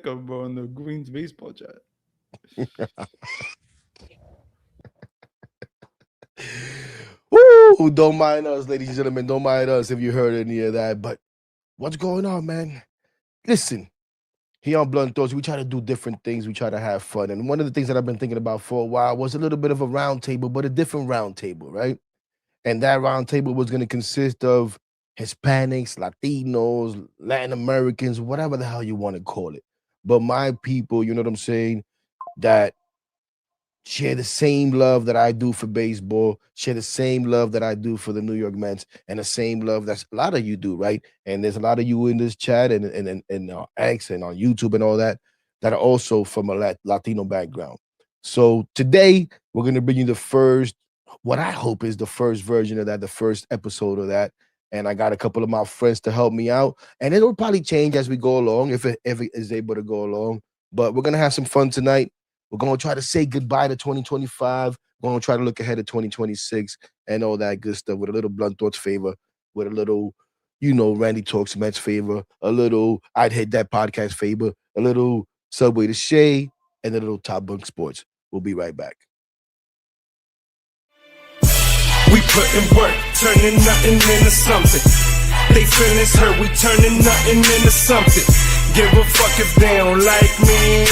America, bro, in the Queens baseball chat. Woo! Don't mind us, ladies and gentlemen. Don't mind us if you heard any of that. But what's going on, man? Listen, here on Blunt Thoughts, we try to do different things. We try to have fun. And one of the things that I've been thinking about for a while was a little bit of a round table, but a different round table, right? And that round table was going to consist of Hispanics, Latinos, Latin Americans, whatever the hell you want to call it. But my people, you know what I'm saying, that share the same love that I do for baseball, share the same love that I do for the New York Mets, and the same love that a lot of you do, right? And there's a lot of you in this chat and X and on YouTube and all that that are also from a Latino background. So today we're gonna bring you the first, what I hope is the first version of that, the first episode of that. And I got a couple of my friends to help me out, and it'll probably change as we go along if it is able to go along. But we're gonna have some fun tonight. We're going to try to say goodbye to 2025. We're going to try to look ahead to 2026 and all that good stuff with a little Blunt Thoughts favor, with a little, Randy Talks Mets favor, a little I'd Hit That Podcast favor, a little Subway to Shea, and a little Top Bunk Sports. We'll be right back. We putting work, turning nothing into something. They feelings hurt, we turning nothing into something. Give a fuck if they don't like me,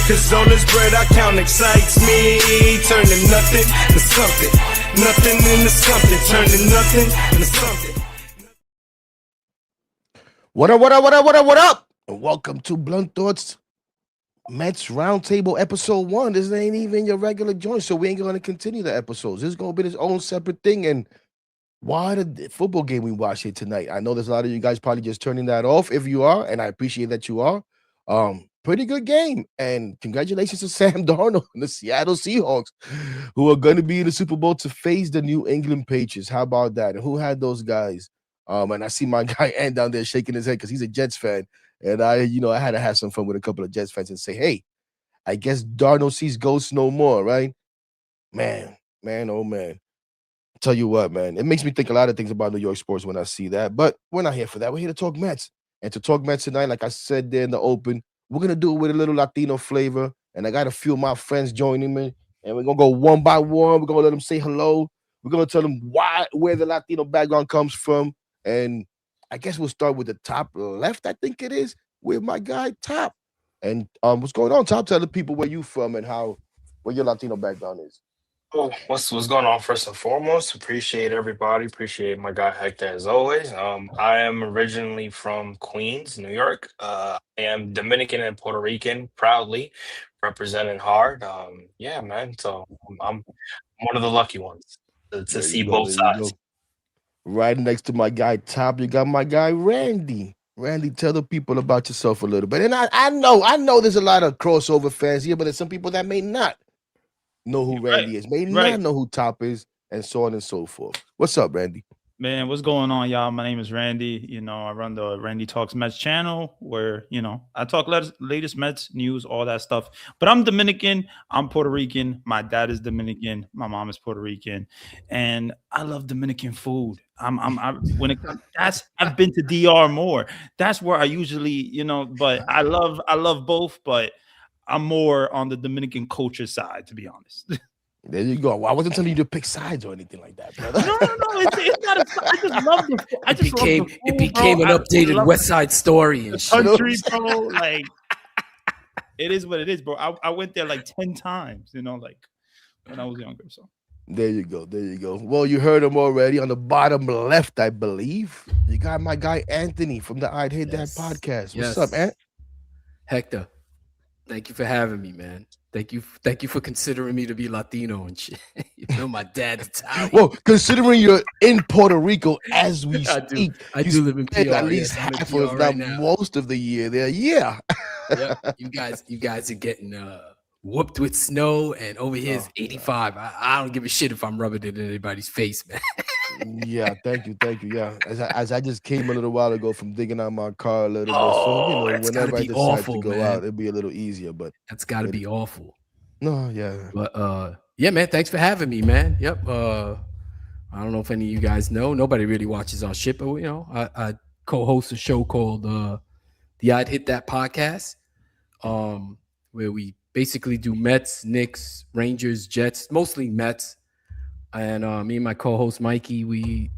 cause all this bread I count excites me. Turning nothing to something, nothing into something, turning nothing into something. What up? And welcome to Blunt Thoughts Mets Roundtable episode 1. This ain't even your regular joint, so we ain't gonna continue the episodes. This is gonna be its own separate thing. And why the football game we watch here tonight? I know there's a lot of you guys probably just turning that off if you are, and I appreciate that you are. Pretty good game, and congratulations to Sam Darnold and the Seattle Seahawks, who are going to be in the Super Bowl to face the New England Patriots. How about that? And who had those guys? And I see my guy Ant down there shaking his head because he's a Jets fan, and I had to have some fun with a couple of Jets fans and say, hey, I guess Darnold sees ghosts no more, right? Man, oh man. Tell you what, man, it makes me think a lot of things about New York sports when I see that, but we're not here for that. We're here to talk Mets. And to talk Mets tonight, like I said there in the open, we're going to do it with a little Latino flavor, and I got a few of my friends joining me, and we're going to go one by one. We're going to let them say hello. We're going to tell them where the Latino background comes from, and I guess we'll start with the top left, I think it is, with my guy, Top. And what's going on, Top? Tell the people where you from and where your Latino background is. Oh, what's going on? First and foremost, appreciate everybody. Appreciate my guy Hector as always. I am originally from Queens, New York. I am Dominican and Puerto Rican, proudly representing hard. Yeah, man. So I'm one of the lucky ones to see both sides. Right next to my guy Top, you got my guy Randy. Randy, tell the people about yourself a little bit. And I know there's a lot of crossover fans here, but there's some people that may not know who Randy is, may not know who Top is, and so on and so forth. What's up, Randy? Man, what's going on, y'all? My name is Randy. I run the Randy Talks Mets channel where, I talk latest Mets news, all that stuff. But I'm Dominican. I'm Puerto Rican. My dad is Dominican. My mom is Puerto Rican. And I love Dominican food. I've been to DR more. That's where I usually, but I love both, but I'm more on the Dominican culture side, to be honest. There you go. Well, I wasn't telling you to pick sides or anything like that, brother. No. It's not. I just love the. It became an updated West Side Story and shit. Country, bro. Like, it is what it is, bro. I went there like 10 times. Like when I was younger. So there you go. Well, you heard him already on the bottom left, I believe. You got my guy Anthony from the I'd Hit That podcast. What's up, Ant? Hector, thank you for having me, man. Thank you for considering me to be Latino and shit. My dad's Italian. Well, considering you're in Puerto Rico as we speak, I do live in PR. At least half, if not most of the year there. Yeah. You guys are getting whooped with snow, and over here is 85. I don't give a shit if I'm rubbing it in anybody's face, man. Yeah, thank you. Yeah, as I just came a little while ago from digging out my car a little bit, so whenever I decide to go out, it'll be a little easier. But that's got to be awful. No, yeah. But yeah, man. Thanks for having me, man. Yep. I don't know if any of you guys know. Nobody really watches our shit, but I co-host a show called the I'd Hit That podcast. where we basically do Mets, Knicks, Rangers, Jets, mostly Mets. And me and my co-host Mikey, we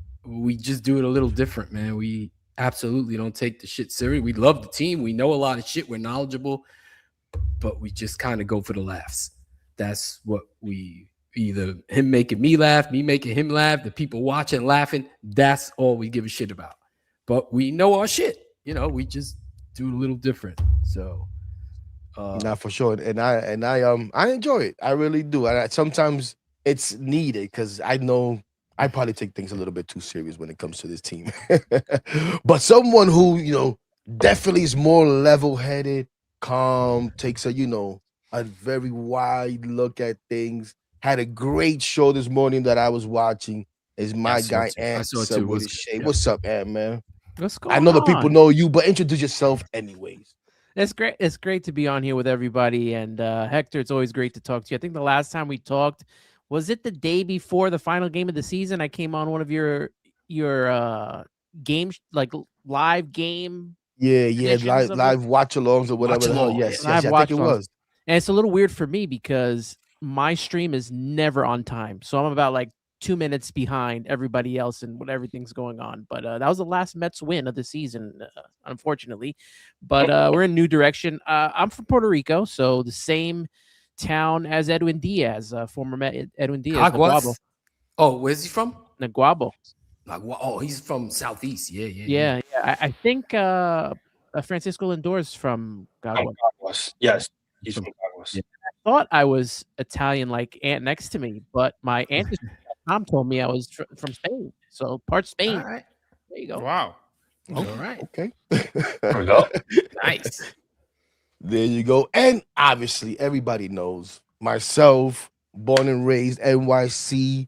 just do it a little different, man. We absolutely don't take the shit serious. We love the team. We know a lot of shit. We're knowledgeable, but we just kind of go for the laughs. That's what we either him making me laugh, me making him laugh, the people watching laughing. That's all we give a shit about. But we know our shit. We just do a little different. So Not for sure, and I enjoy it. I really do. And sometimes it's needed because I know I probably take things a little bit too serious when it comes to this team. But someone who definitely is more level-headed, calm, takes a very wide look at things. Had a great show this morning that I was watching. Is yeah, my guy I Ant saw it Sub too. with his What's shade. yeah. What's up, Ant man? What's I going know the people on? know you, but introduce yourself anyways. It's great. It's great to be on here with everybody. And Hector, it's always great to talk to you. I think the last time we talked, was it the day before the final game of the season? I came on one of your game like live game Yeah, editions live of it. live watch-alongs or whatever the hell. Watch-along, Yes, yeah. yes, Live I think it watch-alongs. was. And it's a little weird for me because my stream is never on time. So I'm about like 2 minutes behind everybody else and what everything's going on. But that was the last Mets win of the season, unfortunately. But we're in new direction. I'm from Puerto Rico, so the same town as Edwin Diaz, former Met Edwin Diaz, Naguabo. Aguas. Oh, where's he from? Naguabo. Oh, he's from Southeast. Yeah. Yeah. I think Francisco Lindor's from Gagua. Caguas. Yes, he's From- from Caguas. yeah. I thought I was Italian, like aunt next to me, but my aunt Tom told me I was from Spain. So part Spain. All right. There you go. Wow. All right. Okay. There we go. Nice. There you go. And obviously, everybody knows myself, born and raised NYC,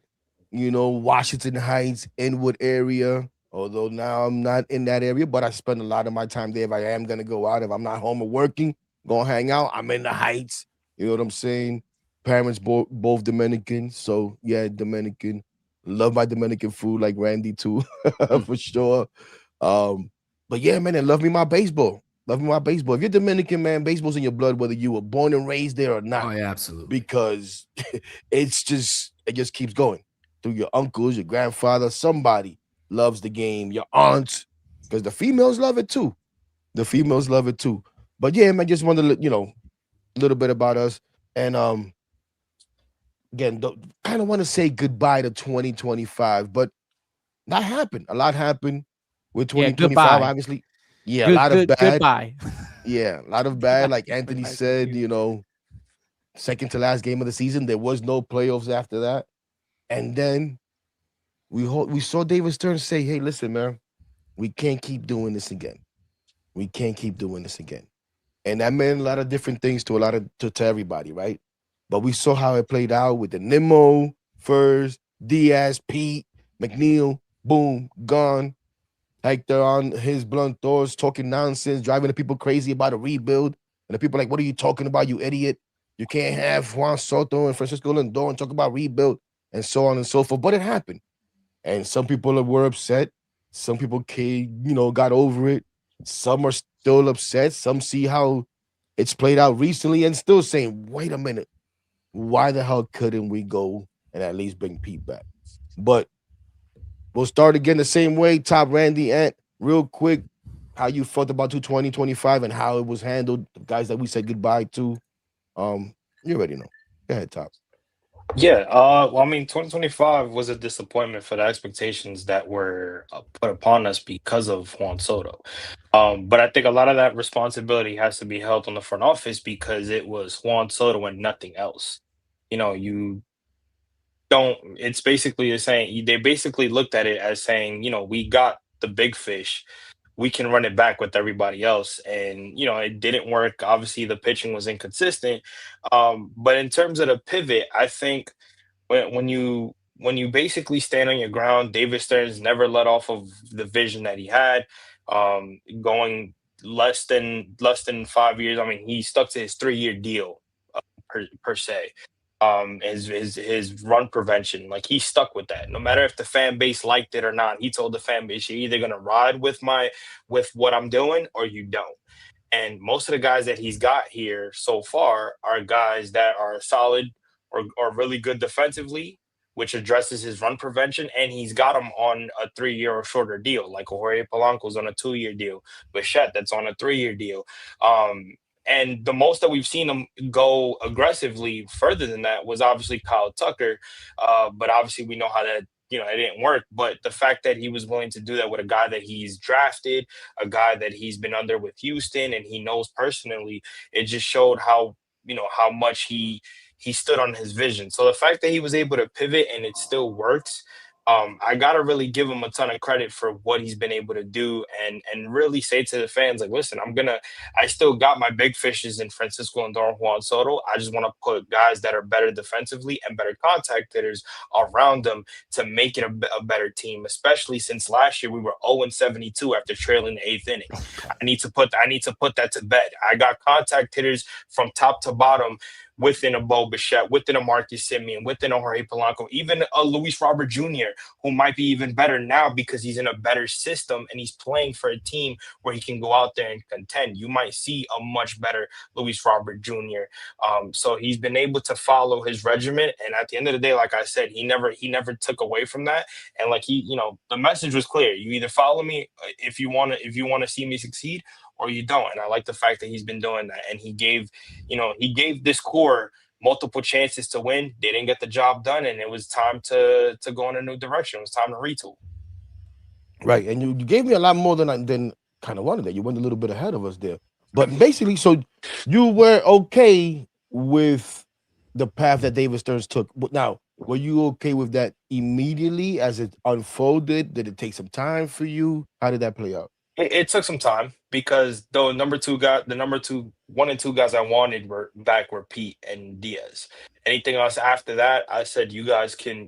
Washington Heights, Inwood area. Although now I'm not in that area, but I spend a lot of my time there. If I am going to go out, if I'm not home or working, going to hang out, I'm in the Heights. You know what I'm saying? Parents both Dominican. So, yeah, Dominican. Love my Dominican food like Randy, too, for sure. But yeah, man, and love me my baseball. Love me my baseball. If you're Dominican, man, baseball's in your blood, whether you were born and raised there or not. Oh, yeah, absolutely. Because it just keeps going. Through your uncles, your grandfather, somebody loves the game, your aunts, because the females love it too. The females love it too. But yeah, man, just wanted to, a little bit about us. And again, kind of want to say goodbye to 2025, but that happened. A lot happened with Yeah, 2025, goodbye. obviously. Yeah, a lot of bad. Goodbye. Yeah, a lot of bad. Like Goodbye. Anthony Goodbye. said, second to last game of the season. There was no playoffs after that. And then we saw David Stern say, hey, listen, man, we can't keep doing this again. We can't keep doing this again. And that meant a lot of different things to everybody, right? But we saw how it played out with the Nimmo first, Diaz, Pete, McNeil, boom, gone. Hector on his blunt doors, talking nonsense, driving the people crazy about a rebuild. And the people are like, what are you talking about, you idiot? You can't have Juan Soto and Francisco Lindor and talk about rebuild and so on and so forth. But it happened. And some people were upset. Some people got over it. Some are still upset. Some see how it's played out recently and still saying, wait a minute, why the hell couldn't we go and at least bring Pete back? But we'll start again the same way. Top Randy, Ant, real quick, how you felt about 2025 and how it was handled. The guys that we said goodbye to. You already know. Go ahead, Top. Yeah, well, I mean, 2025 was a disappointment for the expectations that were put upon us because of Juan Soto. But I think a lot of that responsibility has to be held on the front office because it was Juan Soto and nothing else. You don't, it's basically saying, they basically looked at it as saying, we got the big fish. We can run it back with everybody else. And, it didn't work. Obviously, the pitching was inconsistent. But in terms of the pivot, I think when you basically stand on your ground, David Stearns never let off of the vision that he had. Going less than 5 years. I mean, he stuck to his 3-year deal per se. His run prevention, like he stuck with that. No matter if the fan base liked it or not, he told the fan base, "You're either gonna ride with what I'm doing or you don't." And most of the guys that he's got here so far are guys that are solid or really good defensively, which addresses his run prevention. And he's got him on a 3 year or shorter deal, like Jorge Polanco's on a 2 year deal, Bichette that's on a 3 year deal. And the most that we've seen him go aggressively further than that was obviously Kyle Tucker. But obviously we know how that, it didn't work. But the fact that he was willing to do that with a guy that he's drafted, a guy that he's been under with Houston and he knows personally, it just showed how much he stood on his vision. So the fact that he was able to pivot and it still works, I gotta really give him a ton of credit for what he's been able to do, and really say to the fans, like, listen, I still got my big fishes in Francisco and Don Juan Soto. I just want to put guys that are better defensively and better contact hitters around them to make it a better team, especially since last year we were 0-72 after trailing the eighth inning. I need to put that to bed. I got contact hitters from top to bottom within a Bo Bichette, within a Marcus Semien, within a Jorge Polanco, even a Luis Robert Jr., who might be even better now because he's in a better system and he's playing for a team where he can go out there and contend. You might see a much better Luis Robert Jr. So he's been able to follow his regimen, and at the end of the day, like I said, he never took away from that. And like the message was clear: you either follow me if you want to see me succeed, or you don't. And I like the fact that he's been doing that. And he gave this core multiple chances to win. They didn't get the job done, and it was time to go in a new direction. It was time to retool. Right, and you gave me a lot more than kind of wanted. That you went a little bit ahead of us there. But basically, so you were okay with the path that David Stearns took. But now, were you okay with that immediately as it unfolded? Did it take some time for you? How did that play out? It took some time because the number 1 and 2 guys I wanted were Pete and Diaz. Anything else after that, I said you guys can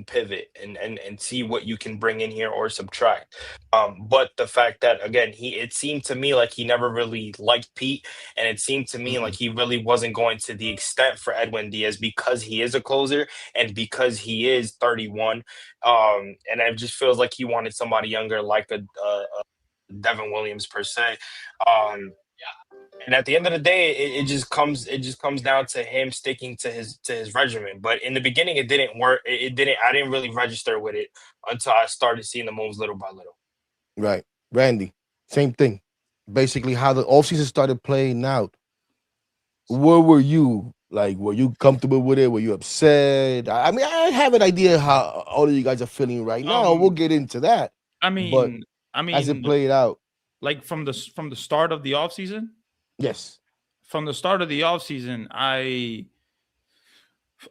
pivot and see what you can bring in here or subtract. But the fact that again it seemed to me like he never really liked Pete, and it seemed to me like he really wasn't going to the extent for Edwin Diaz because he is a closer and because he is 31. And it just feels like he wanted somebody younger like a Devin Williams per se. And at the end of the day, it just comes down to him sticking to his regimen. But in the beginning, it didn't work. I didn't really register with it until I started seeing the moves little by little. Right. Randy, same thing. Basically, how the offseason started playing out. Where were you? Like, were you comfortable with it? Were you upset? I mean, I have an idea how all of you guys are feeling right now. We'll get into that. I mean, as it played out, like from the start of the offseason. Yes. From the start of the offseason, I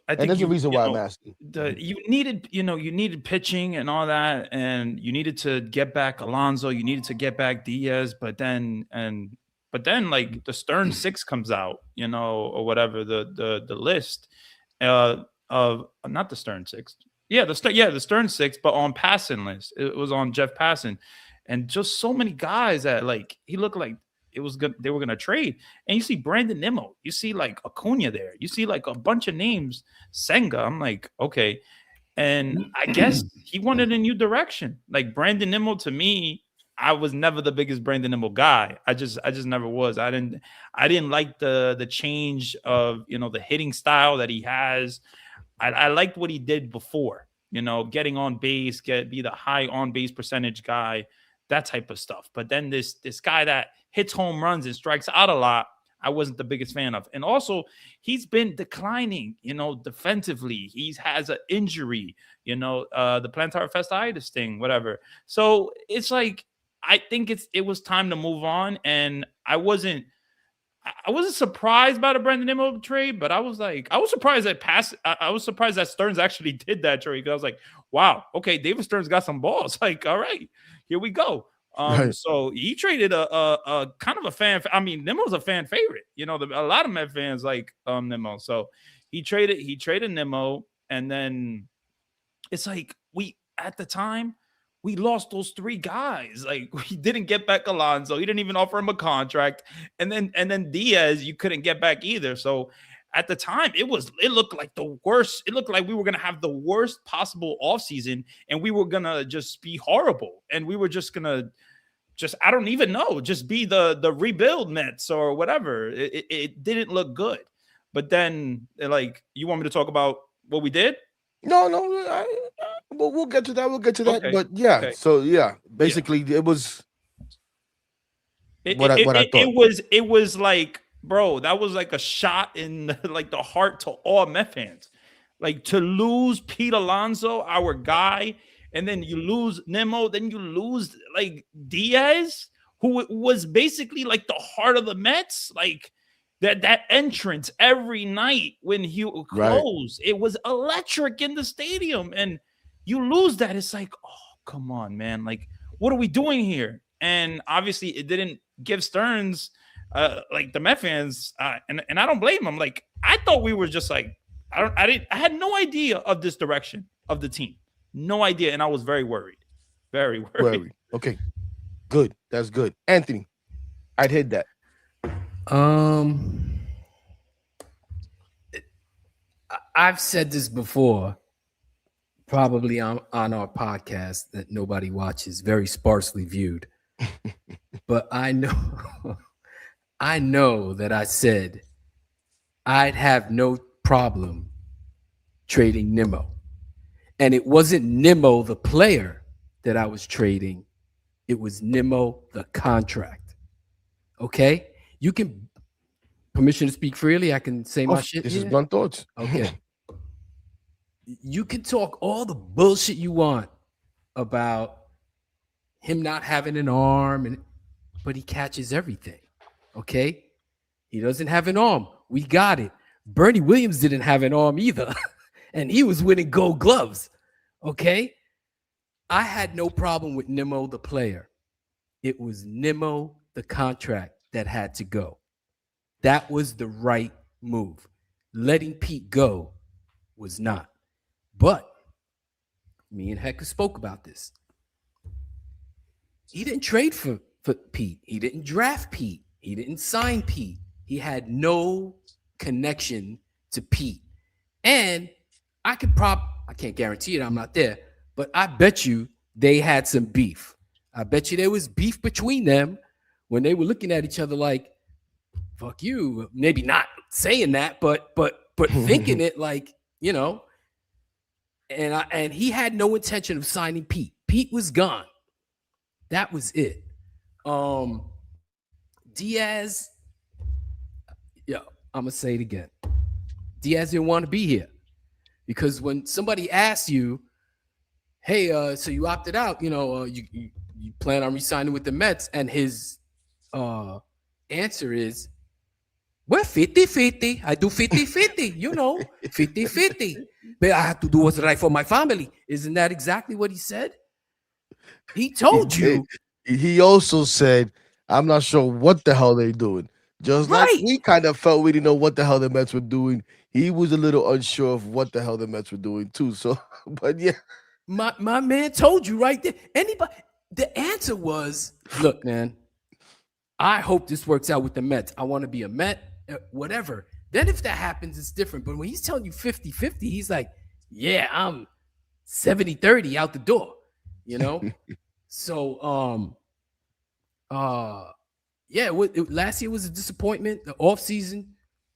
think and there's a reason why I'm asking. You needed pitching and all that, and you needed to get back Alonso, you needed to get back Diaz, but then like the Stern 6 comes out, or whatever the list of not the Stern 6. Yeah, the Stern 6, but on Passan list. It was on Jeff Passan. And just so many guys that like he looked like it was good. They were gonna trade, and you see Brandon Nimmo, you see like Acuna there, you see like a bunch of names, Senga. I'm like, okay, and I guess he wanted a new direction. Like Brandon Nimmo, to me, I was never the biggest Brandon Nimmo guy. I just never was. I didn't like the change of the hitting style that he has. I liked what he did before. Getting on base, be the high on base percentage guy. That type of stuff. But then this guy that hits home runs and strikes out a lot, I wasn't the biggest fan of. And also, he's been declining, defensively. He has an injury, the plantar fasciitis thing, whatever. So it's like, I think it was time to move on. And I wasn't surprised by the Brandon Nimmo trade, but I was surprised that Stearns actually did that trade, because I was like, wow, okay, David Stearns got some balls. Like, all right, here we go. Right. So he traded a kind of a fan. I mean, Nimmo's a fan favorite. A lot of Met fans like Nimmo. So he traded Nimmo, and then it's like at the time we lost those 3 guys. Like, we didn't get back Alonso. He didn't even offer him a contract. And then Diaz, you couldn't get back either. So at the time, it looked like the worst. It looked like we were going to have the worst possible offseason, and we were going to just be horrible. And we were just going to just I don't even know, just be the rebuild Mets or whatever. It didn't look good. But then like you want me to talk about what we did? No, we'll get to that. We'll get to that. Okay. But yeah, Okay. so yeah, basically it was what I thought. It was like, bro, that was like a shot in like the heart to all Met fans. Like to lose Pete Alonso, our guy, and then you lose Nimmo, then you lose like Diaz, who was basically like the heart of the Mets. Like that entrance every night when he closed, it was electric in the stadium, and you lose that. It's like, oh, come on, man. Like, what are we doing here? And obviously, it didn't give Stearns, like the Met fans, and I don't blame him. Like, I thought we were just like, I had no idea of this direction of the team, no idea, and I was very worried, very worried. Okay, good. That's good, Anthony. I'd hit that. I've said this before, probably on our podcast that nobody watches, very sparsely viewed. But I know that I said I'd have no problem trading Nimmo. And it wasn't Nimmo the player that I was trading. It was Nimmo the contract. Okay? You can, permission to speak freely. I can say my shit. This is blunt thoughts. Okay. You can talk all the bullshit you want about him not having an arm, but he catches everything. Okay? He doesn't have an arm. We got it. Bernie Williams didn't have an arm either. And he was winning gold gloves. Okay? I had no problem with Nimmo the player. It was Nimmo the contract that had to go. That was the right move. Letting Pete go was not. But me and Hector spoke about this. He didn't trade for Pete. He didn't draft Pete. He didn't sign Pete. He had no connection to Pete. And I can't guarantee it, I'm not there, but I bet you they had some beef. I bet you there was beef between them when they were looking at each other like, fuck you. Maybe not saying that, but thinking it like, you know. And he had no intention of signing Pete. Pete was gone. That was it. Diaz, I'm gonna say it again. Diaz didn't want to be here because when somebody asks you, "Hey, so you opted out? You plan on re-signing with the Mets?" and his answer is, "Well, 50-50. I do 50-50, 50-50. But I have to do what's right for my family." Isn't that exactly what he said? He told you. He also said, "I'm not sure what the hell they're doing." Just like we kind of felt we didn't know what the hell the Mets were doing. He was a little unsure of what the hell the Mets were doing too. So, but yeah. My man told you right there. The answer was, look, man, I hope this works out with the Mets. I want to be a Met, whatever. Then if that happens, it's different. But when he's telling you 50-50, he's like, yeah, I'm 70-30 out the door, So, last year was a disappointment. The offseason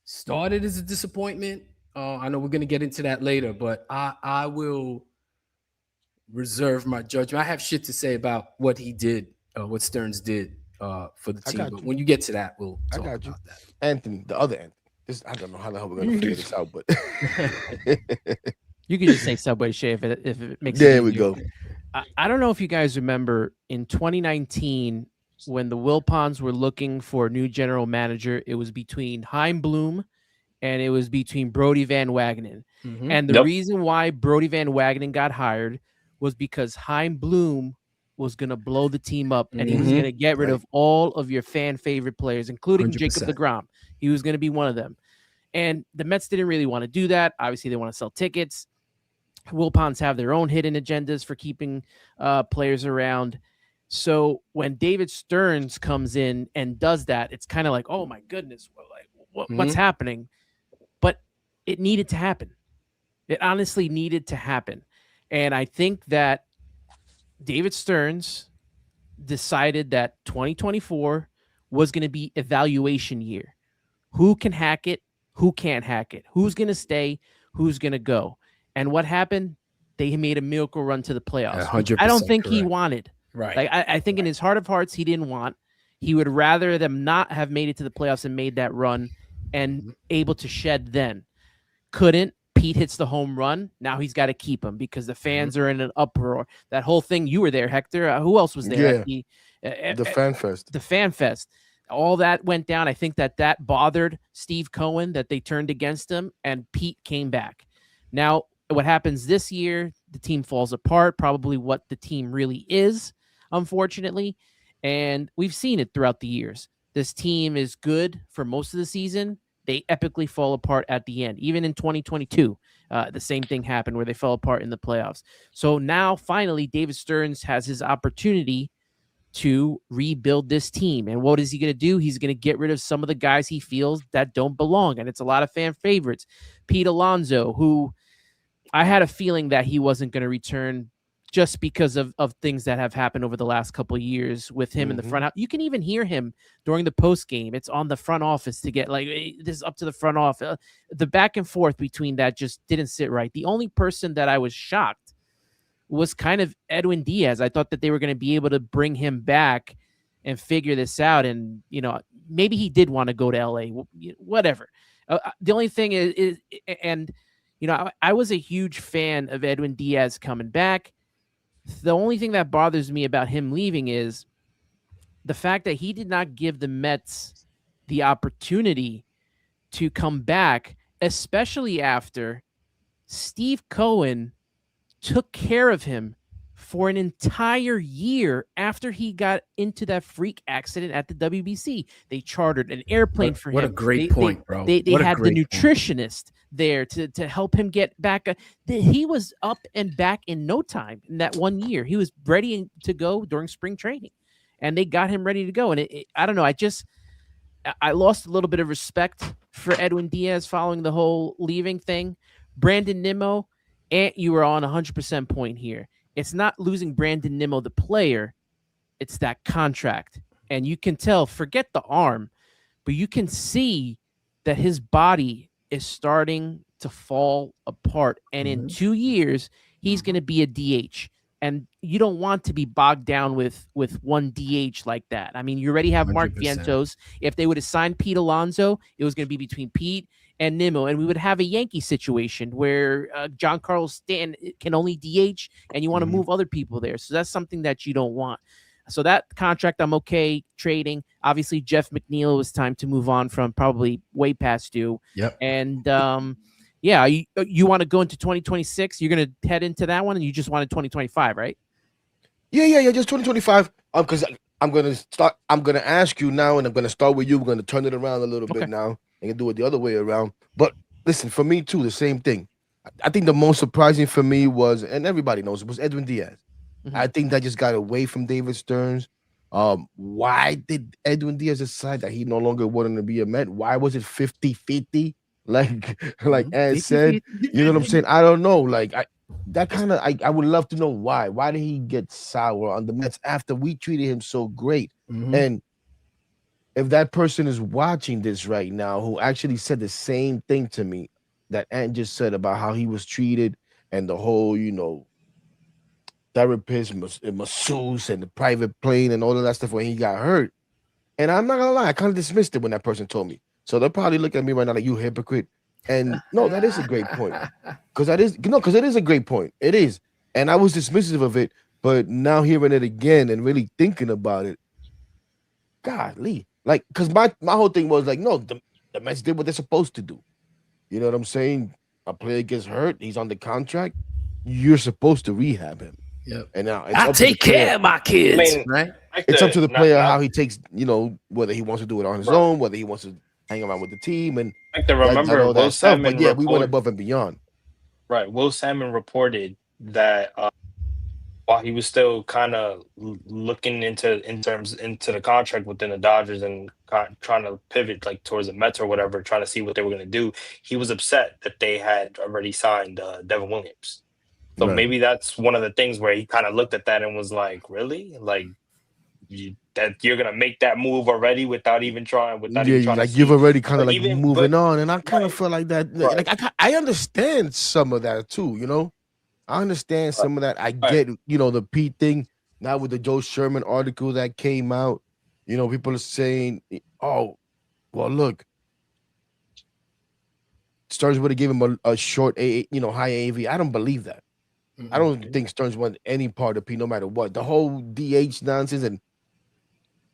started as a disappointment. I know we're going to get into that later, but I will reserve my judgment. I have shit to say about what he did, what Stearns did for the team. But when you get to that, we'll talk about that. Anthony, the other Anthony. I don't know how the hell we're going to figure this out, but you can just say Subway Shea if it makes there it we go. I don't know if you guys remember in 2019 when the Wilpons were looking for a new general manager. It was between Chaim Bloom and it was between Brody Van Wagenen. Mm-hmm. And the reason why Brody Van Wagenen got hired was because Chaim Bloom was going to blow the team up and he was going to get rid of all of your fan favorite players, including 100%. Jacob deGrom. He was going to be one of them. And the Mets didn't really want to do that. Obviously, they want to sell tickets. Wilpons have their own hidden agendas for keeping players around. So when David Stearns comes in and does that, it's kind of like, oh, my goodness, what's happening? But it needed to happen. It honestly needed to happen. And I think that David Stearns decided that 2024 was going to be evaluation year. Who can hack it? Who can't hack it? Who's going to stay? Who's going to go? And what happened? They made a miracle run to the playoffs, which I don't 100% think he correct. wanted. Right. Like I think in his heart of hearts, he didn't want. He would rather them not have made it to the playoffs and made that run and able to shed then. Couldn't. Pete hits the home run. Now he's got to keep him because the fans are in an uproar. That whole thing, you were there, Hector. Who else was there at The Fan Fest. the Fan Fest? All that went down. I think that bothered Steve Cohen, that they turned against him, and Pete came back. Now, what happens this year, the team falls apart, probably what the team really is, unfortunately. And we've seen it throughout the years. This team is good for most of the season. They epically fall apart at the end. Even in 2022, the same thing happened where they fell apart in the playoffs. So now, finally, David Stearns has his opportunity to rebuild this team. And what is he going to do? He's going to get rid of some of the guys he feels that don't belong. And it's a lot of fan favorites. Pete Alonso, who I had a feeling that he wasn't going to return just because of things that have happened over the last couple of years with him in the front. You can even hear him during the post game. It's on the front office to get like this is up to the front office. The back and forth between that just didn't sit right. The only person that I was shocked was kind of Edwin Diaz. I thought that they were going to be able to bring him back and figure this out. And, maybe he did want to go to LA, whatever. The only thing is I was a huge fan of Edwin Diaz coming back. The only thing that bothers me about him leaving is the fact that he did not give the Mets the opportunity to come back, especially after Steve Cohen took care of him for an entire year after he got into that freak accident at the WBC. They chartered an airplane for him. What a great point, bro. They had the nutritionist there to help him get back. He was up and back in no time in that 1 year. He was ready to go during spring training, and they got him ready to go. And I don't know. I lost a little bit of respect for Edwin Diaz following the whole leaving thing. Brandon Nimmo, and you were on 100% point here. It's not losing Brandon Nimmo, the player. It's that contract. And you can tell, forget the arm, but you can see that his body is starting to fall apart. And in 2 years, he's going to be a DH. And you don't want to be bogged down with one DH like that. I mean, you already have 100%. Mark Vientos. If they would have signed Pete Alonso, it was going to be between Pete and Nimmo, and we would have a Yankee situation where Giancarlo Stanton can only DH, and you want to move other people there. So that's something that you don't want. So that contract, I'm okay trading. Obviously, Jeff McNeil, was time to move on from, probably way past due. Yep. And you want to go into 2026? You're going to head into that one, and you just wanted 2025, right? Yeah, just 2025. Because I'm going to ask you now, and I'm going to start with you. We're going to turn it around a little bit now and do it the other way around. But listen, for me too, the same thing. I think the most surprising for me was, and everybody knows, it was Edwin Diaz. I think that just got away from David Stearns. Why did Edwin Diaz decide that he no longer wanted to be a Met? Why was it 50-50? Like Ed said, you know what I'm saying? I don't know. Like I would love to know why. Why did he get sour on the Mets after we treated him so great? And if that person is watching this right now, who actually said the same thing to me that Ant just said about how he was treated and the whole, therapist, masseuse, and the private plane and all of that stuff when he got hurt. And I'm not gonna lie, I kind of dismissed it when that person told me. So they'll probably look at me right now like, you hypocrite. And no, that is a great point. Because it is a great point. It is. And I was dismissive of it, but now hearing it again and really thinking about it, golly. Like, because my whole thing was like, no, the Mets did what they're supposed to do. You know what I'm saying? A player gets hurt, he's on the contract, you're supposed to rehab him. Yep. And now I take care of my kids, right? It's up to the player how he takes, whether he wants to do it on his own, whether he wants to hang around with the team, and remember all that stuff. But yeah, we went above and beyond. Right. Will Salmon reported that while he was still kind of looking into the contract within the Dodgers and trying to pivot like towards the Mets or whatever, trying to see what they were going to do, he was upset that they had already signed Devin Williams. So maybe that's one of the things where he kind of looked at that and was like, really? Like, that you're gonna make that move already without even trying Yeah, to like you've see. already kind of But like even but moving on, and I kind of right, feel like that. right, Like I understand some of that too. I understand right, some of that. I right. get the Pete thing now with the Joe Sherman article that came out. People are saying, "Oh, well, look, Stearns would have given him a short high AV." I don't believe that. I don't think Stearns won any part of Pete, no matter what. The whole DH nonsense, and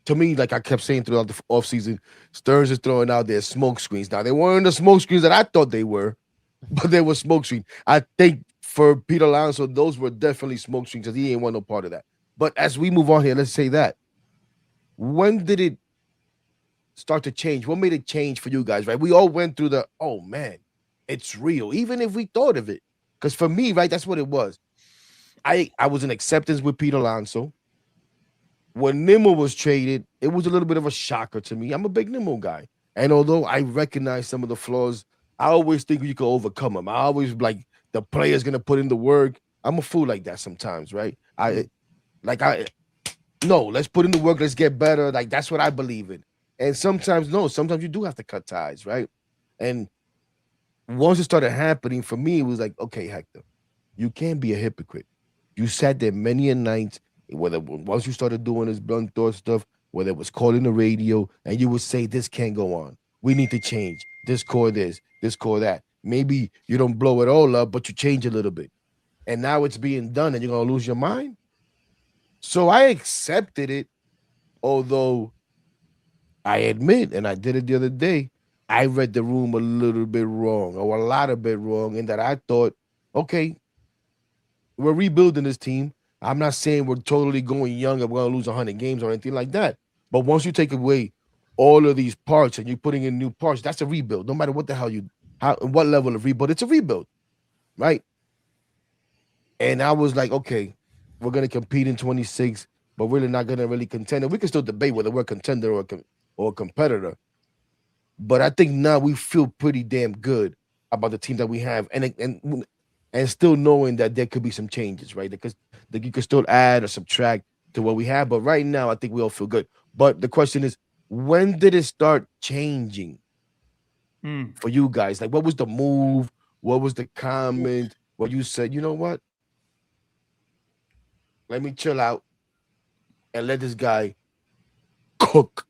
to me, like I kept saying throughout the offseason, Stearns is throwing out their smoke screens. Now they weren't the smoke screens that I thought they were, but they were smoke screen. I think for Pete Alonso, those were definitely smoke screens because he ain't want no part of that. But as we move on here, let's say that. When did it start to change? What made it change for you guys, right? We all went through oh man, it's real, even if we thought of it. Because for me, right, that's what it was. I was in acceptance with Pete Alonso. When Nimmo was traded, it was a little bit of a shocker to me. I'm a big Nimmo guy. And although I recognize some of the flaws, I always think you can overcome them. I always like the player's gonna put in the work. I'm a fool like that sometimes, right? No, let's put in the work, let's get better. Like that's what I believe in. And sometimes sometimes you do have to cut ties, right? And once it started happening for me, it was like, okay, Hector, you can't be a hypocrite. You sat there many a night, whether once you started doing this blunt thought stuff, whether it was calling the radio, and you would say, this can't go on. We need to change. This core this core that. Maybe you don't blow it all up, but you change a little bit. And now it's being done, and you're gonna lose your mind. So I accepted it, although I admit, and I did it the other day, I read the room a little bit wrong, or a lot of bit wrong, in that I thought, okay, we're rebuilding this team. I'm not saying we're totally going young and we're going to lose 100 games or anything like that. But once you take away all of these parts and you're putting in new parts, that's a rebuild. No matter what the hell what level of rebuild, it's a rebuild, right? And I was like, okay, we're going to compete in 26, but we're not going to really contend. And we can still debate whether we're a contender or a competitor. But I think now we feel pretty damn good about the team that we have. And still knowing that there could be some changes, right? Because you could still add or subtract to what we have. But right now, I think we all feel good. But the question is, when did it start changing for you guys? Like, what was the move? What was the comment? What you said, you know what? Let me chill out and let this guy cook.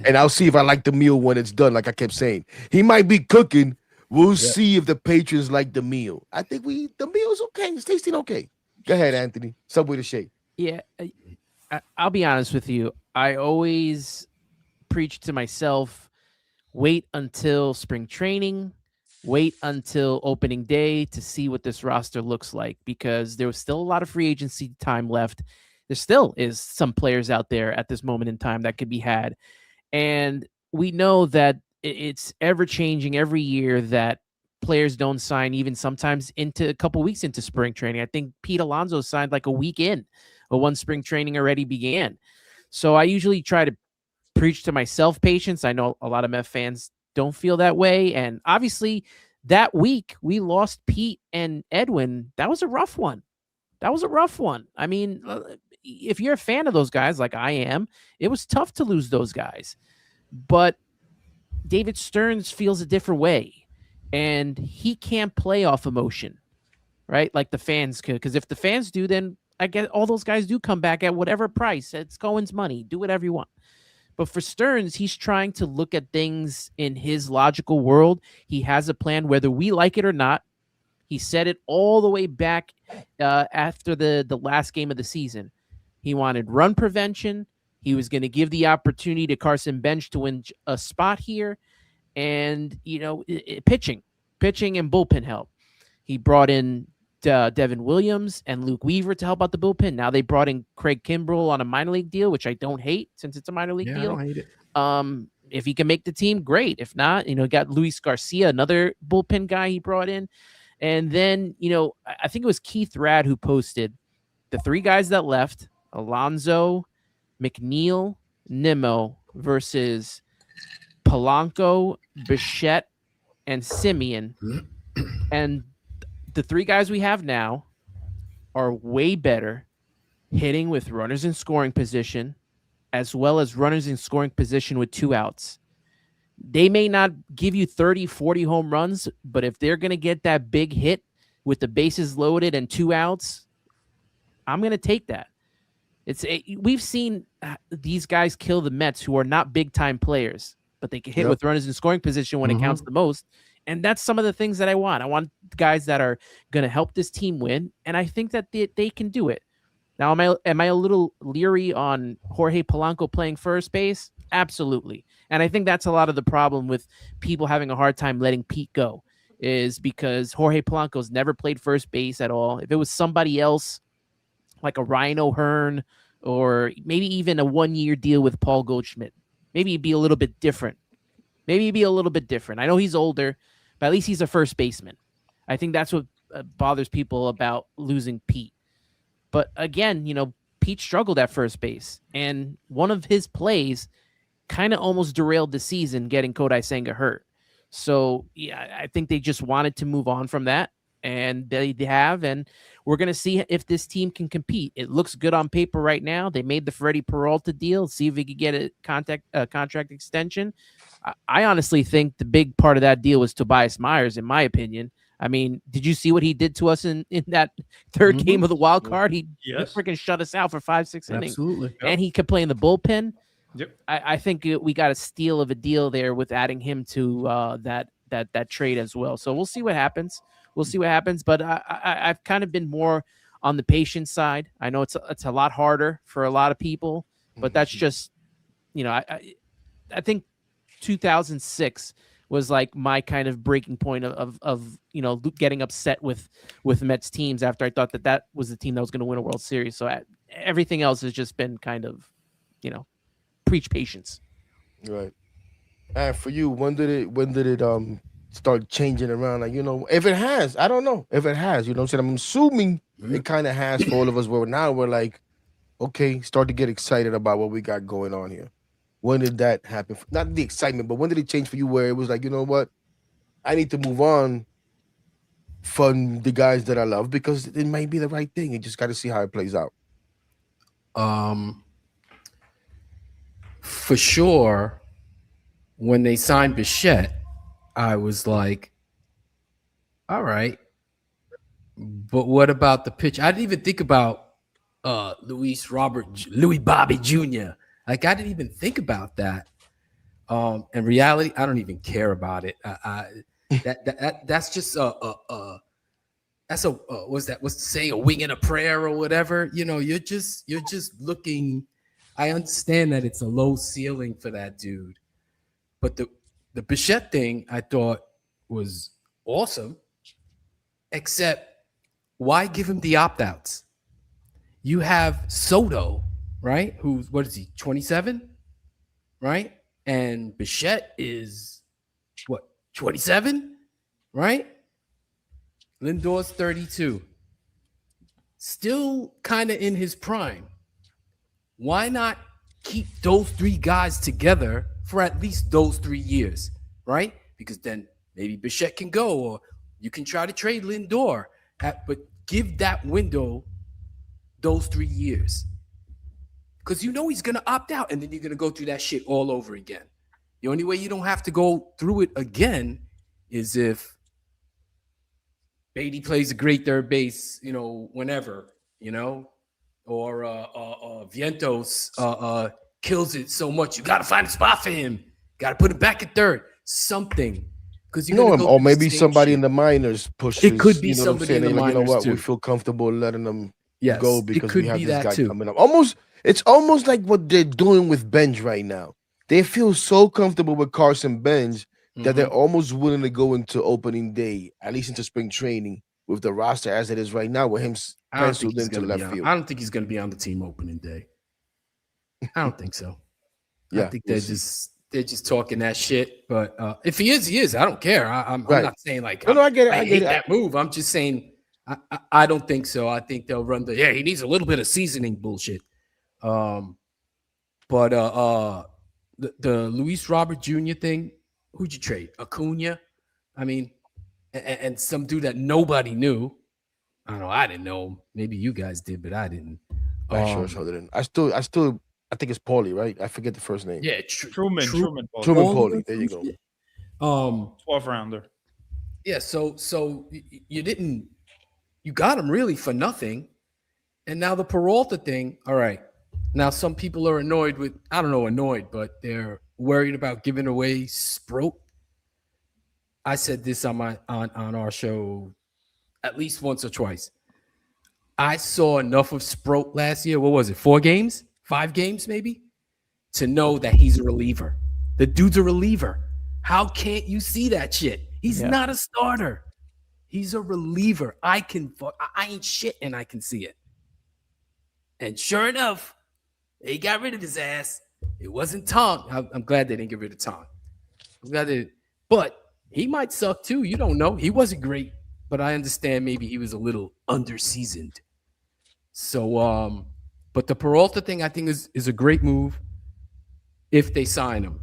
And I'll see if I like the meal when it's done, like I kept saying. He might be cooking. We'll see if the patrons like the meal. I think the meal's okay. It's tasting okay. Go ahead, Anthony. Subway to shake. Yeah, I'll be honest with you. I always preach to myself, wait until spring training, wait until opening day to see what this roster looks like, because there was still a lot of free agency time left. There still is some players out there at this moment in time that could be had. And we know that it's ever changing every year, that players don't sign even sometimes into a couple weeks into spring training. I think Pete Alonso signed like a week in, or one spring training already began. So I usually try to preach to myself patience. I know a lot of Mets fans don't feel that way. And obviously that week we lost Pete and Edwin. That was a rough one. I mean, if you're a fan of those guys like I am, it was tough to lose those guys. But David Stearns feels a different way, and he can't play off emotion, right? Like the fans could. Because if the fans do, then I guess all those guys do come back at whatever price. It's Cohen's money. Do whatever you want. But for Stearns, he's trying to look at things in his logical world. He has a plan, whether we like it or not. He said it all the way back after the last game of the season. He wanted run prevention. He was going to give the opportunity to Carson Bench to win a spot here. And, pitching and bullpen help. He brought in Devin Williams and Luke Weaver to help out the bullpen. Now they brought in Craig Kimbrell on a minor league deal, which I don't hate since it's a minor league deal. I don't hate it. If he can make the team, great. If not, got Luis Garcia, another bullpen guy he brought in. And then, I think it was Keith Rad who posted the three guys that left: Alonso, McNeil, Nimmo versus Polanco, Bichette, and Simeon. And the three guys we have now are way better hitting with runners in scoring position, as well as runners in scoring position with 2 outs. They may not give you 30, 40 home runs, but if they're going to get that big hit with the bases loaded and 2 outs, I'm going to take that. We've seen these guys kill the Mets who are not big time players, but they can hit with runners in scoring position when it counts the most. And that's some of the things that I want. I want guys that are going to help this team win, and I think that they can do it. Now, am I a little leery on Jorge Polanco playing first base? Absolutely. And I think that's a lot of the problem with people having a hard time letting Pete go, is because Jorge Polanco's never played first base at all. If it was somebody else, like a Ryan O'Hearn, or maybe even a 1-year deal with Paul Goldschmidt, maybe it'd be a little bit different. I know he's older, but at least he's a first baseman. I think that's what bothers people about losing Pete. But again, Pete struggled at first base, and one of his plays kind of almost derailed the season, getting Kodai Senga hurt. So yeah, I think they just wanted to move on from that, and they have, and we're going to see if this team can compete. It looks good on paper right now. They made the Freddie Peralta deal, see if he could get a contract extension. I honestly think the big part of that deal was Tobias Myers, in my opinion. I mean, did you see what he did to us in that third game of the wild card? He freaking shut us out for 5-6 innings. Absolutely. And he could play in the bullpen. Yep. I think we got a steal of a deal there with adding him to that trade as well. So we'll see what happens. But I've kind of been more on the patient side. I know it's a lot harder for a lot of people, but that's just, I think 2006 was like my kind of breaking point of getting upset with Mets teams after I thought that was the team that was going to win a World Series. So everything else has just been kind of, preach patience. Right. And for you, when did it start changing around? Like, if it has, I don't know if it has. What I'm saying? I'm assuming it kind of has for all of us. Where now we're like, okay, start to get excited about what we got going on here. When did that happen? Not the excitement, but when did it change for you where it was like, you know what? I need to move on from the guys that I love because it might be the right thing. You just got to see how it plays out. For sure, when they signed Bichette, I was like, all right. But what about the pitch? I didn't even think about Louis Bobby Jr. Like, I didn't even think about that. In reality, I don't even care about it. That's just what's saying, a wing and a prayer or whatever. You're just looking. I understand that it's a low ceiling for that dude, but the Bichette thing I thought was awesome. Except, why give him the opt-outs? You have Soto, right? Who's, what is he, 27? Right? And Bichette is, 27? Right? Lindor's 32. Still kind of in his prime. Why not keep those three guys together for at least those 3 years, right? Because then maybe Bichette can go, or you can try to trade Lindor, but give that window those 3 years. Because he's going to opt out, and then you're going to go through that shit all over again. The only way you don't have to go through it again is if Beatty plays a great third base, whenever, or Vientos kills it so much. You got to find a spot for him. Got to put him back at third. Something. Because or maybe somebody in the minors pushes. It could be somebody in the minors, you know what? too. We feel comfortable letting them Yes, go because we have this guy too. coming up. It's almost like what they're doing with Benj right now. They feel so comfortable with Carson Benj that they're almost willing to go into opening day, at least into spring training, with the roster as it is right now, with him penciled into left field. I don't think he's going to be on the team opening day. I don't think so. Yeah, I think they're just talking that shit. But if he is, he is. I don't care. I'm not saying like I get it. I hate that move. I'm just saying I don't think so. I think they'll run he needs a little bit of seasoning bullshit. But the Luis Robert Jr. thing, who'd you trade? Acuna? I mean, and some dude that nobody knew. I don't know. I didn't know. Maybe you guys did, but I didn't. Right, sure, Sutherland. I think it's Paulie, right? I forget the first name. Yeah, Truman Paulie. Truman Paulie. There you go. 12th rounder. Yeah, so you got him really for nothing. And now the Peralta thing, all right. Now some people are annoyed with, I don't know, but they're worried about giving away Sproat. I said this on our show at least once or twice. I saw enough of Sproat last year. What was it? 4 games? 5 games maybe? To know that he's a reliever. The dude's a reliever. How can't you see that shit? He's not a starter. He's a reliever. I ain't shit and I can see it. And sure enough, they got rid of his ass. It wasn't Tom. I'm glad they didn't get rid of Tom. But he might suck too. You don't know. He wasn't great, but I understand maybe he was a little underseasoned. So, but the Peralta thing I think is a great move. If they sign him,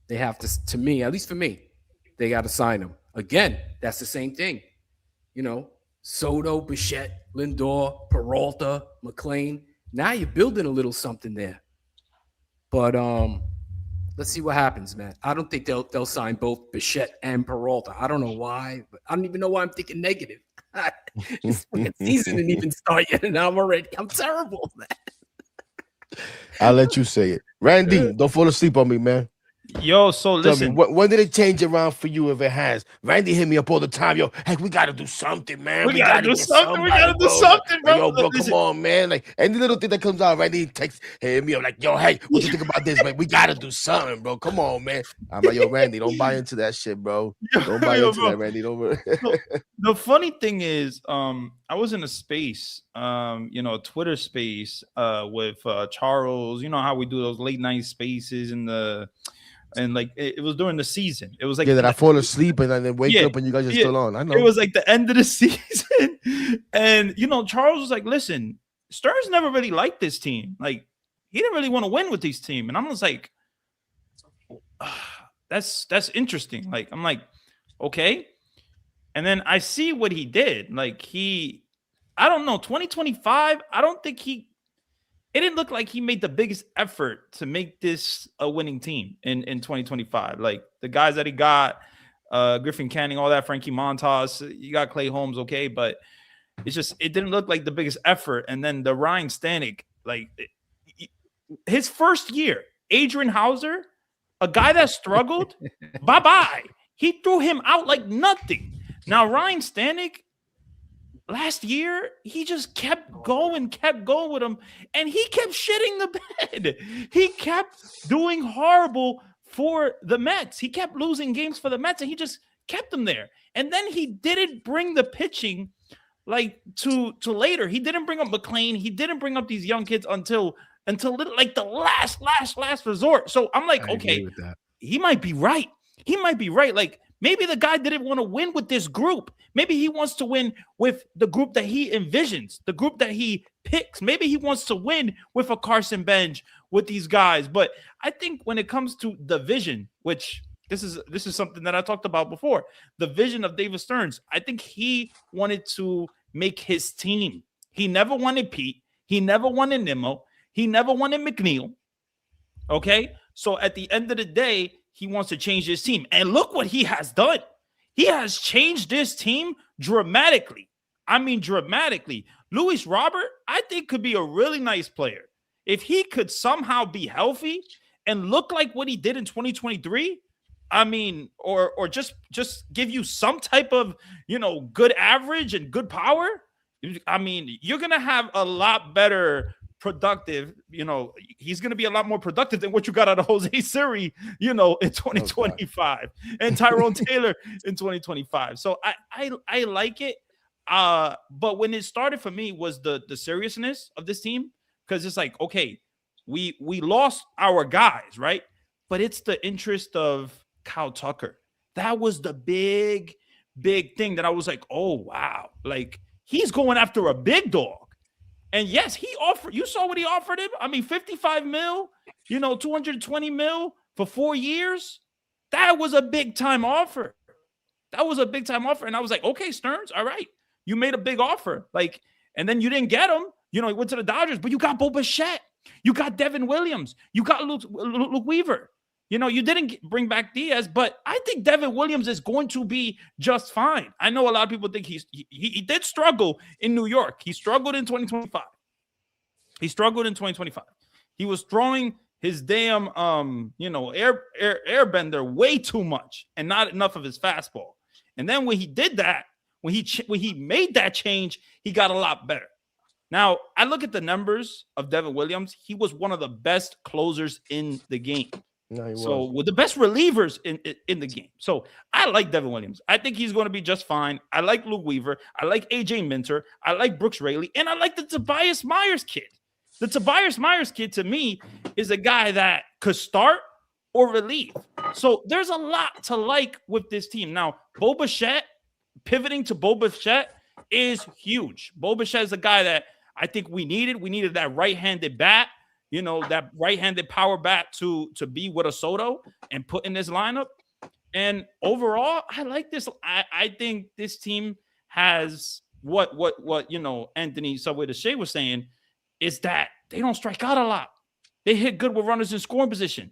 they have to me, at least for me, they got to sign him. Again, that's the same thing. You know, Soto, Bichette, Lindor, Peralta, McLean. Now you're building a little something there. But let's see what happens, man. I don't think they'll sign both Bichette and Peralta. I don't know why, but I don't even know why I'm thinking negative. This fucking season didn't even start yet, and I'm terrible, man. I'll let you say it. Randy, don't fall asleep on me, man. Yo, so listen. Tell me, when did it change around for you if it has? Randy hit me up all the time. Yo, hey, we got to do something, man. We got to do something. We got to do something, bro. Yo, bro, come on, man. Like, any little thing that comes out, Randy texts hit me up like, yo, hey, what you think about this, man? We got to do something, bro. Come on, man. I'm like, yo, Randy, don't buy into that shit, bro. Don't buy into that, Randy. Don't. The funny thing is, I was in a space, a Twitter space with Charles. You know how we do those late night spaces and like it was during the season. It was like that I fall asleep and then wake up and you guys are still on. I know it was like the end of the season, and Charles was like, "Listen, Stearns never really liked this team. Like he didn't really want to win with this team." And I'm just like, "That's interesting." Like I'm like, okay. And then I see what he did. Like I don't know, 2025. I don't think it didn't look like he made the biggest effort to make this a winning team in 2025. Like the guys that he got, Griffin Canning, all that, Frankie Montas, you got Clay Holmes, okay, but it didn't look like the biggest effort. And then the Ryan Stanek, like his first year, Adrian Hauser, a guy that struggled, bye-bye. He threw him out like nothing. Now Ryan Stanek, last year, he just kept going with him, and he kept shitting the bed. He kept doing horrible for the Mets. He kept losing games for the Mets, and he just kept them there. And then he didn't bring the pitching like to later. He didn't bring up McLean. He didn't bring up these young kids until like the last resort. So I'm like, okay, he might be right. He might be right. Like maybe the guy didn't want to win with this group. Maybe he wants to win with the group that he envisions, the group that he picks. Maybe he wants to win with a Carson Bench, with these guys. But I think when it comes to the vision, which this is something that I talked about before, the vision of David Stearns, I think he wanted to make his team. He never wanted Pete. He never wanted Nimmo. He never wanted McNeil. Okay? So at the end of the day, he wants to change his team. And look what he has done. He has changed this team dramatically. I mean, dramatically. Luis Robert, I think, could be a really nice player. If he could somehow be healthy and look like what he did in 2023, I mean, or just give you some type of, good average and good power, I mean, you're going to have a lot better productive, he's going to be a lot more productive than what you got out of Jose Siri, in 2025 and Tyrone Taylor in 2025. So I like it. But when it started for me was the seriousness of this team, because it's like, okay, we lost our guys, right? But it's the interest of Kyle Tucker. That was the big thing that I was like, oh, wow. Like he's going after a big dog. And yes, he offered, you saw what he offered him. I mean, 55 mil, 220 mil for 4 years. That was a big time offer. And I was like, okay, Stearns, all right. You made a big offer. Like, and then you didn't get him, You know, he went to the Dodgers, but you got Bo Bichette. You got Devin Williams. You got Luke Weaver. You know, you didn't bring back Diaz, but I think Devin Williams is going to be just fine. I know a lot of people think he did struggle in New York. He struggled in 2025. He struggled in 2025. He was throwing his damn airbender way too much and not enough of his fastball. And then when he did that, when he made that change, he got a lot better. Now, I look at the numbers of Devin Williams. He was one of the best closers in the game. So with the best relievers in the game. So I like Devin Williams. I think he's going to be just fine. I like Luke Weaver. I like AJ Minter. I like Brooks Raley. And I like the Tobias Myers kid. The Tobias Myers kid, to me, is a guy that could start or relieve. So there's a lot to like with this team. Now, Bo Bichette, pivoting to Bo Bichette is huge. Bo Bichette is a guy that I think we needed. We needed that right-handed bat. You know, that right-handed power bat to be with a Soto and put in this lineup. And overall, I like this. I think this team has what Anthony Subway to Shea was saying is that they don't strike out a lot. They hit good with runners in scoring position.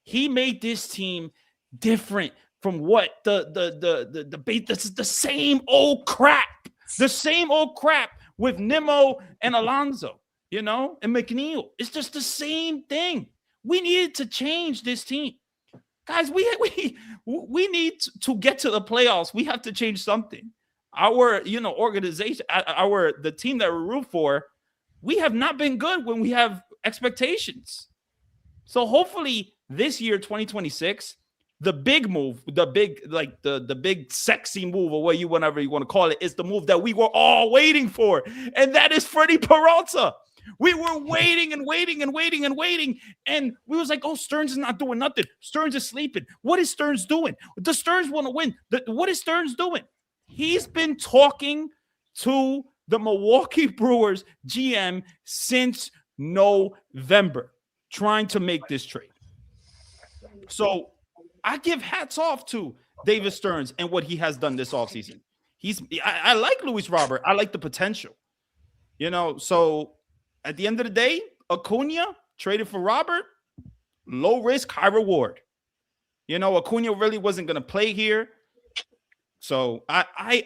He made this team different from what the same old crap. The same old crap with Nimmo and Alonso. You know, and McNeil. It's just the same thing. We needed to change this team. Guys, we need to get to the playoffs. We have to change something. Our, organization, the team that we root for, we have not been good when we have expectations. So hopefully this year, 2026, the big move, the big sexy move, or whatever you want to call it, is the move that we were all waiting for. And that is Freddie Peralta. We were waiting and waiting and waiting and waiting. And we was like, oh, Stearns is not doing nothing. Stearns is sleeping. What is Stearns doing? The Stearns want to win. What is Stearns doing? He's been talking to the Milwaukee Brewers GM since November, trying to make this trade. So I give hats off to David Stearns and what he has done this offseason. I like Luis Robert. I like the potential. So at the end of the day, Acuna traded for Robert, low risk, high reward. Acuna really wasn't going to play here. So I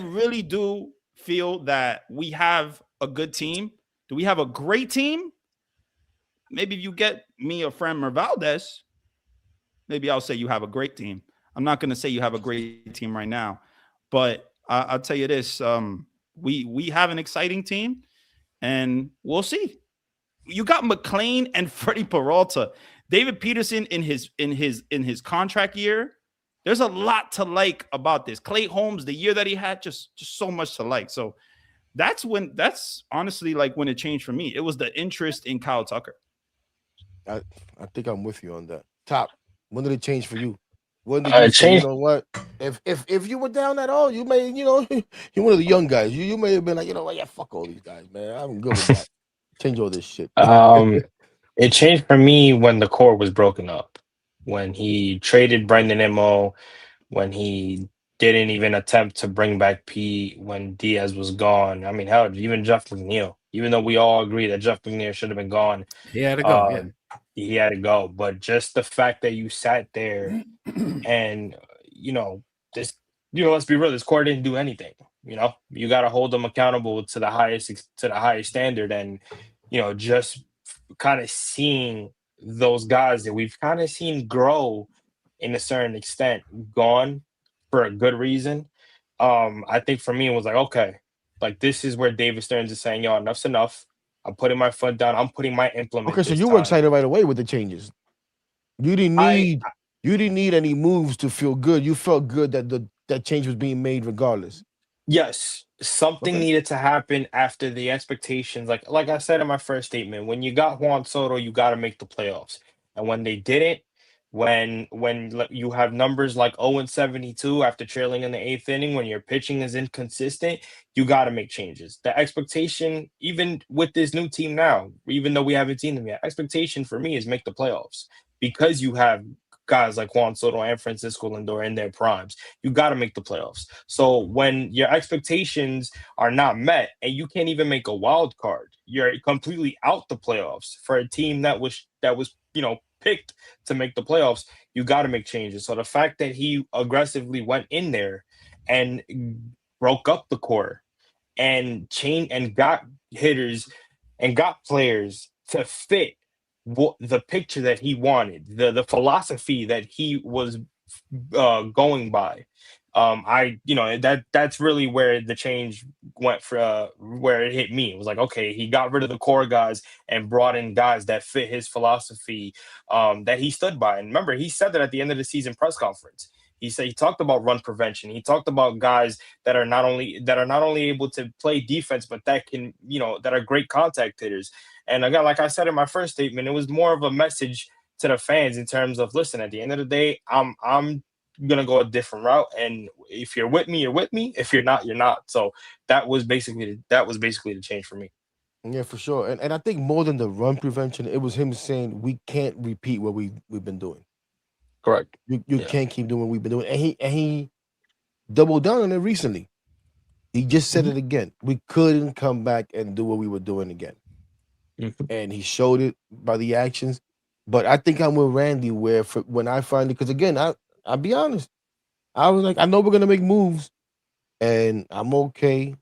really do feel that we have a good team. Do we have a great team? Maybe if you get me a Framber Valdez, maybe I'll say you have a great team. I'm not going to say you have a great team right now, but I'll tell you this. We have an exciting team. And we'll see. You got McClain and Freddie Peralta, David Peterson in his contract year. There's a lot to like about this. Clay Holmes, the year that he had, just so much to like. So that's honestly like when it changed for me. It was the interest in Kyle Tucker. I think I'm with you on that. Top. When did it change for you? When did you say, you know what? If you were down at all, you may, you're one of the young guys. You may have been like, yeah, fuck all these guys, man. I'm good with that. Change all this shit. It changed for me when the core was broken up. When he traded Brendan Nimmo, when he didn't even attempt to bring back Pete when Diaz was gone. I mean, hell, even Jeff McNeil. Even though we all agree that Jeff McNeil should have been gone. He had to go, He had to go. But just the fact that you sat there and, let's be real, this core didn't do anything. You got to hold them accountable to the highest standard. And, just kind of seeing those guys that we've kind of seen grow in a certain extent gone for a good reason. I think for me, it was like, okay, like this is where David Stearns is saying, yo, enough's enough. I'm putting my foot down. I'm putting my implement. Okay, so you were excited right away with the changes. You didn't need any moves to feel good. You felt good that that change was being made regardless. Yes, something needed to happen after the expectations. Like I said in my first statement, when you got Juan Soto, you got to make the playoffs. And when they didn't, when you have numbers like 0-72 after trailing in the 8th inning, when your pitching is inconsistent, you got to make changes. The expectation, even with this new team now, even though we haven't seen them yet, expectation for me is make the playoffs because you have guys like Juan Soto and Francisco Lindor in their primes. You got to make the playoffs. So when your expectations are not met and you can't even make a wild card, you're completely out the playoffs for a team that was picked to make the playoffs. You got to make changes. So the fact that he aggressively went in there and broke up the core and changed and got hitters and got players to fit the picture that he wanted, the philosophy that he was going by. That's really where the change went for where it hit me. It was like, okay, he got rid of the core guys and brought in guys that fit his philosophy, that he stood by. And remember, he said that at the end of the season press conference. He talked about run prevention. He talked about guys that are not only able to play defense, but that can, that are great contact hitters. And again, like I said in my first statement, it was more of a message to the fans in terms of, listen, at the end of the day, I'm gonna go a different route, and if you're with me, you're with me. If you're not, you're not. So that was basically the change for me. Yeah, for sure. And I think more than the run prevention, it was him saying we can't repeat what we've been doing. Correct. You can't keep doing what we've been doing. And he doubled down on it recently. He just said it again. We couldn't come back and do what we were doing again. And he showed it by the actions. But I think I'm with Randy where when I finally, because again, I'll be honest, I was like, I know we're going to make moves and I'm okay.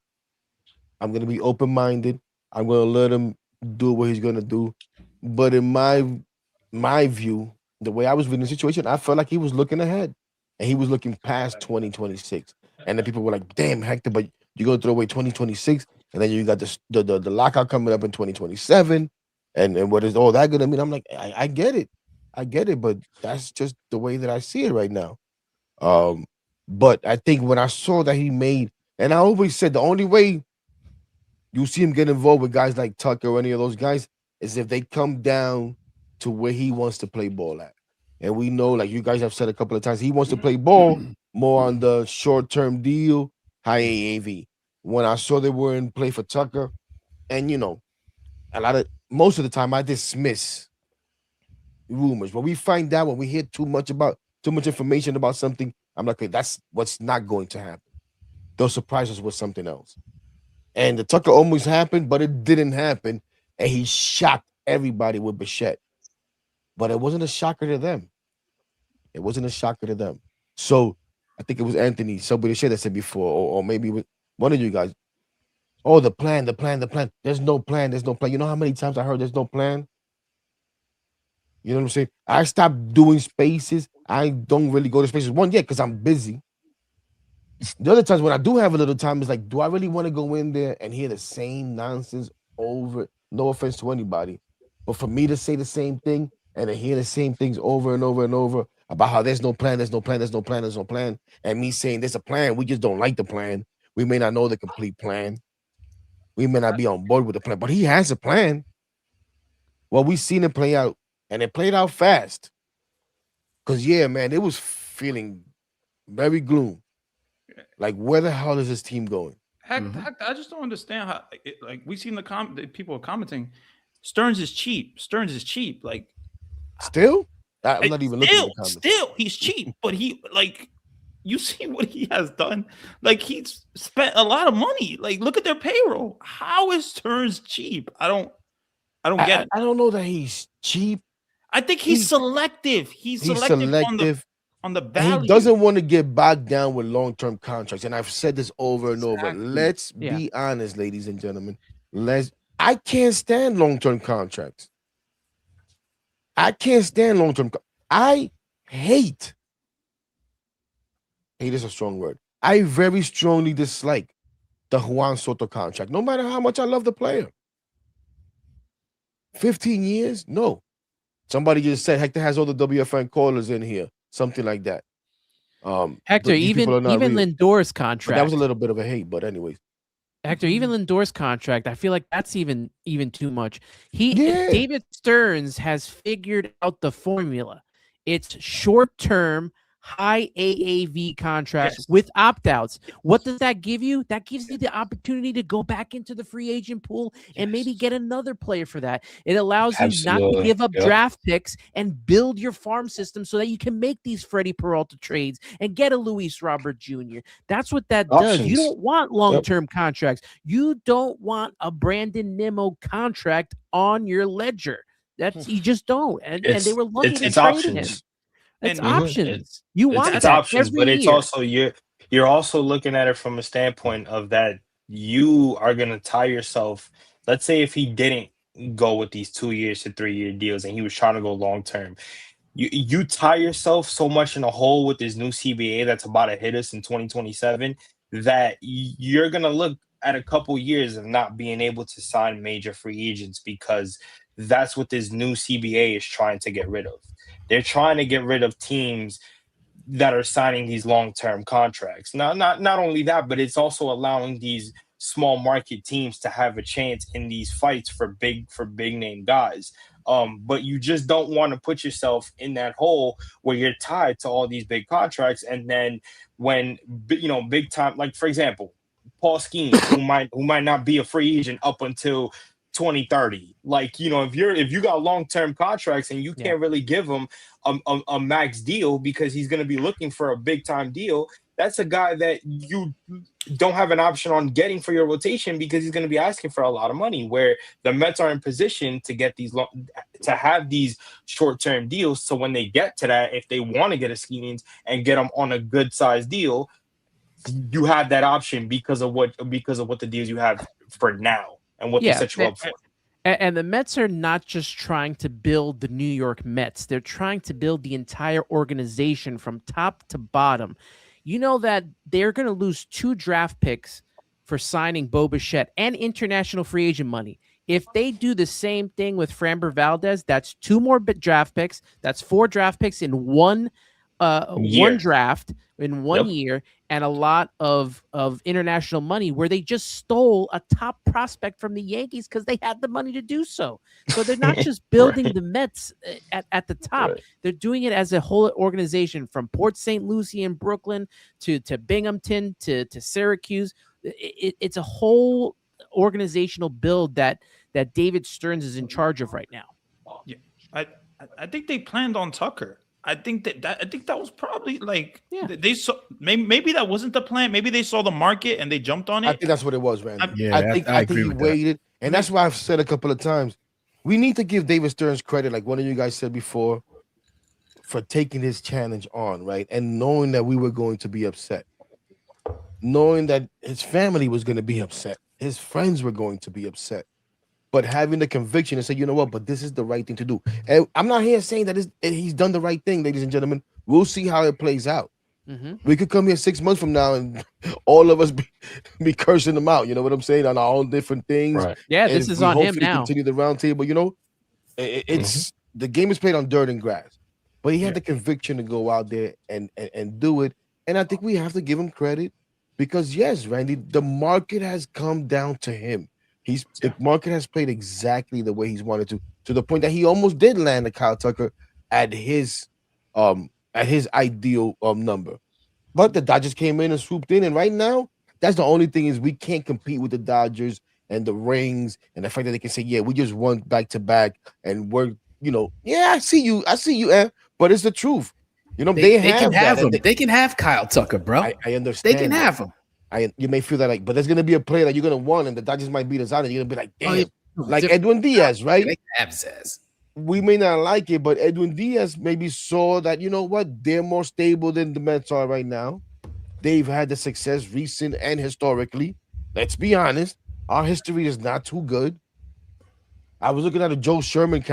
I'm going to be open-minded. I'm going to let him do what he's going to do. But in my view, the way I was reading the situation, I felt like he was looking ahead and he was looking past 2026. And then people were like, damn, Hector, but you're going to throw away 2026 and then you got the lockout coming up in 2027. And what is all that going to mean? I'm like, I get it. I get it, but that's just the way that I see it right now. But I think when I saw that he made, and I always said the only way you see him get involved with guys like Tucker or any of those guys is if they come down to where he wants to play ball at. And we know, like you guys have said a couple of times, he wants to play ball more on the short-term deal, high AAV. When I saw they were in play for Tucker, and most of the time I dismiss rumors. When we find out, when we hear too much information about something, I'm like, okay, that's what's not going to happen. They'll surprise us with something else. And the Tucker almost happened, but it didn't happen. And he shocked everybody with Bichette. But it wasn't a shocker to them. It wasn't a shocker to them. So I think it was Anthony, somebody that said before, or maybe it was one of you guys. Oh, the plan. There's no plan. You know how many times I heard there's no plan? You know what I'm saying? I stopped doing spaces. I don't really go to spaces. One, because I'm busy. The other times when I do have a little time, it's like, do I really want to go in there and hear the same nonsense over? No offense to anybody, but for me to say the same thing and to hear the same things over and over and over about how there's no plan, and me saying there's a plan, we just don't like the plan. We may not know the complete plan. We may not be on board with the plan, but he has a plan. Well, we've seen it play out, and it played out fast. Because, man, it was feeling very gloom. Like, where the hell is this team going? Heck, I just don't understand how. We've seen the people are commenting. Stearns is cheap. Like, still, I'm not even looking at the comments. Still, he's cheap, but you see what he has done. Like, he's spent a lot of money. Like, look at their payroll. How is Stearns cheap? I don't get it. I don't know that he's cheap. I think he's selective. He's selective on the value. He doesn't want to get bogged down with long-term contracts. And I've said this over and over. Let's be honest, ladies and gentlemen. I can't stand long-term contracts. I hate is a strong word. I very strongly dislike the Juan Soto contract, no matter how much I love the player. 15 years? No. Somebody just said Hector has all the WFN callers in here. Something like that. Hector, even Lindor's contract. But that was a little bit of a hate, but anyways. Hector, even Lindor's contract, I feel like that's even too much. David Stearns has figured out the formula. It's short-term, high AAV contracts Yes. with opt-outs. What does that give you? That gives you the opportunity to go back into the free agent pool and maybe get another player for that. It allows you not to Absolutely. give up Yep. draft picks and build your farm system so that you can make these Freddie Peralta trades and get a Luis Robert Jr. That's what that does. You Options. don't want long-term contracts. You don't want a Brandon Nimmo contract on your ledger. That's you just don't. And they It's were lucky to it's trade him. options. It's And options. You want It's that options, every but it's year. also you're also looking at it from a standpoint of that you are gonna tie yourself. Let's say if he didn't go with these 2 years to 3 year deals and he was trying to go long term, you tie yourself so much in a hole with this new CBA that's about to hit us in 2027 that you're gonna look at a couple years of not being able to sign major free agents because that's what this new CBA is trying to get rid of. They're trying to get rid of teams that are signing these long-term contracts. Now, not only that, but it's also allowing these small market teams to have a chance in these fights for big name guys. But you just don't want to put yourself in that hole where you're tied to all these big contracts, and then when big time, like for example, Paul Skeens, who might not be a free agent up until 2030. Like, if you got long-term contracts and you can't really give him a max deal because he's going to be looking for a big time deal, that's a guy that you don't have an option on getting for your rotation because he's going to be asking for a lot of money, where the Mets are in position to get to have these short-term deals. So when they get to that, if they want to get a Skeens and get them on a good size deal, you have that option because of what the deals you have for now and what they set you up for. And the Mets are not just trying to build the New York Mets. They're trying to build the entire organization from top to bottom. You know that they're going to lose 2 draft picks for signing Bo Bichette and international free agent money. If they do the same thing with Framber Valdez, that's 2 more draft picks. That's 4 draft picks in one draft in 1 year, and a lot of international money where they just stole a top prospect from the Yankees because they had the money to do so. So they're not just building the Mets at the top. Right. They're doing it as a whole organization, from Port St. Lucie in Brooklyn to Binghamton to Syracuse. It's a whole organizational build that David Stearns is in charge of right now. Yeah, I think they planned on Tucker. I think that was probably they saw maybe that wasn't the plan. Maybe they saw the market and they jumped on it. I think that's what it was, man. I think he waited, and that's why I've said a couple of times, we need to give David Stearns credit, like one of you guys said before, for taking this challenge on, right? And knowing that we were going to be upset, knowing that his family was going to be upset, his friends were going to be upset, but having the conviction and say, you know what, but this is the right thing to do. And I'm not here saying that he's done the right thing, ladies and gentlemen. We'll see how it plays out. Mm-hmm. We could come here 6 months from now and all of us be cursing him out. You know what I'm saying? On our own different things. Right. Yeah, this is on him now. Continue the roundtable. It's the game is played on dirt and grass, but he had the conviction to go out there and do it. And I think we have to give him credit because, yes, Randy, the market has come down to him. The market has played exactly the way he's wanted to the point that he almost did land a Kyle Tucker at his ideal number. But the Dodgers came in and swooped in, and right now, that's the only thing is we can't compete with the Dodgers and the rings and the fact that they can say, yeah, we just won back-to-back and we're, I see you, but it's the truth. They can have him. They can have Kyle Tucker, bro. I understand. They can have him. You may feel that but there's gonna be a player that you're gonna want, and the Dodgers might beat us out, and you're gonna be like, damn, like Edwin Diaz, right? We may not like it, but Edwin Diaz maybe saw that, you know what, they're more stable than the Mets are right now. They've had the success recent and historically. Let's be honest, our history is not too good. I was looking at a Joe Sherman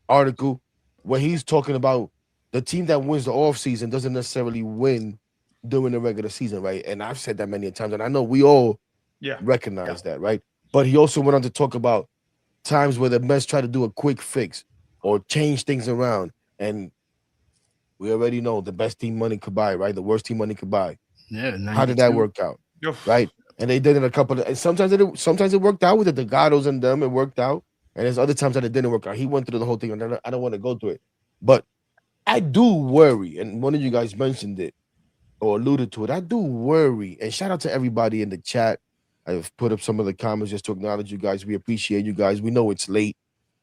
article where he's talking about the team that wins the offseason doesn't necessarily win during the regular season, right? And I've said that many times, and I know we all recognize that, right? But he also went on to talk about times where the Mets try to do a quick fix or change things around, and we already know the best team money could buy, right? The worst team money could buy. Yeah. 92. How did that work out? Right? And they did it a couple of, and sometimes it worked out with the Delgados and them. It worked out, and there's other times that it didn't work out. He went through the whole thing, and I don't want to go through it, but I do worry, and one of you guys mentioned it or alluded to it. I do worry, and shout out to everybody in the chat. I've put up some of the comments just to acknowledge you guys. We appreciate you guys. We know it's late,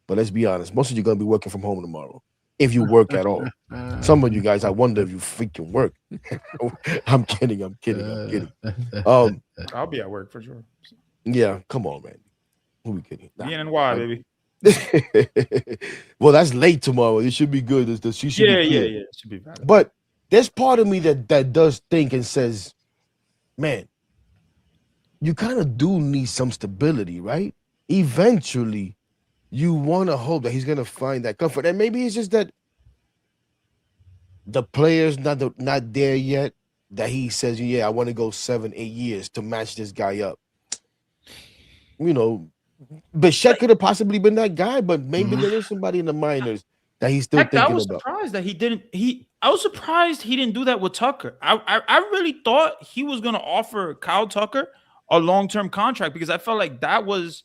but let's be honest. Most of you are gonna be working from home tomorrow, if you work at all. Some of you guys, I wonder if you freaking work. I'm kidding. I'm kidding. I'll be at work for sure. Yeah, come on, man. Who we kidding? Nah. BNY, baby. Well, that's late tomorrow. It should be good. She should be clear. Yeah. It should be better. But there's part of me that does think and says, man, you kind of do need some stability, right? Eventually, you want to hope that he's gonna find that comfort, and maybe it's just that the player's not there yet. That he says, yeah, I want to go 7-8 years to match this guy up. You know, Bichette could have possibly been that guy, but maybe there is somebody in the minors that he's still thinking about. I was surprised that he didn't. I was surprised he didn't do that with Tucker. I really thought he was going to offer Kyle Tucker a long-term contract because I felt like that was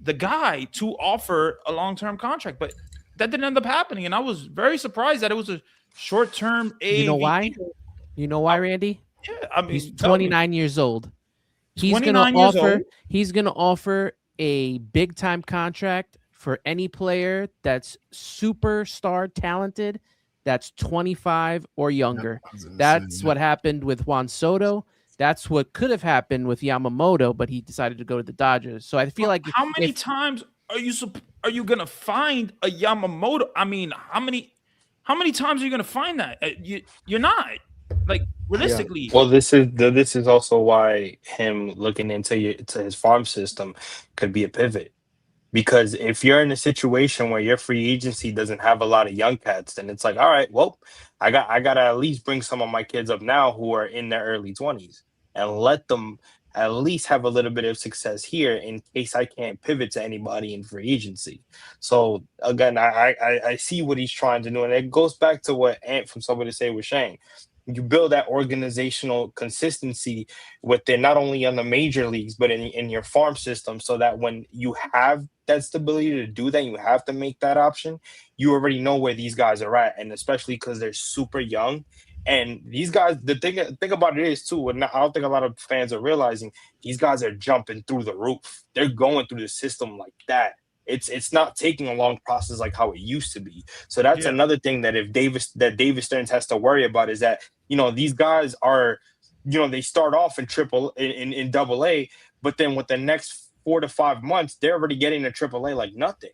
the guy to offer a long-term contract, but that didn't end up happening, and I was very surprised that it was a short-term. You know why? You know why, Randy? Yeah, I mean, he's 29 years old. He's gonna offer a big time contract for any player that's superstar talented, that's 25 or younger. That's what happened with Juan Soto. That's what could have happened with Yamamoto, but he decided to go to the Dodgers. So I feel like how many times are you gonna find a Yamamoto? I mean, how many times are you gonna find that? You're not. Like realistically, well, this is also why him looking into his farm system could be a pivot. Because if you're in a situation where your free agency doesn't have a lot of young cats, then it's like, all right, well, I gotta at least bring some of my kids up now who are in their early 20s and let them at least have a little bit of success here in case I can't pivot to anybody in free agency. So again, I see what he's trying to do, and it goes back to what Ant from Somebody to Say was saying. You build that organizational consistency within not only on the major leagues but in your farm system, so that when you have that stability to do that, you have to make that option, you already know where these guys are at. And especially because they're super young, and these guys, the thing about it is too, and I don't think a lot of fans are realizing, these guys are jumping through the roof. They're going through the system like that. It's not taking a long process like how it used to be. So that's another thing that David Stearns has to worry about, is that, you know, these guys are, you know, they start off in double A, but then with the next 4 to 5 months, they're already getting to triple A like nothing.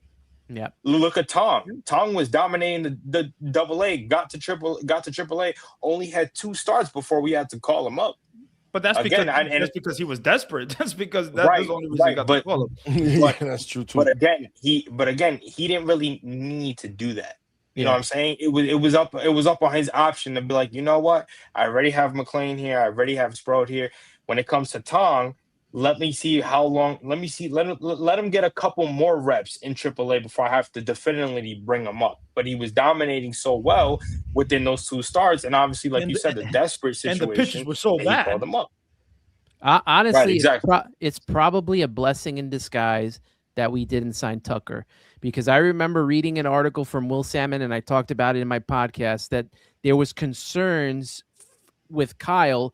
Yeah. Look at Tong. Tong was dominating the double A, got to triple A, only had 2 starts before we had to call him up. But that's because he was desperate. That's because that's the only reason he got to call him. Yeah, that's true too. But again, he didn't really need to do that. You know what I'm saying? It was up on his option to be like, you know what? I already have McLean here. I already have Sprout here. When it comes to Tong, let me see how long. Let him get a couple more reps in AAA before I have to definitively bring him up. But he was dominating so well within those 2 starts, and obviously, like you said, the desperate situation. And the pitches were so bad. He called him up. Honestly, right, exactly. It's probably a blessing in disguise that we didn't sign Tucker, because I remember reading an article from Will Salmon, and I talked about it in my podcast, that there was concerns with Kyle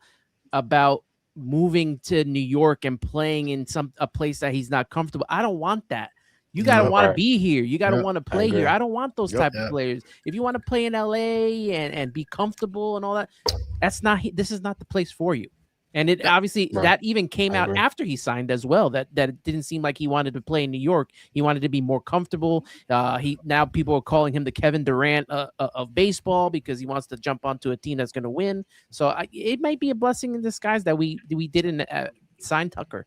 about moving to New York and playing in a place that he's not comfortable. I don't want that. You gotta want to be here. You gotta want to play here. I don't want those type of players. If you want to play in LA and be comfortable and all that, this is not the place for you. And it obviously that even came out after he signed as well. That it didn't seem like he wanted to play in New York. He wanted to be more comfortable. Now people are calling him the Kevin Durant of baseball, because he wants to jump onto a team that's going to win. So it might be a blessing in disguise that we didn't sign Tucker.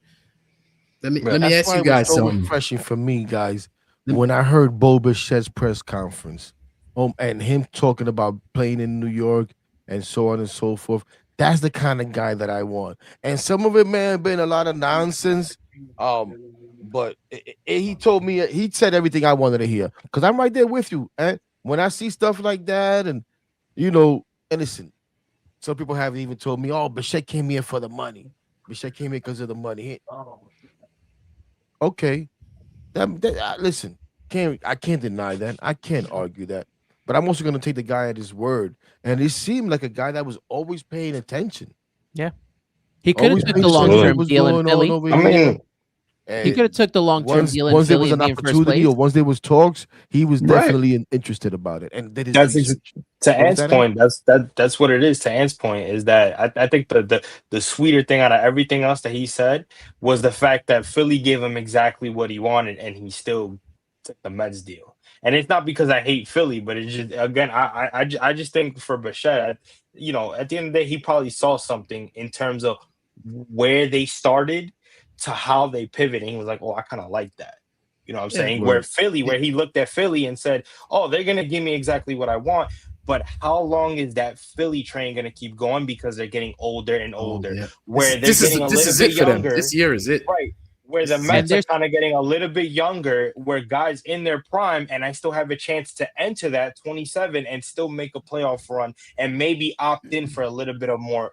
Let me ask you guys something. Refreshing for me, guys, when I heard Bo Bichette's press conference, and him talking about playing in New York and so on and so forth. That's the kind of guy that I want. And some of it may have been a lot of nonsense. But he told me, he said everything I wanted to hear. Because I'm right there with you. And when I see stuff like that, and you know, and listen, some people have even told me, oh, Bichette came here for the money. Bichette came here because of the money. Okay. Listen, I can't deny that. I can't argue that. but I'm also gonna take the guy at his word. And he seemed like a guy that was always paying attention, Yeah. He could have always took paying the attention to what Absolutely. long-term was deal in going on Philly. over I here. mean, He could have And took the long-term deal in once there Philly was and an be in first opportunity, place. or once there was talks, he was right. definitely interested about it and did his That's ex- research. to What was Ant's that at? point. That's what it is. To Ant's point is that I think the sweeter thing out of everything else that he said was the fact that Philly gave him exactly what he wanted, and he still took the Mets deal. And it's not because I hate Philly, but it's just again I just think for Bichette, at the end of the day, he probably saw something in terms of where they started to how they pivot, and he was like, oh, I kind of like that. You know what I'm Yeah. saying? Word. Where he looked at Philly and said, oh, they're gonna give me exactly what I want. But how long is that Philly train gonna keep going because they're getting older and Oh older, yeah. where they're getting a This little is bit it for them. younger, This year is it. right? Where This the is And Mets it. are there's kind of getting a little bit younger, where guys in their prime, and I still have a chance to enter that 27 and still make a playoff run and maybe opt in for a little bit of more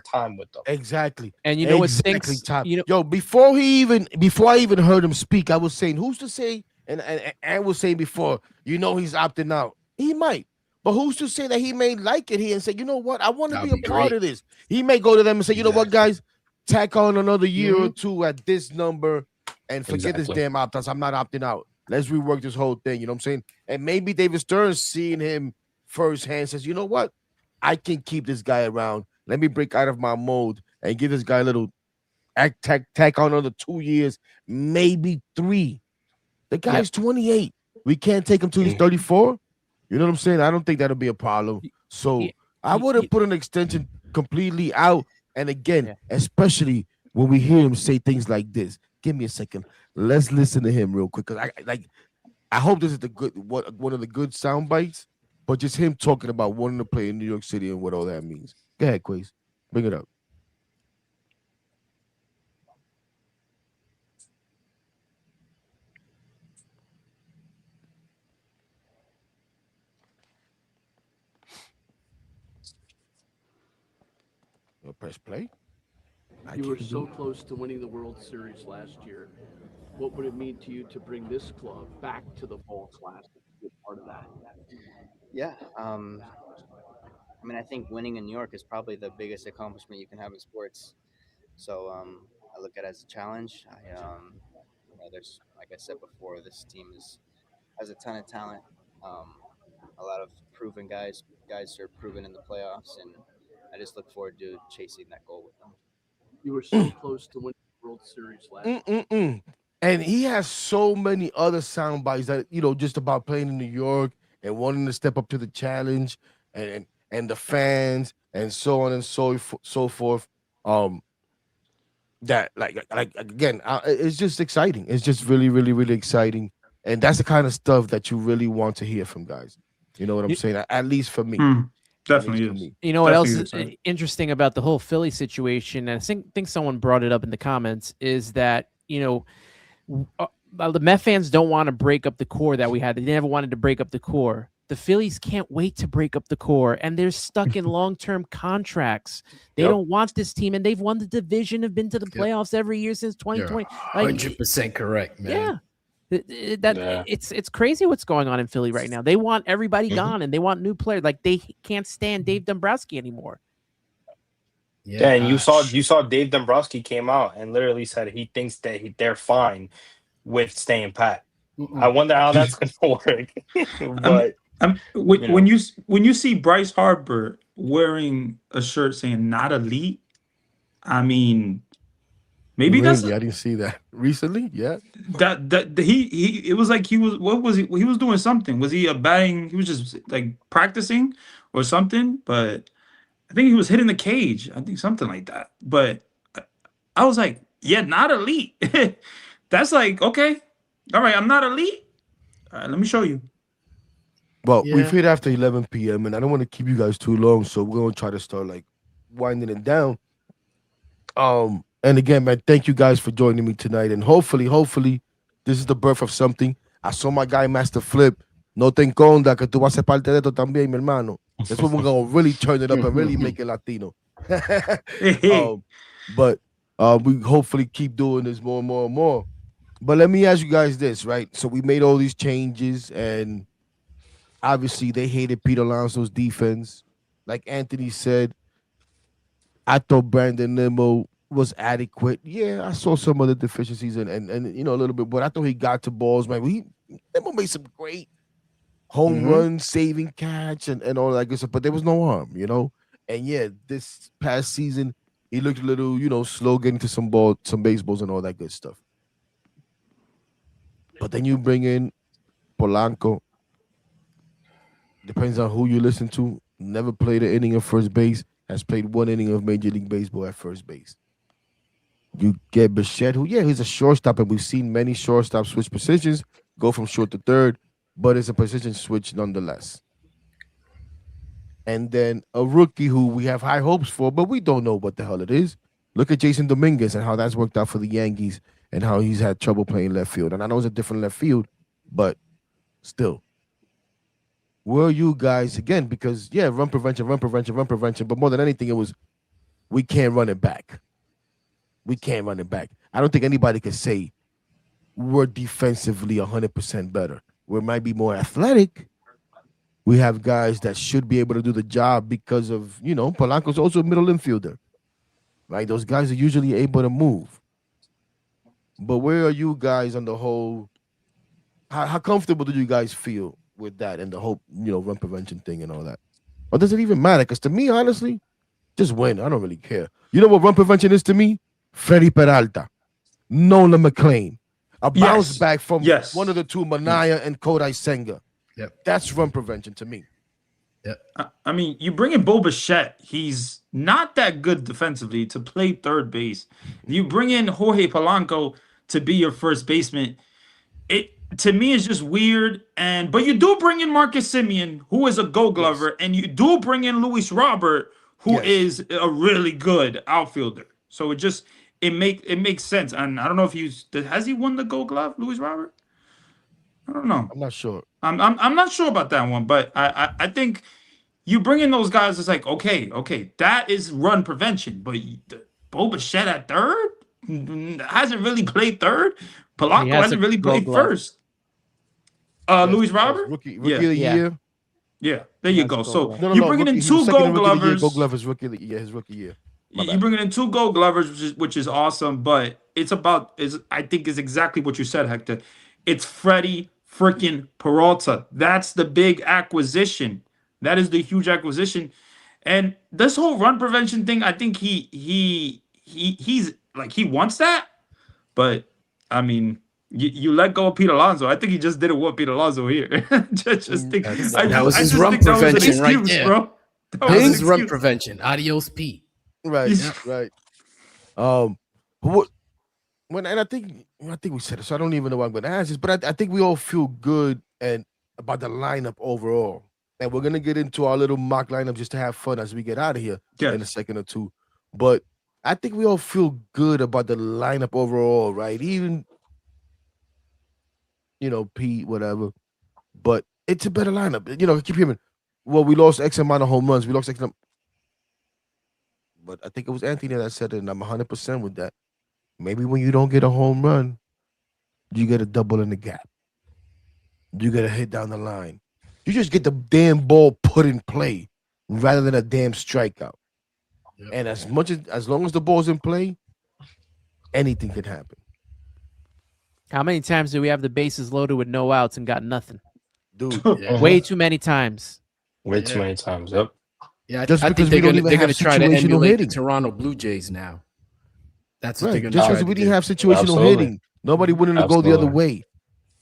time with them. Exactly. and you know what Exactly, stinks? Top. You know, Yo, before I even heard him speak, I was saying, who's to say? And was saying before, he's opting out. He might, but who's to say that he may like it here and say, you know what, I want to be That'd a be part great. of this. He may go to them and say, you know what, Exactly. guys, tack on another year or Mhm. two at this number and forget this Exactly. damn opt-outs. I'm not opting out. Let's rework this whole thing. You know what I'm saying? And maybe David Stern seeing him firsthand says, you know what, I can keep this guy around. Let me break out of my mode and give this guy a little tack on another 2 years, maybe three. The yep. guy's 28. We can't take him till he's Mm. 34. You know what I'm saying? I don't think that'll be a problem. Y- So I would have y- put an extension completely out. And again, yeah. especially when we hear him say things like this. Give me a second. Let's listen to him real quick. Cause I hope this is the good one of the good sound bites, but just him talking about wanting to play in New York City and what all that means. Go ahead, Quaze. Bring it up. Press play. I You were can't so do it. close to winning the World Series last year. What would it mean to you to bring this club back to the Fall Classic? To be a part of that. Yeah. I mean, I think winning in New York is probably the biggest accomplishment you can have in sports. So I look at it as a challenge. There's like I said before, this team has a ton of talent. Um, a lot of proven guys who are proven in the playoffs, and I just look forward to chasing that goal with them. You were so close to winning the World Series last year. Mm-mm-mm. And he has so many other sound bites that just about playing in New York and wanting to step up to the challenge and the fans and so on and so forth. Um, that like again, it's just exciting. It's just really, really, really exciting, and that's the kind of stuff that you really want to hear from guys. You know what I'm You, saying? At least for me. Hmm, At least definitely for is. me. you know what Definitely else is is exciting. interesting about the whole Philly situation? And I think someone brought it up in the comments is that the Met fans don't want to break up the core that we had. They never wanted to break up the core. The Phillies can't wait to break up the core, and they're stuck in long-term contracts. They Yep. don't want this team, and they've won the division, have been to the Yep. playoffs every year since You're 2020. Like, 100% correct, man. yeah, Yeah. it's crazy what's going on in Philly right now. They want everybody Mhm. gone, and they want new players. Like they can't stand Dave Dombrowski anymore. Yeah, and Yeah. you saw Dave Dombrowski came out and literally said he thinks that they're fine with staying pat. I Mm-mm. wonder how that's going to work. I'm, But when you know, when you see Bryce Harper wearing a shirt saying "not elite," I mean, maybe that's Really, I didn't see that recently. Yeah. that he it was like he was what was he was doing something. Was he a batting? He was just like practicing or something. But I think he was hitting the cage. I think something like that. But I was like, yeah, not elite. That's like okay, all right. I'm not elite. All right, let me show you. Well, we've Yeah. hit after 11 p.m. and I don't want to keep you guys too long, so we're gonna try to start like winding it down. And again, man, thank you guys for joining me tonight. And hopefully, this is the birth of something. I saw my guy Master Flip. No te enconda que tú vas a ser parte de esto también, mi hermano. That's when we're gonna really turn it up and really make it Latino. Hey, um, but we hopefully keep doing this more and more and more. But let me ask you guys this, right? So we made all these changes, and Obviously, they hated Pete Alonso's defense. Like Anthony said, I thought Brandon Nimmo was adequate. Yeah, I saw some of the deficiencies and a little bit, but I thought he got to balls, man. Nimmo made some great home run saving catch and all that good stuff, but there was no arm. And yeah, this past season he looked a little, slow getting to some baseballs and all that good stuff. But then you bring in Polanco. Depends on who you listen to. Never played an inning of first base. Has played one inning of Major League Baseball at first base. You get Bichette, he's a shortstop, and we've seen many shortstops switch positions, go from short to third, but it's a position switch nonetheless. And then a rookie who we have high hopes for, but we don't know what the hell it is. Look at Jason Dominguez and how that's worked out for the Yankees and how he's had trouble playing left field. And I know it's a different left field, but still. Where are you guys again? Because run prevention. But more than anything, it was we can't run it back. We can't run it back. I don't think anybody can say we're defensively 100% better. We might be more athletic. We have guys that should be able to do the job because of Polanco's also a middle infielder, right? Those guys are usually able to move. But where are you guys on the whole? How comfortable do you guys feel with that and the whole, run prevention thing and all that? Or does it even matter? Because to me, honestly, just win. I don't really care. You know what run prevention is to me? Freddie Peralta, Nolan McLean, a bounce back from one of the two, Manaya and Kodai Senga. Yep. That's run prevention to me. Yeah. I mean, you bring in Bo Bichette. He's not that good defensively to play third base. You bring in Jorge Polanco to be your first baseman. It to me is just weird. But you do bring in Marcus Semien, who is a Gold Glover, and you do bring in Luis Robert, who is a really good outfielder. So it makes sense. And I don't know if has he won the Gold Glove, Luis Robert? I don't know. I'm not sure. I'm not sure about that one, but I think you bring in those guys. It's like okay, that is run prevention. But Bo Bichette at third hasn't really played third. Polanco hasn't really played first. Luis Robert, rookie of the year. Yeah, there you go. So No, you're bringing in two Gold Glovers. Gold Glovers rookie of the year, his rookie year. You're bringing in two Gold Glovers, which is awesome. But I think is exactly what you said, Hector. It's Freddie freaking Peralta. That's the big acquisition. That is the huge acquisition. And this whole run prevention thing, I think he's like he wants that. But I mean, you let go of Pete Alonso. I think he just didn't want Pete Alonso here. That was his run prevention right there. Bro. That was his run prevention. Adios, Pete. Right, right. And I think we said it, so I don't even know what I'm going to ask this, but I think we all feel good and about the lineup overall. And we're going to get into our little mock lineup just to have fun as we get out of here in a second or two. But I think we all feel good about the lineup overall, right? Even, Pete, whatever. But it's a better lineup. Keep hearing, well, we lost X amount of home runs. We lost X amount. But I think it was Anthony that said it, and I'm 100% with that. Maybe when you don't get a home run, you get a double in the gap. You get a hit down the line. You just get the damn ball put in play rather than a damn strikeout. Yep. And as long as the ball's in play, anything can happen. How many times do we have the bases loaded with no outs and got nothing? Dude, way too many times. Way too many times. Yep. Yeah, I think they're going to try to emulate the Toronto Blue Jays now. That's what they're going to try to do. Just because we didn't have situational hitting, nobody wanted to go the other way.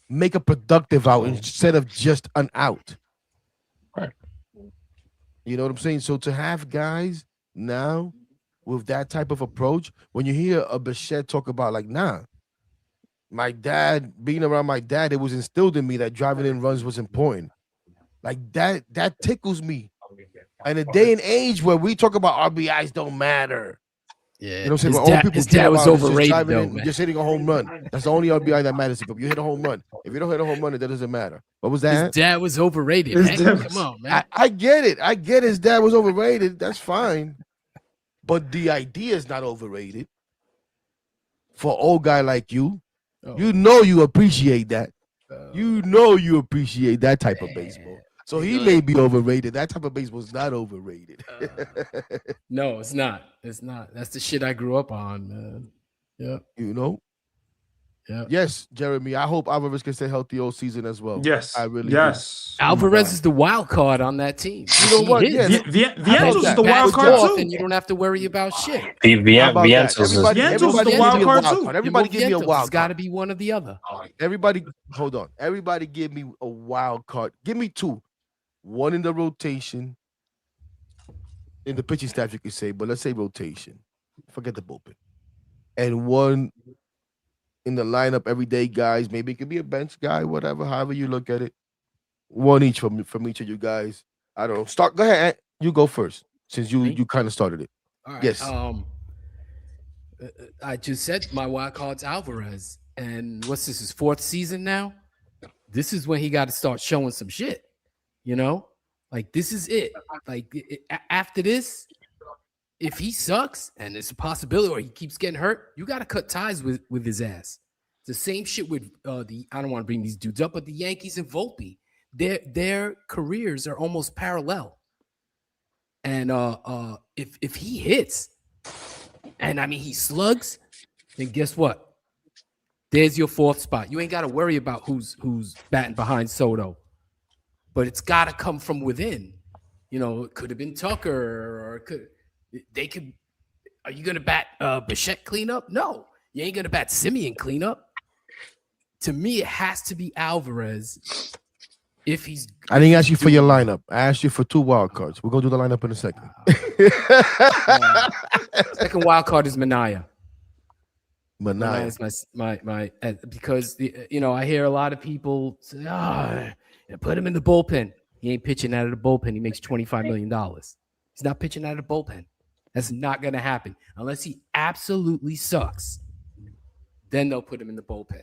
Make a productive out instead of just an out. Right. You know what I'm saying? So to have guys now with that type of approach, when you hear a Bichette talk about my dad, being around my dad, it was instilled in me that driving in runs was important. Like that tickles me. In a day and age where we talk about RBIs don't matter. Yeah, you know what I'm saying? His dad was overrated, though, man. Just hitting a home run. That's the only RBI that matters. If you hit a home run, if you don't hit a home run, it doesn't matter. What was that? His dad was overrated. Man. Come on, man. I get it. I get his dad was overrated. That's fine. But the idea is not overrated. For an old guy like you, you appreciate that. You appreciate that type of baseball. So he may be overrated. That type of baseball is not overrated. No, it's not. It's not. That's the shit I grew up on, man. Yeah. You know? Yeah. Yes, Jeremy. I hope Alvarez can stay healthy all season as well. Yes. I really yes. do. Alvarez is the wild card on that team. You know what? Yeah, Vientos is the wild Bats card off too. And you don't have to worry about shit. How about that? Vientos is Vientos is the give wild me a card wild too. card. Everybody give me a wild It's got to card. be one or the other. Everybody, hold on. Everybody give me a wild card. Give me two. One in the rotation. In the pitching staff, you could say, but let's say rotation. Forget the bullpen. And one in the lineup, everyday guys. Maybe it could be a bench guy, whatever, however you look at it. One each from each of you guys. I don't know. Go ahead. Ant. You go first, since you kind of started it. All right. Yes. I just said my wild card's Alvarez, and what's this? His fourth season now. This is when he got to start showing some shit. You know, like this is it. Like after this, if he sucks and it's a possibility, or he keeps getting hurt, you got to cut ties with his ass. It's the same shit with I don't want to bring these dudes up, but the Yankees and Volpe, their careers are almost parallel. And if he hits, and I mean he slugs, then guess what? There's your fourth spot. You ain't got to worry about who's batting behind Soto, but it's got to come from within. You know, it could have been Tucker, or they could. Are you gonna bat Bichette cleanup? No, you ain't gonna bat Simeon cleanup. To me, it has to be Alvarez. If he's, I didn't ask you for your lineup. I asked you for two wild cards. We're gonna do the lineup in a second. Second wild card is Minaya. Minaya is my because I hear a lot of people say, put him in the bullpen. He ain't pitching out of the bullpen. He makes $25 million. He's not pitching out of the bullpen. That's not gonna happen unless he absolutely sucks. Then they'll put him in the bullpen.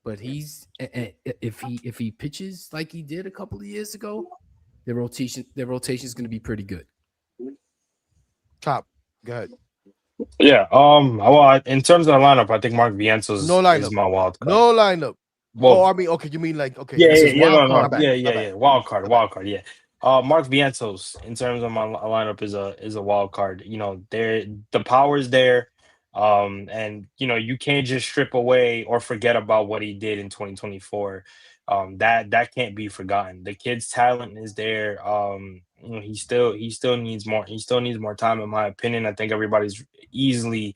But if he pitches like he did a couple of years ago, their rotation is going to be pretty good. Top, go ahead. Yeah. Well, in terms of the lineup, I think Mark Vientos is my wild card. No lineup. Well, I mean, okay, you mean like okay? Yeah. Wild card. Yeah. Mark Vientos, in terms of my lineup, is a wild card. You know, the power's there. And you can't just strip away or forget about what he did in 2024. That can't be forgotten. The kid's talent is there. He still needs more. He still needs more time, in my opinion. I think everybody's easily,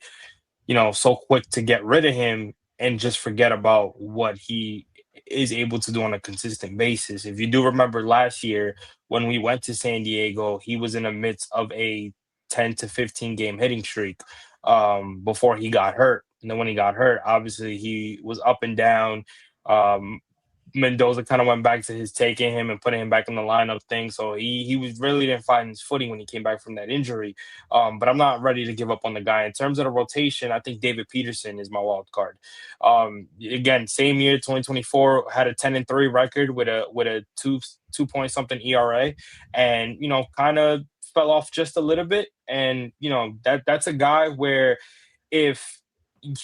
so quick to get rid of him and just forget about what he is able to do on a consistent basis. If you do remember last year when we went to San Diego, he was in the midst of a 10 to 15 game hitting streak before he got hurt. And then when he got hurt, obviously he was up and down. Mendoza kind of went back to his taking him and putting him back in the lineup thing. So he was really didn't find his footing when he came back from that injury. But I'm not ready to give up on the guy. In terms of the rotation, I think David Peterson is my wild card. Again, same year, 2024, had a 10-3 record with a 2 point something ERA, and kind of fell off just a little bit. And that's a guy where if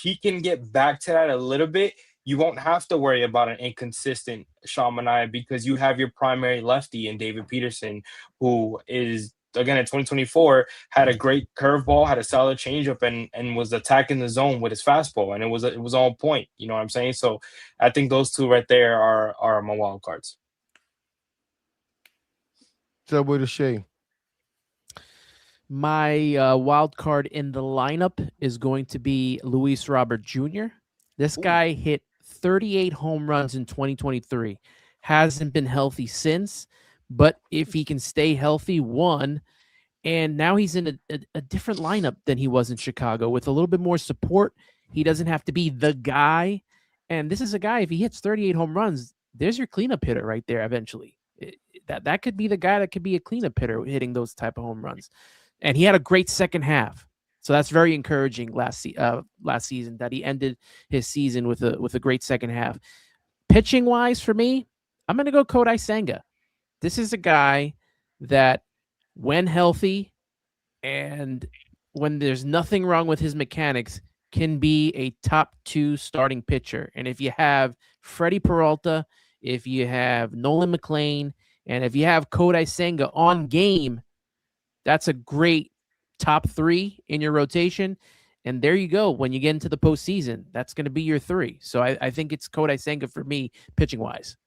he can get back to that a little bit, you won't have to worry about an inconsistent Sean Manaea, because you have your primary lefty in David Peterson, who is, again, in 2024, had a great curveball, had a solid changeup, and was attacking the zone with his fastball, and it was on point. You know what I'm saying? So I think those two right there are my wild cards. So with a shame. My wild card in the lineup is going to be Luis Robert Jr. This guy hit 38 home runs in 2023. Hasn't been healthy since, but if he can stay healthy, and now he's in a different lineup than he was in Chicago with a little bit more support. He doesn't have to be the guy. And this is a guy, if he hits 38 home runs, there's your cleanup hitter right there eventually. That could be the guy that could be a cleanup hitter hitting those type of home runs. And he had a great second half. So that's very encouraging last season, that he ended his season with a great second half. Pitching wise, for me, I'm going to go Kodai Senga. This is a guy that, when healthy and when there's nothing wrong with his mechanics, can be a top 2 starting pitcher. And if you have Freddie Peralta, if you have Nolan McLean, And if you have Kodai Senga on game, that's a great top 3 in your rotation. And there you go. When you get into the postseason, that's going to be your 3. So I think it's Kodai Senga for me, pitching wise.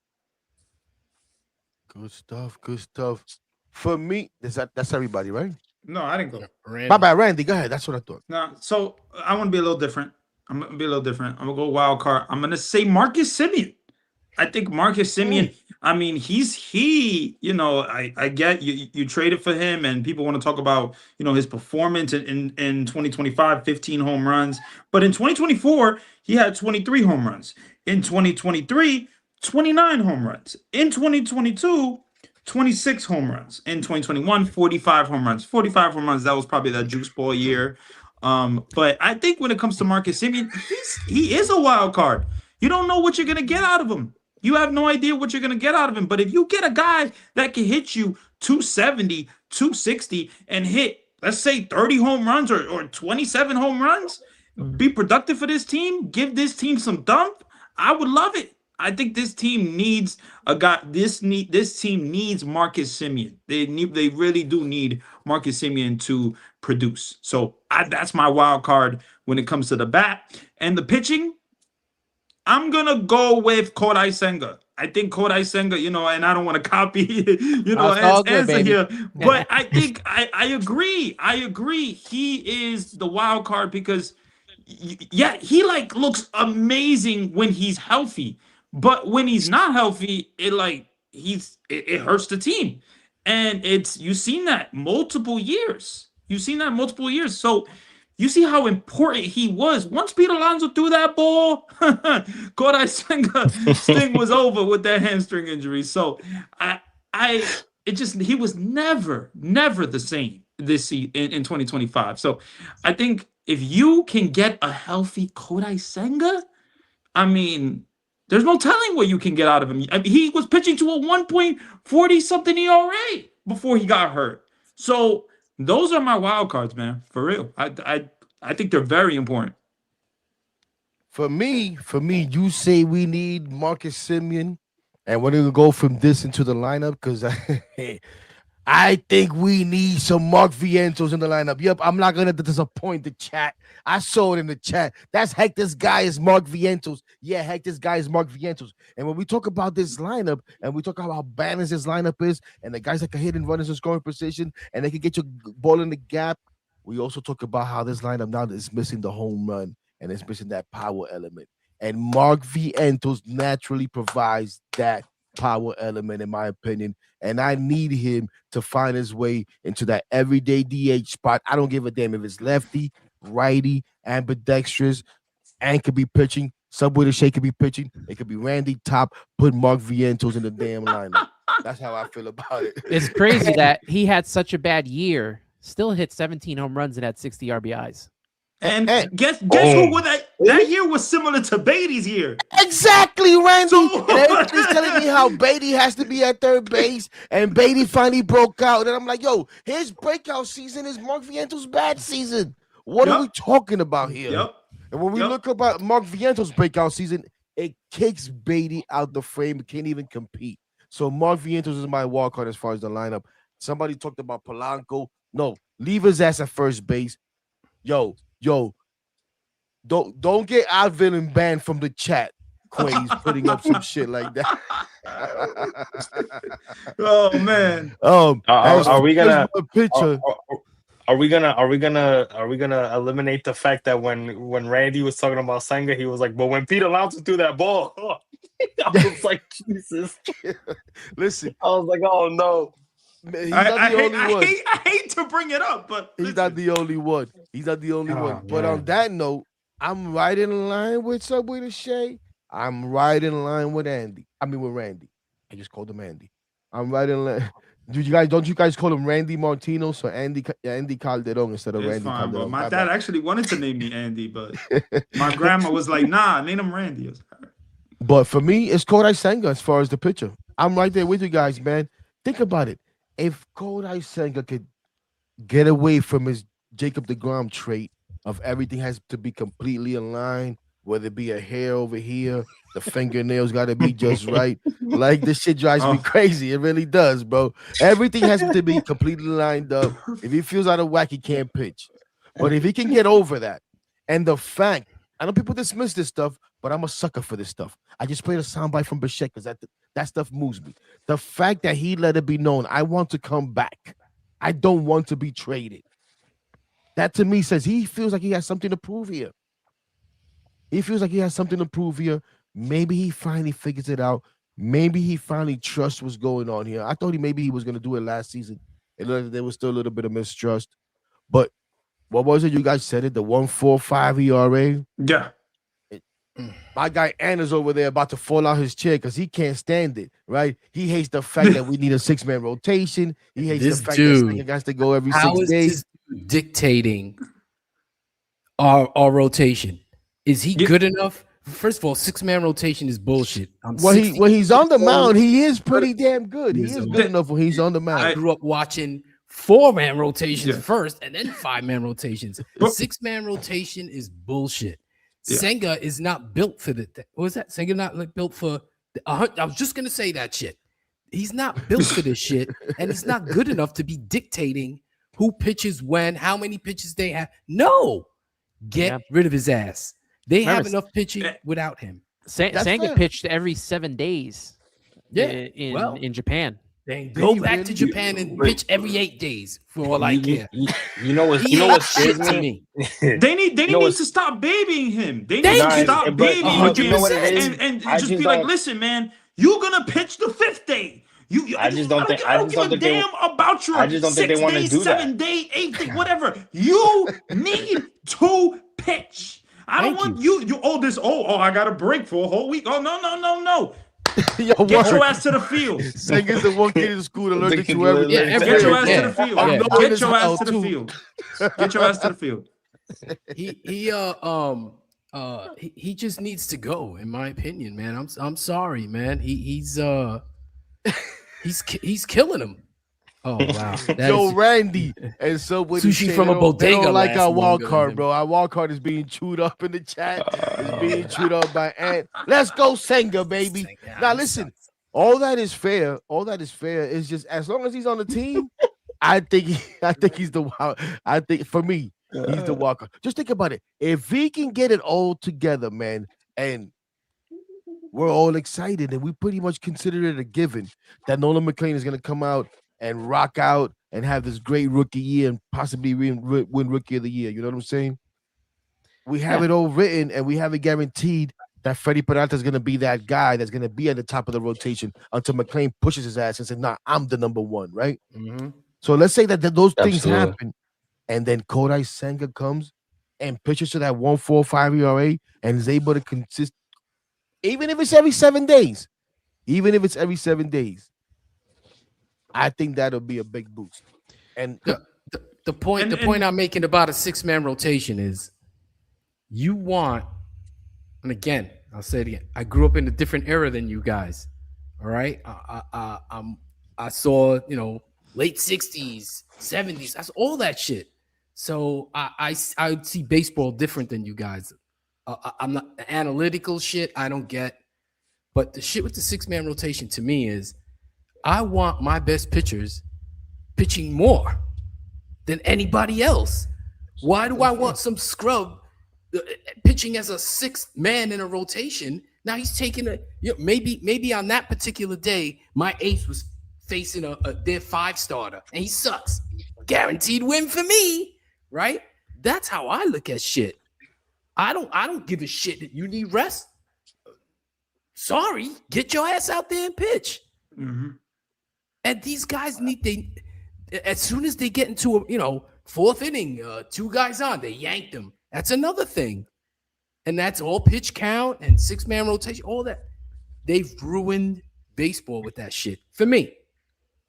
Good stuff. Good stuff. For me, that's everybody, right? No, I didn't go. My bad, Randy. Go ahead. That's what I thought. No, so I want to be a little different. I'm gonna be a little different. I'm gonna go wild card. I'm gonna say Marcus Semien. I think Marcus Semien. I mean, I get you traded for him, and people want to talk about his performance in 2025, 15 home runs, but in 2024 he had 23 home runs. In 2023, 29 home runs. In 2022. 26 home runs in 2021, 45 home runs. 45 home runs. That was probably that juice ball year. But I think when it comes to Marcus Semien, he is a wild card. You don't know what you're gonna get out of him. You have no idea what you're gonna get out of him. But if you get a guy that can hit you 270, 260, and hit, let's say, 30 home runs or 27 home runs, be productive for this team, give this team some dump, I would love it. I think this team needs a guy. This team needs Marcus Semien. They really do need Marcus Semien to produce. So that's my wild card when it comes to the bat and the pitching. I'm gonna go with Kodai Senga. I think Kodai Senga, and I don't want to copy, answer here, but I think I agree. I agree. He is the wild card because, yeah, he looks amazing when he's healthy. But when he's not healthy, it hurts the team. And you've seen that multiple years. So you see how important he was. Once Pete Alonso threw that ball, Kodai Senga thing was over with that hamstring injury. So he was never the same this season in 2025. So I think if you can get a healthy Kodai Senga, I mean, there's no telling what you can get out of him. I mean, he was pitching to a 1.40 something ERA before he got hurt. So those are my wild cards, man. For real. I think they're very important. For me, you say we need Marcus Semien, and we're gonna go from this into the lineup because I think we need some Mark Vientos in the lineup. Yep, I'm not gonna disappoint the chat. I saw it in the chat. That's heck, this guy is Mark Vientos. Yeah, heck, this guy is Mark Vientos. And when we talk about this lineup and we talk about how balanced this lineup is, and the guys that can hit and run in the scoring position, and they can get your ball in the gap, we also talk about how this lineup now is missing the home run and it's missing that power element. And Mark Vientos naturally provides that power element, in my opinion. And I need him to find his way into that everyday DH spot. I don't give a damn if it's lefty, righty, ambidextrous, and could be pitching. Subway to Shea could be pitching. It could be Randy Top. Put Mark Vientos in the damn lineup. That's how I feel about it. It's crazy that he had such a bad year, still hit 17 home runs and had 60 RBIs. And guess who that year was similar to Beatty's year. Exactly, Randy. And everybody's telling me how Beatty has to be at third base, and Beatty finally broke out. And I'm like, yo, his breakout season is Mark Vientos' bad season. What are we talking about here? Yep. And when we look about Mark Vientos' breakout season, it kicks Beatty out the frame. It can't even compete. So Mark Vientos is my wild card as far as the lineup. Somebody talked about Polanco. No, leave his ass at first base. Yo, don't get Alvin and banned from the chat. Quay's putting up some shit like that. Oh man. Are we gonna a picture? Are we gonna eliminate the fact that when Randy was talking about Senga, he was like, but when Pete Alonso threw that ball, I was like, Jesus. Listen, I was like, oh no. He's not the only one. I hate to bring it up, but he's not the only one. He's not the only one. But on that note, I'm right in line with Subway to Shea. I'm right in line with Randy. I just called him Andy. I'm right in line. Don't you guys call him Randy Martinez or Andy Calderon instead of it's Randy fine, Calderon? Bro. My dad actually wanted to name me Andy, but my grandma was like, nah, name him Randy. But for me, it's Kodai Senga as far as the pitcher. I'm right there with you guys, man. Think about it. If Kodai Senga could get away from his Jacob deGrom trait of everything has to be completely aligned, whether it be a hair over here, the fingernails got to be just right. Like this shit drives me Oh. crazy. It really does, bro. Everything has to be completely lined up. If he feels out of whack, he can't pitch. But if he can get over that, and the fact, I know people dismiss this stuff, but I'm a sucker for this stuff. I just played a soundbite from Bichette because that stuff moves me. The fact that he let it be known, I want to come back. I don't want to be traded. That to me says he feels like he has something to prove here. He feels like he has something to prove here. Maybe he finally figures it out. Maybe he finally trusts what's going on here. I thought maybe he was going to do it last season. It looked like there was still a little bit of mistrust. But what was it? You guys said it, the 1.45 ERA. Yeah. My guy Anna's over there about to fall out his chair because he can't stand it, right? He hates the fact that we need a 6-man rotation. He hates This the fact dude, that Singer has to go every how 6 is days. this dude dictating our rotation? Is he good enough? First of all, 6-man rotation is bullshit. When he's on the mound, he is pretty damn good. He He's is a- good enough when he's on the I mound. grew up watching 4-man rotations Yeah. first and then 5-man rotations. The But- 6-man rotation is bullshit. Yeah. Senga is not built for the. What was that? Senga not like built for. I was just gonna say that shit. He's not built for this shit, and he's not good enough to be dictating who pitches when, how many pitches they have. No, get Yeah. rid of his ass. They have Remember, enough pitching without him. That's Sanga fair. pitched every 7 days. Yeah, in Japan. Then Did go he back really? to Japan and Wait. pitch every 8 days for all I You, care. you know what? He You know what ain't scares shit to me? me. They need know need what's- to stop babying him. They Thank need to you. stop But babying you know what it him is? and I just just be like, don't- listen, man, you're gonna pitch the 5th day. I just don't think- I don't give a damn about your I just don't think they 6 wanna days, do that. 7 day, 8 day, whatever. You need to pitch. I don't Thank want you. Oh, this. Oh, I got a break for a whole week. Oh, no. Yo, Get your word. ass to the field. Singer's the one kid in school allergic to everything. Yeah, every- Get your Yeah, ass to the field. I'm yeah. knowing Get as your hell, ass to the too. field. Get your ass to the field. He just needs to go, in my opinion, man. I'm sorry, man. He's killing him. Oh wow, that Yo, is- Randy. And so what he Sushi said, from they a don't- they bodega don't like lasts our wild longer card, than bro. Our wild card is being chewed up in the chat. It's being chewed up by Ant. Let's go, Senga, baby. Senga, Now I'm listen, sorry. all that is fair. All that is fair. Is just as long as he's on the team, I think he's the wild. I think for me, he's the wild card. Just think about it. If he can get it all together, man, and we're all excited, and we pretty much consider it a given that Nolan McLean is going to come out and rock out and have this great rookie year and possibly win rookie of the year. You know what I'm saying? We have it all written and we have it guaranteed that Freddie Peralta is going to be that guy that's going to be at the top of the rotation until McLean pushes his ass and says, nah, I'm the number one, right? Mhm. So let's say that those things Absolutely. happen and then Kodai Senga comes and pitches to that 1.45 ERA and is able to consist, even if it's every 7 days, I think that'll be a big boost. And The point I'm making about a 6-man rotation is you want, and again, I'll say it again. I grew up in a different era than you guys. All right. I saw, late 60s, 70s. That's all that shit. So I see baseball different than you guys. I'm not the analytical shit. I don't get, but the shit with the 6-man rotation to me is I want my best pitchers pitching more than anybody else. Why do I want some scrub pitching as a 6th man in a rotation? Now he's taking maybe on that particular day, my ace was facing their 5-starter and he sucks. Guaranteed win for me, right? That's how I look at shit. I don't give a shit that you need rest. Sorry, get your ass out there and pitch. Mm-hmm. And these guys as soon as they get into a 4th inning, 2 guys on, they yank them. That's another thing. And that's all pitch count and 6-man rotation, all that. They've ruined baseball with that shit. For me.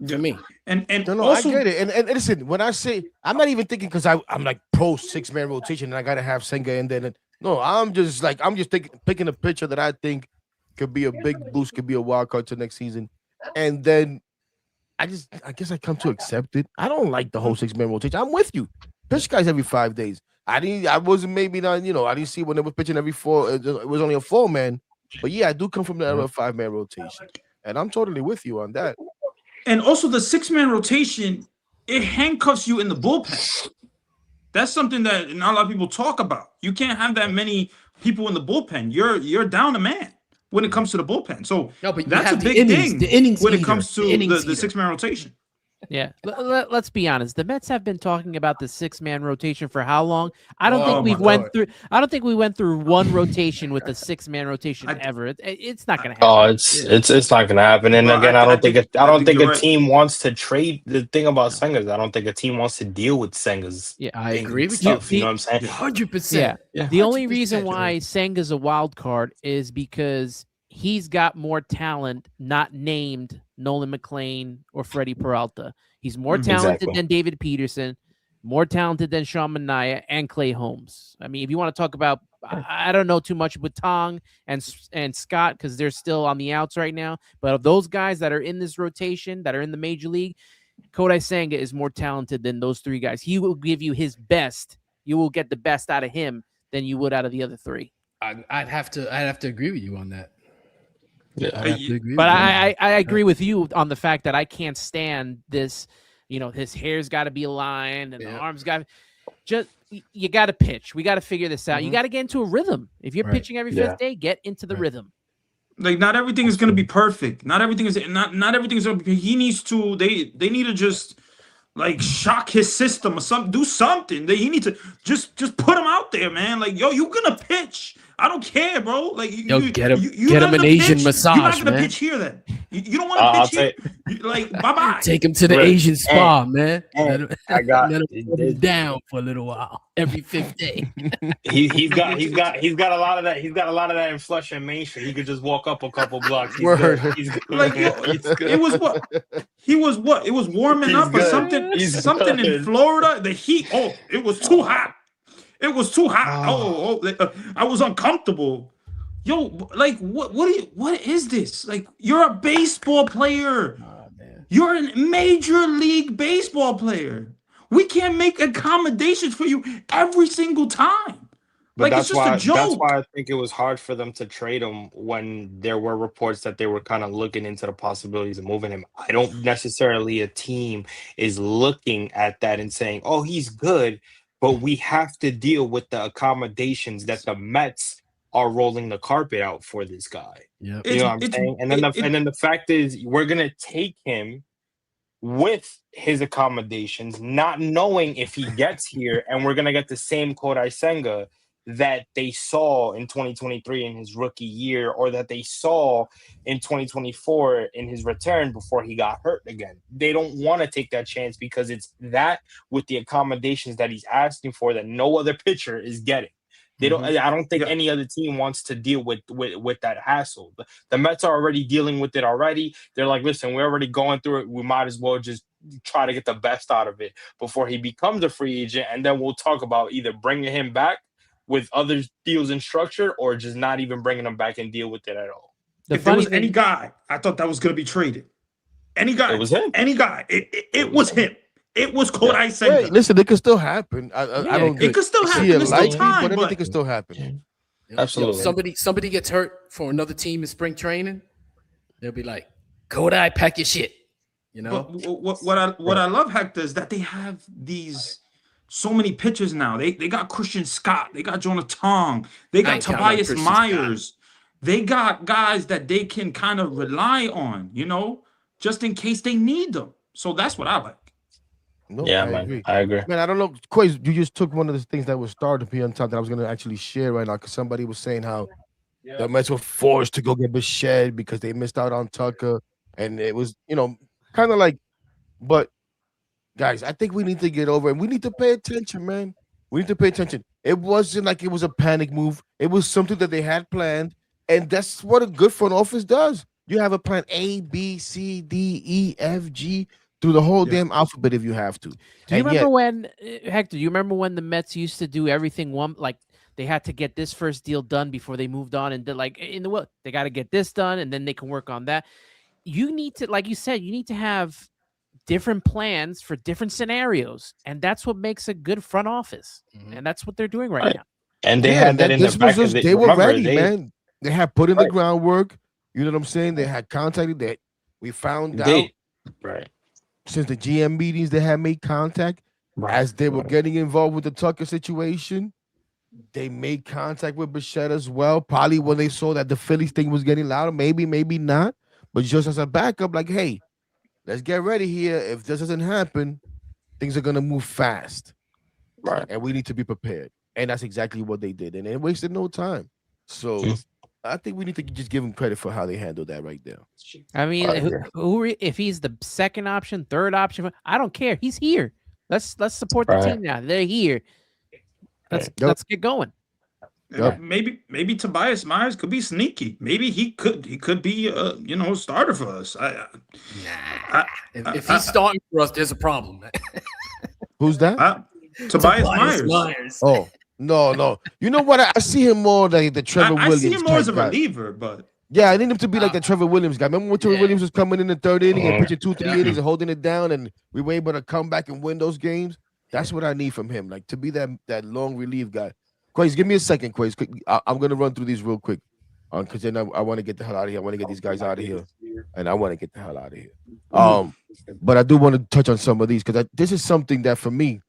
For me. And no, also, I get it. And listen, when I say I'm not even thinking because I'm like pro 6-man rotation and I gotta have Senga in there. No, I'm just picking a pitcher that I think could be a big boost, could be a wild card to next season. And then I guess I come to accept it. I don't like the whole 6-man rotation. I'm with you. Pitch guys every 5 days. I wasn't maybe not, I didn't see when they were pitching every four. It was only a 4-man. But yeah, I do come from the era of 5-man rotation. And I'm totally with you on that. And also the 6-man rotation, it handcuffs you in the bullpen. That's something that not a lot of people talk about. You can't have that many people in the bullpen. You're down a man when it comes to the bullpen. So No, but you that's a have the big innings- thing the innings when it eater, comes the to innings the eater. 6-man rotation. Yeah, let's be honest. The Mets have been talking about the 6-man rotation for how long? I don't Oh, think my we've went Lord. through. I don't think we went through one rotation with a 6-man rotation ever. It's not going to Oh, happen. it's not gonna happen. And Bro, again, I I don't think think- I I don't think think you're a right. team wants to trade. The thing about Senga's, I don't think a team wants to deal with Senga's. Yeah, I thing agree and with you. stuff. You know what I'm saying? 100%. Yeah. The only reason why Senga's a wild card is because he's got more talent not named Nolan McLean or Freddie Peralta. He's more talented Exactly. than David Peterson, more talented than Sean Manaea and Clay Holmes. I mean, if you want to talk about, I don't know too much with Tong and Scott because they're still on the outs right now. But of those guys that are in this rotation, that are in the major league, Kodai Senga is more talented than those three guys. He will give you his best. You will get the best out of him than you would out of the other three. I'd have to agree with you on that. Yeah. I'd have to agree But with you. I agree with you on the fact that I can't stand this. His hair's got to be aligned and the arms got just. You got to pitch. We got to figure this out. You got to get into a rhythm. If you're pitching every fifth day, get into the rhythm. Like not everything is going to be perfect. Not everything is not everything is. He needs to. They need to just like shock his system or something. Do something. He need to just put him out there, man. Like yo, you gonna pitch. I don't care, bro. Like get him not an gonna Asian pitch. massage, You're not gonna man. pitch here then. You don't want to pitch here. Like bye bye. Take him to the Right. Asian spa, man. And I got let him put him down for a little while every fifth day. he's got a lot of that. He's got a lot of that in Flushing Main Street. He could just walk up a couple blocks. He's Word. good. He's good. Like yo, it was what he was. What it was warming He's up or good. something. He's something in good. Florida. The heat. Oh, it was too hot. It was too hot. I was uncomfortable. Yo, like what is this? Like you're a baseball player. Oh, man. You're a major league baseball player. We can't make accommodations for you every single time. But Like it's just a joke. that's why I think it was hard for them to trade him when there were reports that they were kind of looking into the possibilities of moving him. I don't necessarily a team is looking at that and saying, "Oh, he's good," but we have to deal with the accommodations that the Mets are rolling the carpet out for this guy. Yep. You know what I'm saying? And then the fact is, we're gonna take him with his accommodations, not knowing if he gets here, and we're gonna get the same Kodai Senga that they saw in 2023 in his rookie year, or that they saw in 2024 in his return before he got hurt again. They don't want to take that chance because it's that with the accommodations that he's asking for that no other pitcher is getting. They don't. I don't think any other team wants to deal with that hassle. The Mets are already dealing with it already. They're like, listen, we're already going through it. We might as well just try to get the best out of it before he becomes a free agent, and then we'll talk about either bringing him back with other deals in structure or just not even bringing him back and deal with it at all. If there was any guy, I thought that was going to be traded. Any guy, it was him. Any guy, it was him. It was Kodai Senga. Hey, listen, it could still happen. I don't. It could still happen. It's There's still time, but but anything can still happen. Absolutely. Somebody gets hurt for another team in spring training, they'll be like, "Kodai, pack your shit." You know. But what I love, Hector, is that they have these so many pitchers now. They got Christian Scott, they got Jonah Tong, they got Tobias Myers. They got guys that they can kind of rely on, just in case they need them. So that's what I like. No, Yeah, I man, agree. I agree. Man, I don't know. Quays, you just took one of the things that was started to be on top that I was going to actually share right now because somebody was saying how the Mets were forced to go get Bichette because they missed out on Tucker. And it was, kind of like, but guys, I think we need to get over and we need to pay attention, man. We need to pay attention. It wasn't like it was a panic move. It was something that they had planned. And that's what a good front office does. You have a plan A, B, C, D, E, F, G through the whole damn alphabet if you have to. Do you remember when, Hector, you remember when the Mets used to do everything like they had to get this first deal done before they moved on and did like they got to get this done and then they can work on that. You need to, like you said, you need to have different plans for different scenarios, and that's what makes a good front office, and that's what they're doing right now. And they had that in the back of they were ready, man. They had put in the groundwork. You know what I'm saying? They had contacted that. We found out since the GM meetings they had made contact as they were getting involved with the Tucker situation. They made contact with Bichette as well. Probably when they saw that the Phillies thing was getting louder, maybe not. But just as a backup, like, hey, let's get ready here. If this doesn't happen, things are gonna move fast, and we need to be prepared. And that's exactly what they did, and they wasted no time. So I think we need to just give them credit for how they handled that right there. I mean, if he's the second option, third option, I don't care. He's here. Let's support the team now. They're here. Let's get going. Maybe Tobias Myers could be sneaky. Maybe he could be a starter for us. If he's starting for us, there's a problem. Who's that? Tobias Myers. Oh no. You know what? I see him more like the Trevor Williams. I see him more as a guy. reliever, but yeah, I need him to be like the Trevor Williams guy. Remember when Trevor Williams was coming in the third inning and pitching 2-3 innings and holding it down, and we were able to come back and win those games? That's what I need from him, like to be that long relief guy. Quays, give me a second, Quays. I'm gonna run through these real quick, because then I want to get the hell out of here. I want to get these guys out of here, and I want to get the hell out of here. But I do want to touch on some of these because this is something that for me,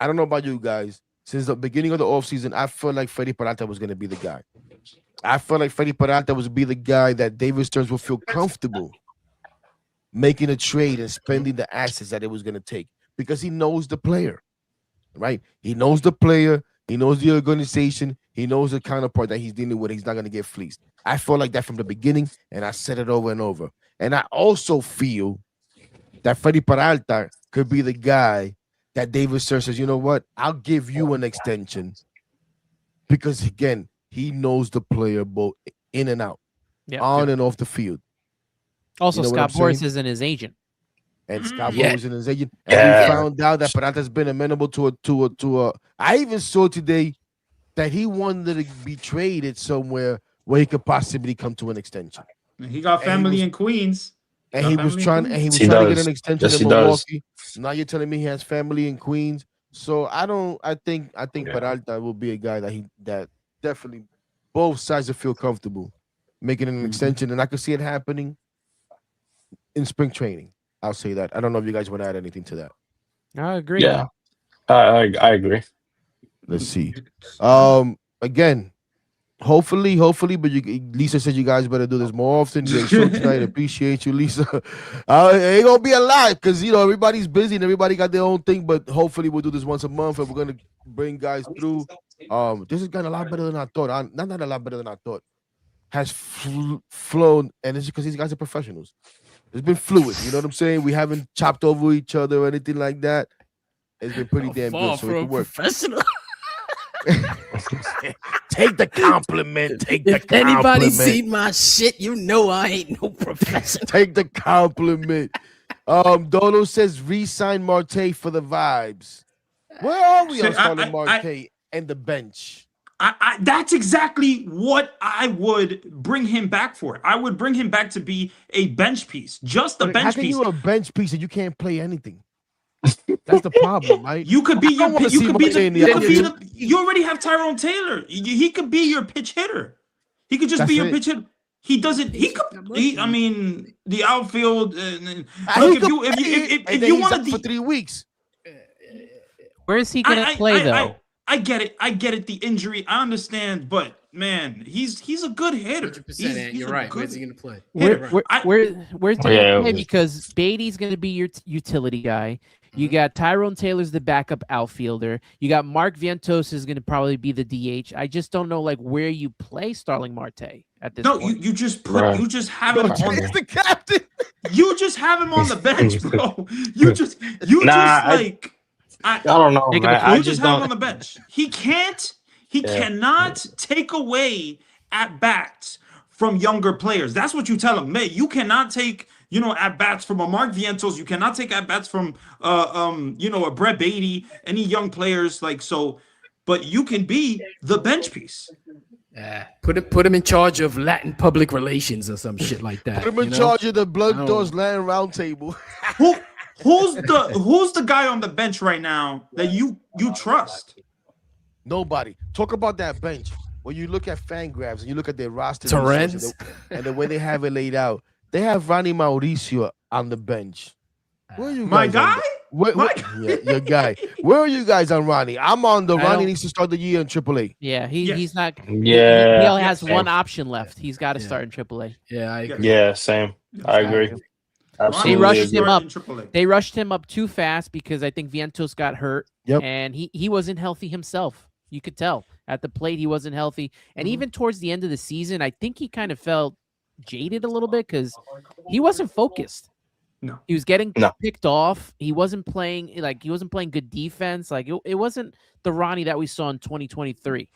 I don't know about you guys. Since the beginning of the offseason, I felt like Freddie Peralta was gonna be the guy. I felt like Freddie Peralta was be the guy that David Stearns would feel comfortable making a trade and spending the assets that it was gonna take. Because he knows the player, right? He knows the player. He knows the organization. He knows the counterpart that he's dealing with. He's not going to get fleeced. I felt like that from the beginning, and I said it over and over. And I also feel that Freddie Peralta could be the guy that David Stearns says, you know what? I'll give you an extension. Because, again, he knows the player both in and out, on and off the field. Also, Scott Boras isn't his agent. And Scott Boras in his agent, and we found out that Peralta's been amenable to a. I even saw today that he wanted to be traded somewhere where he could possibly come to an extension. He got family in Queens, and he was trying to get an extension in Milwaukee. Now you're telling me he has family in Queens, so I think Peralta will be a guy that definitely both sides will feel comfortable making an extension, and I could see it happening in spring training. I'll say that. I don't know if you guys want to add anything to that. I agree. Yeah, I agree. Let's see. Again, hopefully, but Lisa said you guys better do this more often. Great show tonight. Appreciate you, Lisa. It ain't gonna be a lot because everybody's busy and everybody got their own thing. But hopefully, we'll do this once a month and we're gonna bring guys through. This has gone a lot better than I thought. Not a lot better than I thought. Has flown, and it's because these guys are professionals. It's been fluid, you know what I'm saying? We haven't chopped over each other or anything like that. It's been pretty damn good, so it can work. Professional. Take the compliment. If anybody's seen my shit, you know I ain't no professional. Take the compliment. Dono says re-sign Marte for the vibes. Where are we on Starling Marte and the bench? That's exactly what I would bring him back for. I would bring him back to be a bench piece, just a bench piece. How can you a bench piece and you can't play anything? That's the problem, right? You could be you already have Tyrone Taylor. He could be your pitch hitter. He could just be your pitch hitter. He doesn't. I mean, the outfield. If you want to for 3 weeks, where is he going to play though? I get it. The injury, I understand, but man, he's a good hitter. 100%. You're right. Where's he going to play? Where's he going to play? Because Beatty's going to be your utility guy. You got Tyrone Taylor's the backup outfielder. You got Mark Vientos is going to probably be the DH. I just don't know where you play Starling Marte at this point. No, you just have him on the captain. You just have him on the bench, bro. I don't know, man. I just have him on the bench. He cannot take away at bats from younger players. That's what you tell him, man. You cannot take, at bats from a Mark Vientos. You cannot take at bats from, a Brett Beatty, any young players. So but you can be the bench piece. Put him in charge of Latin public relations or some shit like that. Put him in charge of the Blood Doors Land Roundtable. Who's the guy on the bench right now that you trust? Nobody. Talk about that bench. When you look at Fangraphs and you look at their roster Torrens. and the way they have it laid out, they have Ronnie Mauricio on the bench. Where are you My guys? guy? Yeah, your guy. Where are you guys on Ronnie? I'm on the Ronnie needs to start the year in AAA. Yeah, Yes. he's not. Yeah. He only has Same. one option left. He's got to Yeah. start in AAA. Yeah, I agree. Yeah, same. I agree. They Absolutely rushed agree. him up. In AAA. They rushed him up too fast because I think Vientos got hurt. Yep. And he wasn't healthy himself. You could tell at the plate he wasn't healthy. And even towards the end of the season, I think he kind of felt jaded a little bit because he wasn't focused. No. He was getting No. picked off. He wasn't playing good defense. Like it wasn't the Ronnie that we saw in 2023.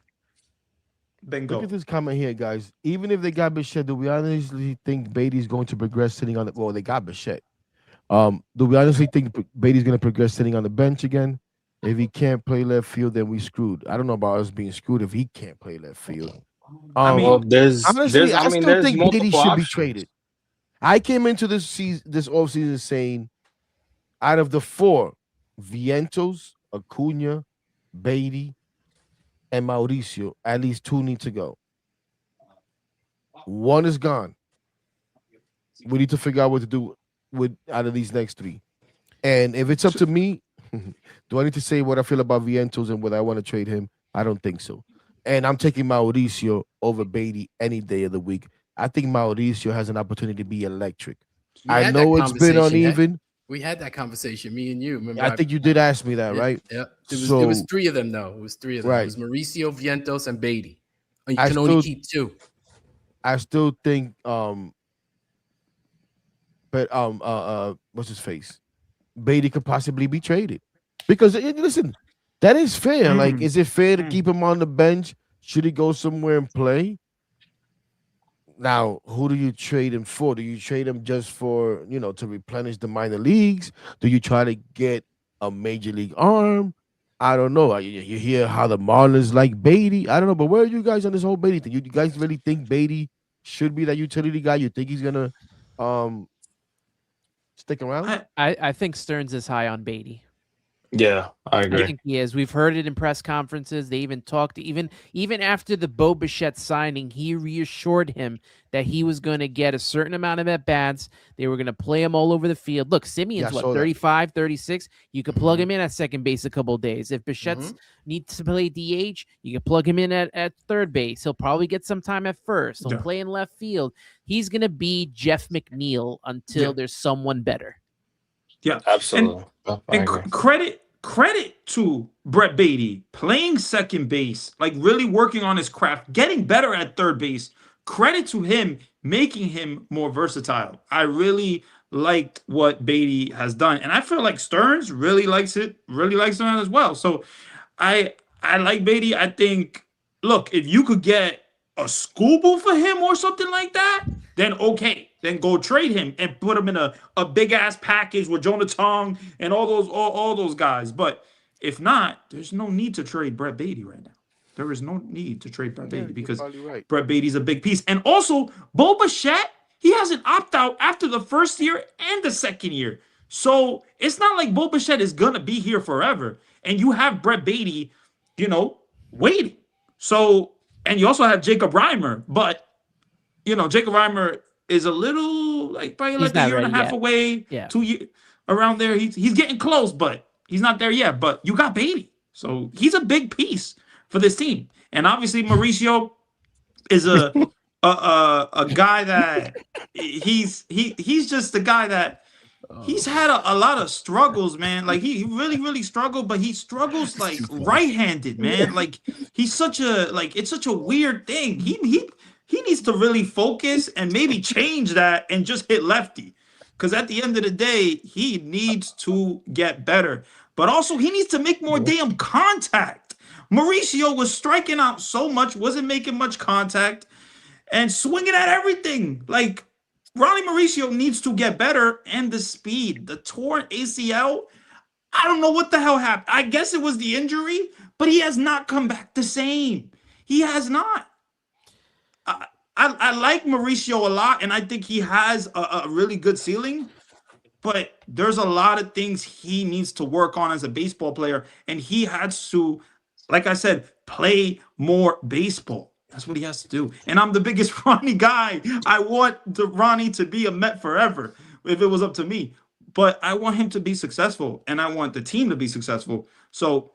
Bingo. Look at this comment here, guys. Even if they got Bichette, do we honestly think Beatty's going to progress sitting on the? Well, they got Bichette. Do we honestly think Beatty's going to progress sitting on the bench again? If he can't play left field, then we screwed. I don't know about us being screwed if he can't play left field. I mean, Well, there's Honestly, I still think Beatty multiple should be options. traded. I came into this offseason saying, out of the four, Vientos, Acuna, Beatty, and Mauricio, at least two need to go. One is gone. We need to figure out what to do with out of these next three. And if it's up to me, do I need to say what I feel about Vientos and whether I want to trade him? I don't think so. And I'm taking Mauricio over Beatty any day of the week. I think Mauricio has an opportunity to be electric. We I had know that it's been conversation, uneven. We had that conversation, me and you. Remember? I think you did ask me that, right? Yeah. It was three of them, though. It was three of them. Right. It was Mauricio, Vientos, and Beatty. You I can only still- keep two. I still think but what's his face? Beatty could possibly be traded. Because listen, that is fair. Like, is it fair to keep him on the bench? Should he go somewhere and play? Now, who do you trade him for? Do you trade him just for, to replenish the minor leagues? Do you try to get a major league arm? I don't know. You hear how the Marlins like Beatty. I don't know, but where are you guys on this whole Beatty thing? You guys really think Beatty should be that utility guy? You think he's gonna stick around? I think Stearns is high on Beatty. Yeah, I I agree. think he is. We've heard it in press conferences. They even talked, even after the Bo Bichette signing, he reassured him that he was going to get a certain amount of at-bats. They were going to play him all over the field. Look, Simeon's Yeah, I saw that. 35, 36. You could plug him in at second base a couple of days. If Bichette's needs to play DH, you can plug him in at third base. He'll probably get some time at first. He'll Yeah. play in left field. He's going to be Jeff McNeil until there's someone better. Yeah, Absolutely. I And agree. credit to Brett Beatty playing second base, like really working on his craft, getting better at third base. Credit to him making him more versatile. I really liked what Beatty has done, and I feel like Stearns really likes it as well. So I like Beatty. I think, look, if you could get a Scooble for him or something like that, then okay. Then go trade him and put him in a big ass package with Jonah Tong and all those guys. But if not, there's no need to trade Brett Beatty right now. There is no need to trade Brett Beatty because right. Brett Beatty's a big piece. And also, Bo Bichette, he has an opt-out after the first year and the second year. So it's not like Bo Bichette is gonna be here forever. And you have Brett Beatty, waiting. So, and you also have Jacob Reimer, but Jacob Reimer is a little probably He's a not year and a ready half yet. away, Yeah. 2 years around there. He's getting close, but he's not there yet. But you got Beatty, so he's a big piece for this team. And obviously Mauricio is a guy that he's just the guy that he's had a lot of struggles, man. Like he really struggled, but he struggles like right-handed, man. Like he's such a it's such a weird thing. He needs to really focus and maybe change that and just hit lefty. Because at the end of the day, he needs to get better. But also, he needs to make more damn contact. Mauricio was striking out so much, wasn't making much contact, and swinging at everything. Like, Ronnie Mauricio needs to get better, and the speed. The torn ACL, I don't know what the hell happened. I guess it was the injury, but he has not come back the same. He has not. I like Mauricio a lot, and I think he has a really good ceiling. But there's a lot of things he needs to work on as a baseball player, and he has to, like I said, play more baseball. That's what he has to do. And I'm the biggest Ronnie guy. I want Ronnie to be a Met forever if it was up to me. But I want him to be successful, and I want the team to be successful. So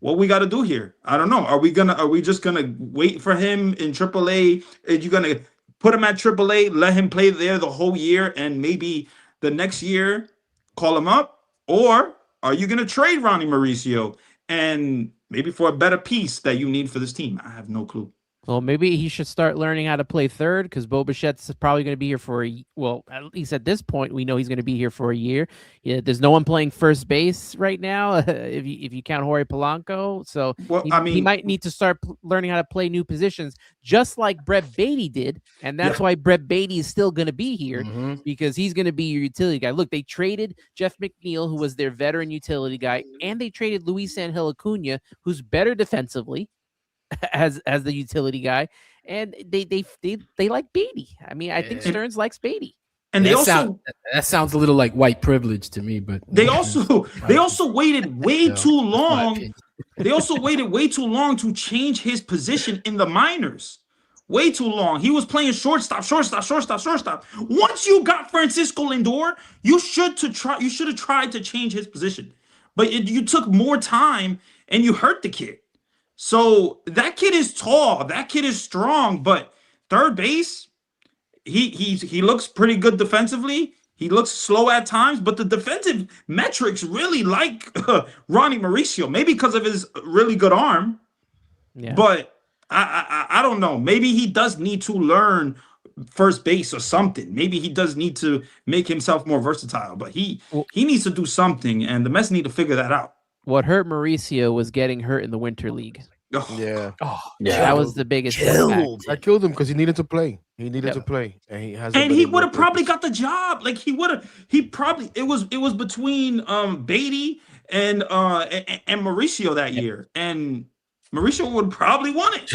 what we got to do here? I don't know. Are we just gonna wait for him in AAA? Are you gonna put him at AAA, let him play there the whole year, and maybe the next year call him up? Or are you gonna trade Ronnie Mauricio and maybe for a better piece that you need for this team? I have no clue. Well, maybe he should start learning how to play third because Bo Bichette's probably going to be here for well, at least at this point, we know he's going to be here for a year. Yeah, there's no one playing first base right now if you count Jorge Polanco. So Well, he might need to start learning how to play new positions, just like Brett Beatty did, and that's why Brett Beatty is still going to be here because he's going to be your utility guy. Look, they traded Jeff McNeil, who was their veteran utility guy, and they traded Luis Angel Acuna, who's better defensively. As the utility guy, and they like Beatty. I mean, I think Stearns likes Beatty. And that sounds a little like white privilege to me, but they also waited way too long. They also waited way too long to change his position in the minors. Way too long. He was playing shortstop. Once you got Francisco Lindor, you should have tried to change his position, but you took more time and you hurt the kid. So that kid is tall, that kid is strong, but third base, he looks pretty good defensively. He looks slow at times, but the defensive metrics really like Ronnie Mauricio, maybe because of his really good arm. Yeah. But I don't know. Maybe he does need to learn first base or something. Maybe he does need to make himself more versatile, but he needs to do something, and the Mets need to figure that out. What hurt Mauricio was getting hurt in the Winter League. Yeah. That was the biggest impact. I killed him because he needed to play. He neneeded to play, and he has. And he would have probably got the job. Like it was between Beatty and Mauricio that year, and Mauricio would probably won it.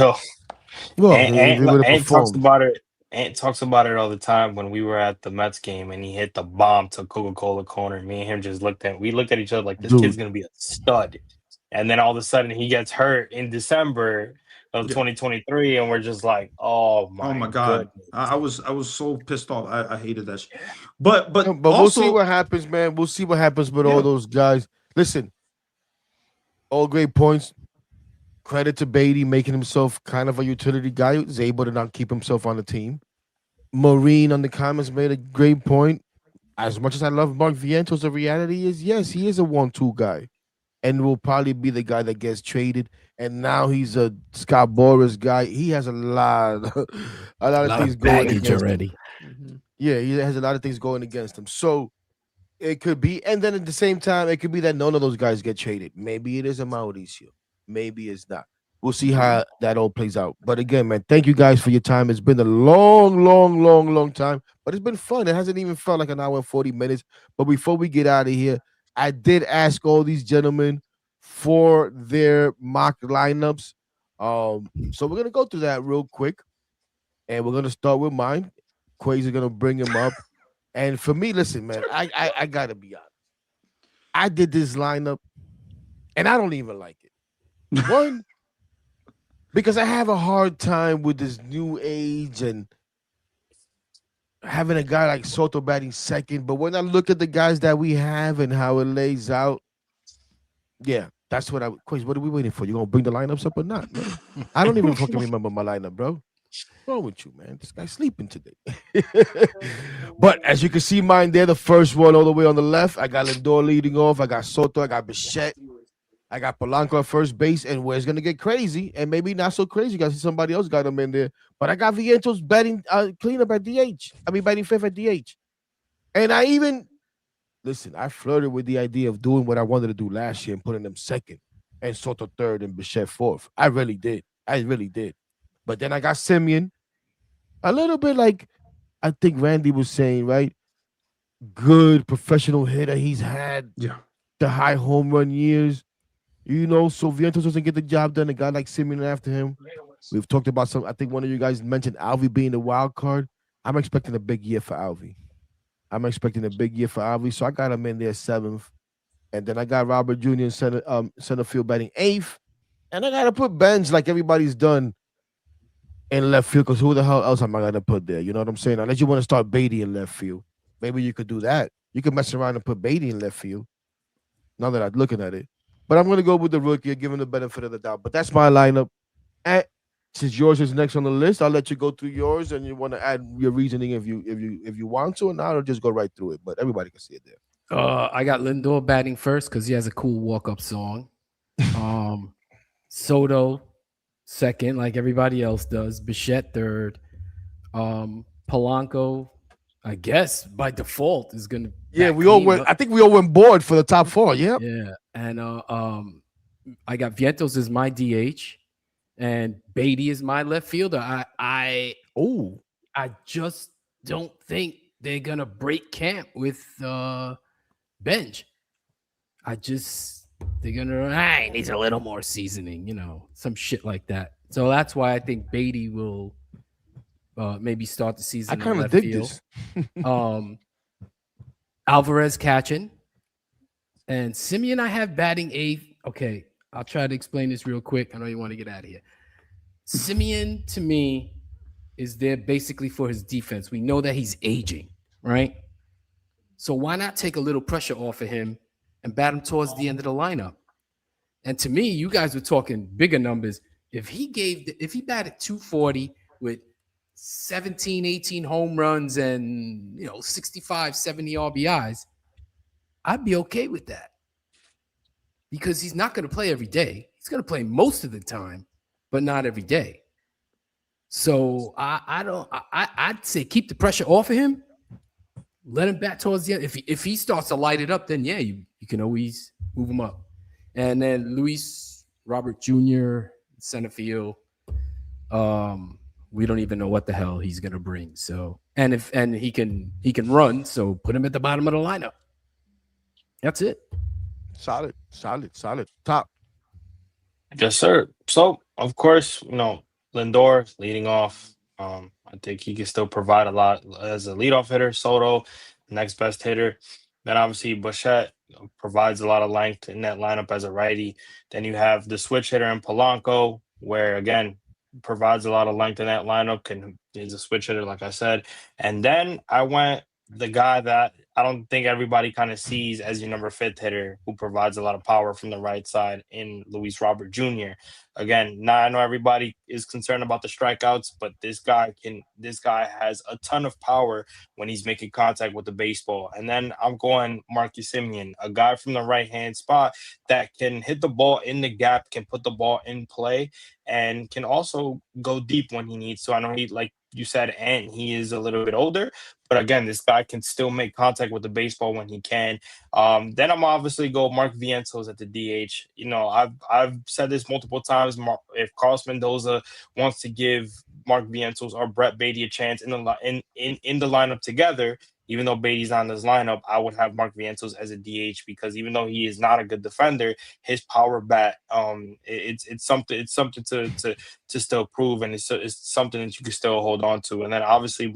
Well, Ant talks about it. Ant talks about it all the time. When we were at the Mets game and he hit the bomb to Coca-Cola corner, me and him just looked at each other like this kid's gonna be a stud. And then all of a sudden he gets hurt in December of 2023, and we're just like, oh my god. I was so pissed off. I hated that shit. But also, we'll see what happens, man. We'll see what happens with all those guys. Listen, all great points. Credit to Beatty making himself kind of a utility guy who's able to not keep himself on the team. Marine on the comments made a great point. As much as I love Mark Vientos, the reality is, yes, he is a 1-2 guy and will probably be the guy that gets traded. And now he's a Scott Boras guy. He has a lot of things going against already. Him. Yeah, he has a lot of things going against him. So it could be, and then at the same time, it could be that none of those guys get traded. Maybe it is a Mauricio. Maybe it's not. We'll see how that all plays out. But again, man, thank you guys for your time. It's been a long time, but it's been fun. It hasn't even felt like an hour and 40 minutes. But before we get out of here, I did ask all these gentlemen for their mock lineups. So we're going to go through that real quick. And we're going to start with mine. Quay's going to bring him up. And for me, listen, man, I got to be honest. I did this lineup, and I don't even like it. One, because I have a hard time with this new age and having a guy like Soto batting second. But when I look at the guys that we have and how it lays out, yeah, that's what what are we waiting for? You gonna bring the lineups up or not, man? I don't even fucking remember my lineup, bro. What's wrong with you, man? This guy's sleeping today. But as you can see, mine there, the first one all the way on the left, I got Lindor leading off. I got Soto. I got Bichette. I got Polanco at first base, and where it's going to get crazy, and maybe not so crazy because somebody else got him in there. But I got Vientos batting cleanup at DH. Batting fifth at DH. And I flirted with the idea of doing what I wanted to do last year and putting them second, and Soto third, and Bichette fourth. I really did. But then I got Simeon, a little bit like I think Randy was saying, right? Good professional hitter. He's had the high home run years. So Vientos doesn't get the job done. A guy like Simeon after him. We've talked about some. I think one of you guys mentioned Alvy being the wild card. I'm expecting a big year for Alvy. I'm expecting a big year for Alvy, so I got him in there seventh, and then I got Robert Jr. in center field batting eighth, and I got to put Benz like everybody's done in left field because who the hell else am I gonna put there? You know what I'm saying? Unless you want to start Beatty in left field, maybe you could do that. You could mess around and put Beatty in left field. Now that I'm looking at it, but I'm gonna go with the rookie, give him the benefit of the doubt. But that's my lineup. And since yours is next on the list, I'll let you go through yours, and you want to add your reasoning if you want to, and I'll just go right through it. But everybody can see it there. I got Lindor batting first because he has a cool walk-up song. Soto second, like everybody else does. Bichette third. Polanco, I guess by default is gonna. Yeah, we all went. I think we all went board for the top four. Yep. Yeah, and I got Vientos as my DH, and Beatty is my left fielder. I just don't think they're gonna break camp with Benj. They're gonna he needs a little more seasoning, some shit like that. So that's why I think Beatty will maybe start the season. I kind of dig this. Alvarez catching, and Simeon I have batting eighth. Okay, I'll try to explain this real quick. I know you want to get out of here. Simeon to me is there basically for his defense. We know that he's aging, right? So why not take a little pressure off of him and bat him towards the end of the lineup? And to me, you guys were talking bigger numbers. If he batted 240 with 17, 18 home runs and 65, 70 RBIs, I'd be okay with that. Because he's not going to play every day. He's going to play most of the time, but not every day. So I'd say keep the pressure off of him. Let him bat towards the end. If he starts to light it up, then yeah, you can always move him up. And then Luis Robert Jr. center field. We don't even know what the hell he's gonna bring. So and he can run, so put him at the bottom of the lineup. That's it. Solid. Top. Yes, sir. So, of course, Lindor leading off. I think he can still provide a lot as a leadoff hitter. Soto, next best hitter. Then obviously Bichette provides a lot of length in that lineup as a righty. Then you have the switch hitter in Polanco, where again provides a lot of length in that lineup. Is a switch hitter, like I said. And then I went the guy that I don't think everybody kind of sees as your number fifth hitter, who provides a lot of power from the right side in Luis Robert Jr. Again, now I know everybody is concerned about the strikeouts, but this guy has a ton of power when he's making contact with the baseball. And then I'm going Marcus Simeon, a guy from the right-hand spot that can hit the ball in the gap, can put the ball in play, and can also go deep when he needs to. I know he, like you said, and he is a little bit older, but again, this guy can still make contact with the baseball when he can. Then I'm obviously go Mark Vientos at the DH. I've said this multiple times. If Carlos Mendoza wants to give Mark Vientos or Brett Beatty a chance in the lineup together, even though Beatty's on his lineup, I would have Mark Vientos as a DH, because even though he is not a good defender, his power bat, it's something to still prove, and it's something that you can still hold on to. And then obviously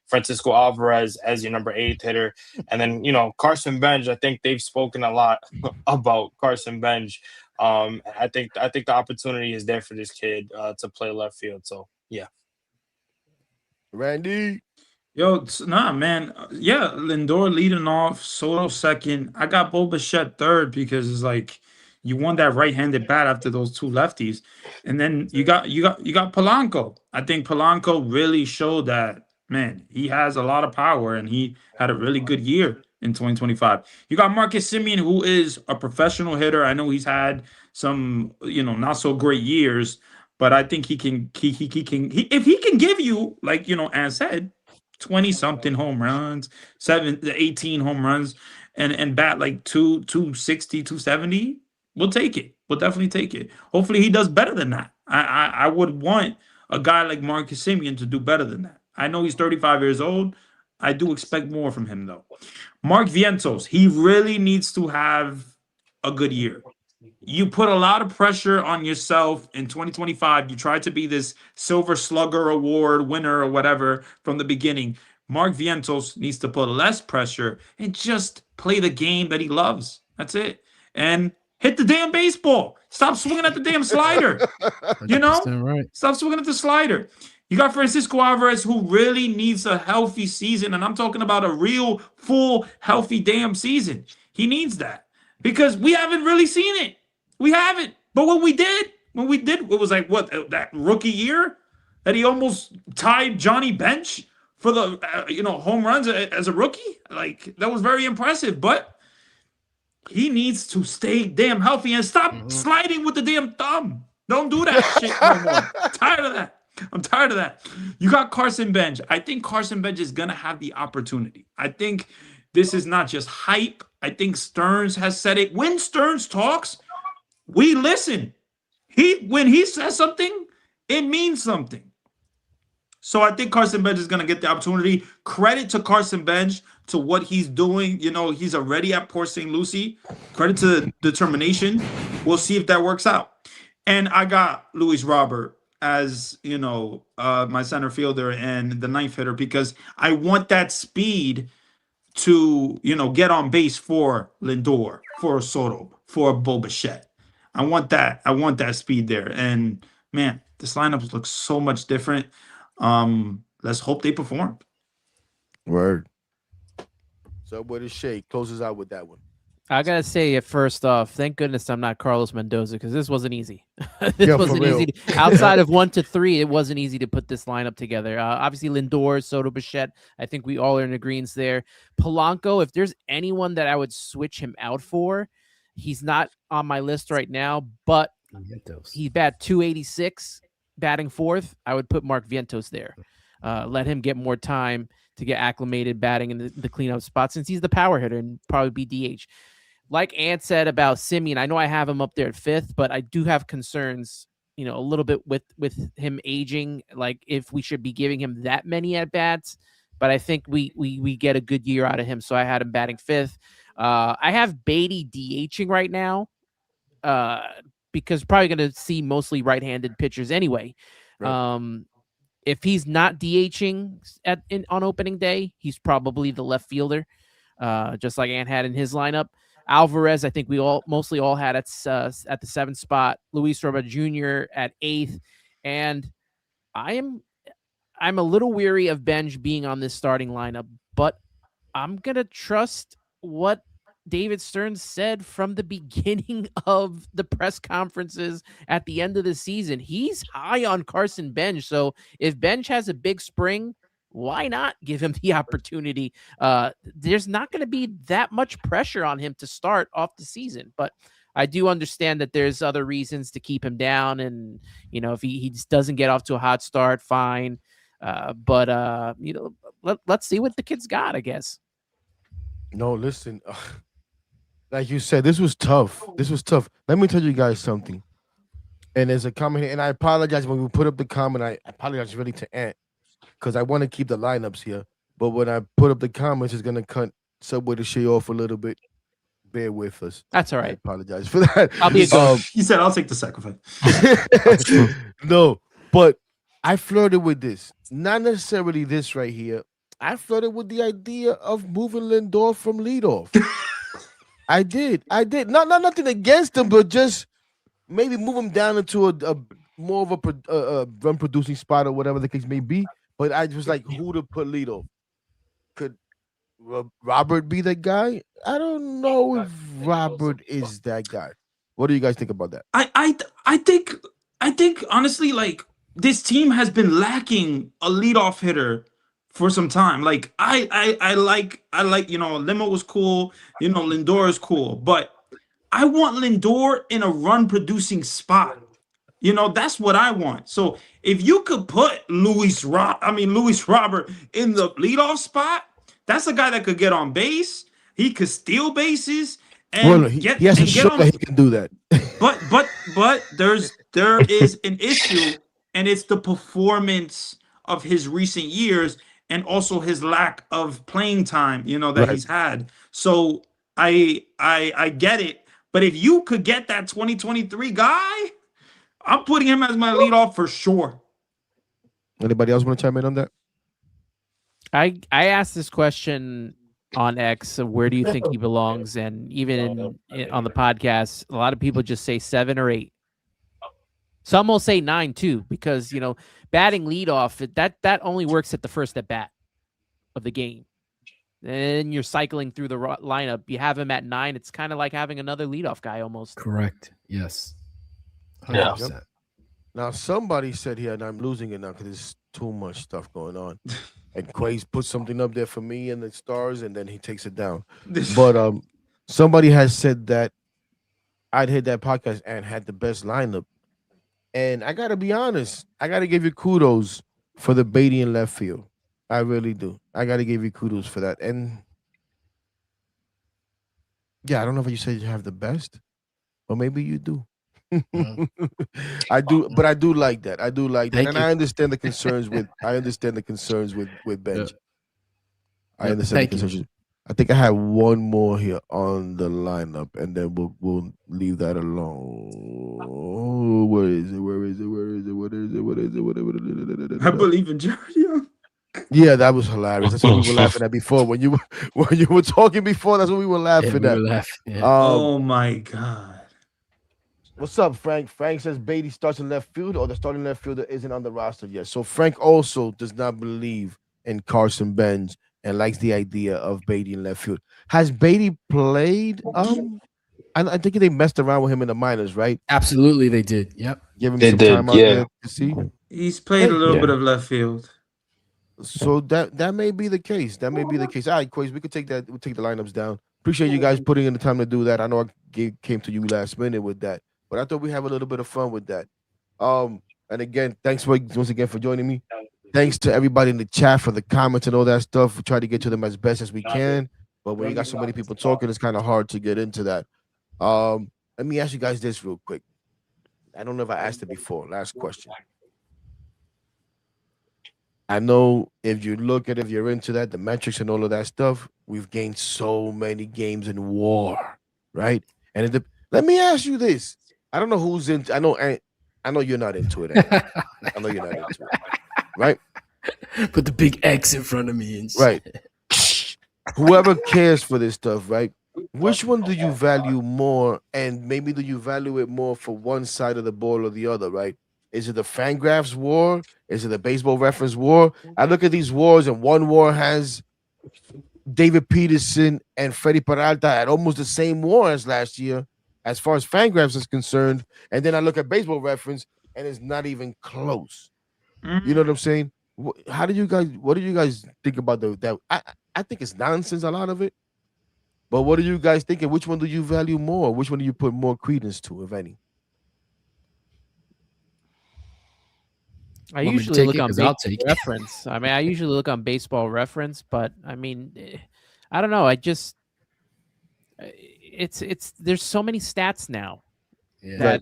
Francisco Alvarez as your number 8 hitter, and then Carson Bench. I think they've spoken a lot about Carson Bench. I think the opportunity is there for this kid to play left field. So yeah. Randy. Yo, nah, man. Yeah, Lindor leading off, Soto second. I got Bo Bichette third because it's like you want that right-handed bat after those two lefties, and then you got Polanco. I think Polanco really showed that, man, he has a lot of power, and he had a really good year in 2025. You got Marcus Simeon, who is a professional hitter. I know he's had some, not so great years, but I think he can. If he can give you, like Ann said, 20 something home runs, 18 home runs, and bat like 260, 270, we'll take it. We'll definitely take it. Hopefully he does better than that. I would want a guy like Marcus Simeon to do better than that. I know he's 35 years old. I do expect more from him though. Mark Vientos, he really needs to have a good year. You put a lot of pressure on yourself in 2025. You tried to be this Silver Slugger Award winner or whatever from the beginning. Mark Vientos needs to put less pressure and just play the game that he loves. That's it. And hit the damn baseball. Stop swinging at the damn slider. You know? 100% right. Stop swinging at the slider. You got Francisco Alvarez, who really needs a healthy season. And I'm talking about a real, full, healthy damn season. He needs that because we haven't really seen it. We haven't. But when we did, it was like, what, that rookie year that he almost tied Johnny Bench for the, home runs as a rookie? Like, that was very impressive. But he needs to stay damn healthy and stop sliding with the damn thumb. Don't do that shit no more. I'm tired of that. You got Carson Bench. I think Carson Bench is going to have the opportunity. I think this is not just hype. I think Stearns has said it. When Stearns talks, we listen. When he says something, it means something. So I think Carson Bench is going to get the opportunity. Credit to Carson Bench to what he's doing. He's already at Port St. Lucie. Credit to the determination. We'll see if that works out. And I got Luis Robert as, my center fielder and the ninth hitter because I want that speed to, get on base for Lindor, for Soto, for Bo Bichette. I want that speed there. And man, this lineup looks so much different. Let's hope they perform. Word. So what is Shay closes out with that one? I gotta say, first off, thank goodness I'm not Carlos Mendoza because this wasn't easy. This wasn't easy. Outside of 1 to 3, it wasn't easy to put this lineup together. Obviously, Lindor, Soto, Bichette. I think we all are in agreement there. Polanco, if there's anyone that I would switch him out for, he's not on my list right now, but he bat 286, batting fourth. I would put Mark Vientos there. Let him get more time to get acclimated batting in the cleanup spot since he's the power hitter and probably be DH. Like Ant said about Simeon, I know I have him up there at 5th, but I do have concerns, a little bit with him aging, like if we should be giving him that many at bats. But I think we get a good year out of him, so I had him batting 5th. I have Beatty DHing right now because probably going to see mostly right-handed pitchers anyway. Right. If he's not DHing on opening day, he's probably the left fielder, just like Ant had in his lineup. Alvarez, I think we mostly all had at the 7th spot. Luis Robert Jr. at 8th, and I'm a little weary of Benj being on this starting lineup, but I'm gonna trust what David Stearns said from the beginning of the press conferences at the end of the season. He's high on Carson Bench. So if Bench has a big spring, why not give him the opportunity? There's not going to be that much pressure on him to start off the season, but I do understand that there's other reasons to keep him down. And, if he just doesn't get off to a hot start, fine. But let's see what the kid's got, I guess. No, listen, like you said, this was tough. Let me tell you guys something. And there's a comment here, and I apologize when we put up the comment. I apologize really to Ant because I want to keep the lineups here. But when I put up the comments, it's going to cut Subway to Shay off a little bit. Bear with us. That's all right. I apologize for that. I'll be a good. He said, I'll take the sacrifice. No, but I flirted with this. Not necessarily this right here. I flirted with the idea of moving Lindor from leadoff. I did. Not nothing against him, but just maybe move him down into a more of a run producing spot or whatever the case may be. But I was like, who to put leadoff? Could Robert be that guy? I don't know if Robert is that guy. What do you guys think about that? I think honestly, like, this team has been lacking a leadoff hitter for some time. Like I like Limo was cool, Lindor is cool, but I want Lindor in a run producing spot. That's what I want. So if you could put Luis Robert in the leadoff spot, that's a guy that could get on base. He could steal bases and he has to show that he can do that. But there is an issue, and it's the performance of his recent years and also his lack of playing time, that he's had. So I get it, But if you could get that 2023 guy, I'm putting him as my leadoff for sure. Anybody else want to chime in on that? I asked this question on X, where do you think he belongs? And even on the podcast, a lot of people just say 7 or 8. Some will say 9 too, because batting leadoff, that only works at the first at bat of the game. Then you're cycling through the lineup. You have him at 9. It's kind of like having another leadoff guy almost. Correct. Yes. 100%. Yeah. Now, somebody said here, and I'm losing it now because there's too much stuff going on. And Quay's put something up there for me in the stars, and then he takes it down. But somebody has said that I'd hit that podcast and had the best lineup. And I got to be honest, I got to give you kudos for the Beatty in left field. I really do. I got to give you kudos for that. And yeah, I don't know if you said you have the best, or maybe you do. I do, but I do like that. I do like that, Thank and you. I understand the concerns with. I understand the concerns with Benji. I understand the Thank you. concerns. I think I have one more here on the lineup, and then we'll leave that alone. Oh, where is it? Where is it? Where is it? What is it? What is it? What is it? I believe in Jared Young. Yeah, that was hilarious. That's what we were laughing at before. When you were talking before, that's what we were laughing at. Yeah. Oh my God. What's up, Frank? Frank says Beatty starts in left field, or the starting left fielder isn't on the roster yet. So Frank also does not believe in Carson Benz and likes the idea of Beatty in left field. Has Beatty played? I think they messed around with him in the minors, right? Absolutely, they did. Yep. Give him They some did, time out yeah. there to see. He's played a little Yeah. bit of left field. So that may be the case. That may be the case. All right, Quays, we could take that. We'll take the lineups down. Appreciate you guys putting in the time to do that. I know I came to you last minute with that, but I thought we have a little bit of fun with that. And again, thanks once again for joining me. Thanks to everybody in the chat for the comments and all that stuff. We try to get to them as best as we can, but when you got so many people talking, it's kind of hard to get into that. Let me ask you guys this real quick. I don't know if I asked it before. Last question. I know if you're into that, the metrics and all of that stuff, we've gained so many games in WAR, right? And let me ask you this. I don't know who's into. I know you're not into it. I know you're not into it, right? Put the big X in front of me and Right. Whoever cares for this stuff, right? Which one do you value more, and maybe do you value it more for one side of the ball or the other, right? Is it the Fangraphs war? Is it the Baseball Reference war? I look at these wars, and one war has David Peterson and Freddie Peralta at almost the same war as last year, as far as Fangraphs is concerned. And then I look at Baseball Reference, and it's not even close. You know what I'm saying? What do you guys think about that? I think it's nonsense, a lot of it. But what are you guys thinking? Which one do you value more? Which one do you put more credence to, if any? I Want me to usually take look it? on 'Cause I'll Baseball take it. Reference. I mean, I usually look on Baseball Reference, but I mean, I don't know. It's there's so many stats now Yeah. that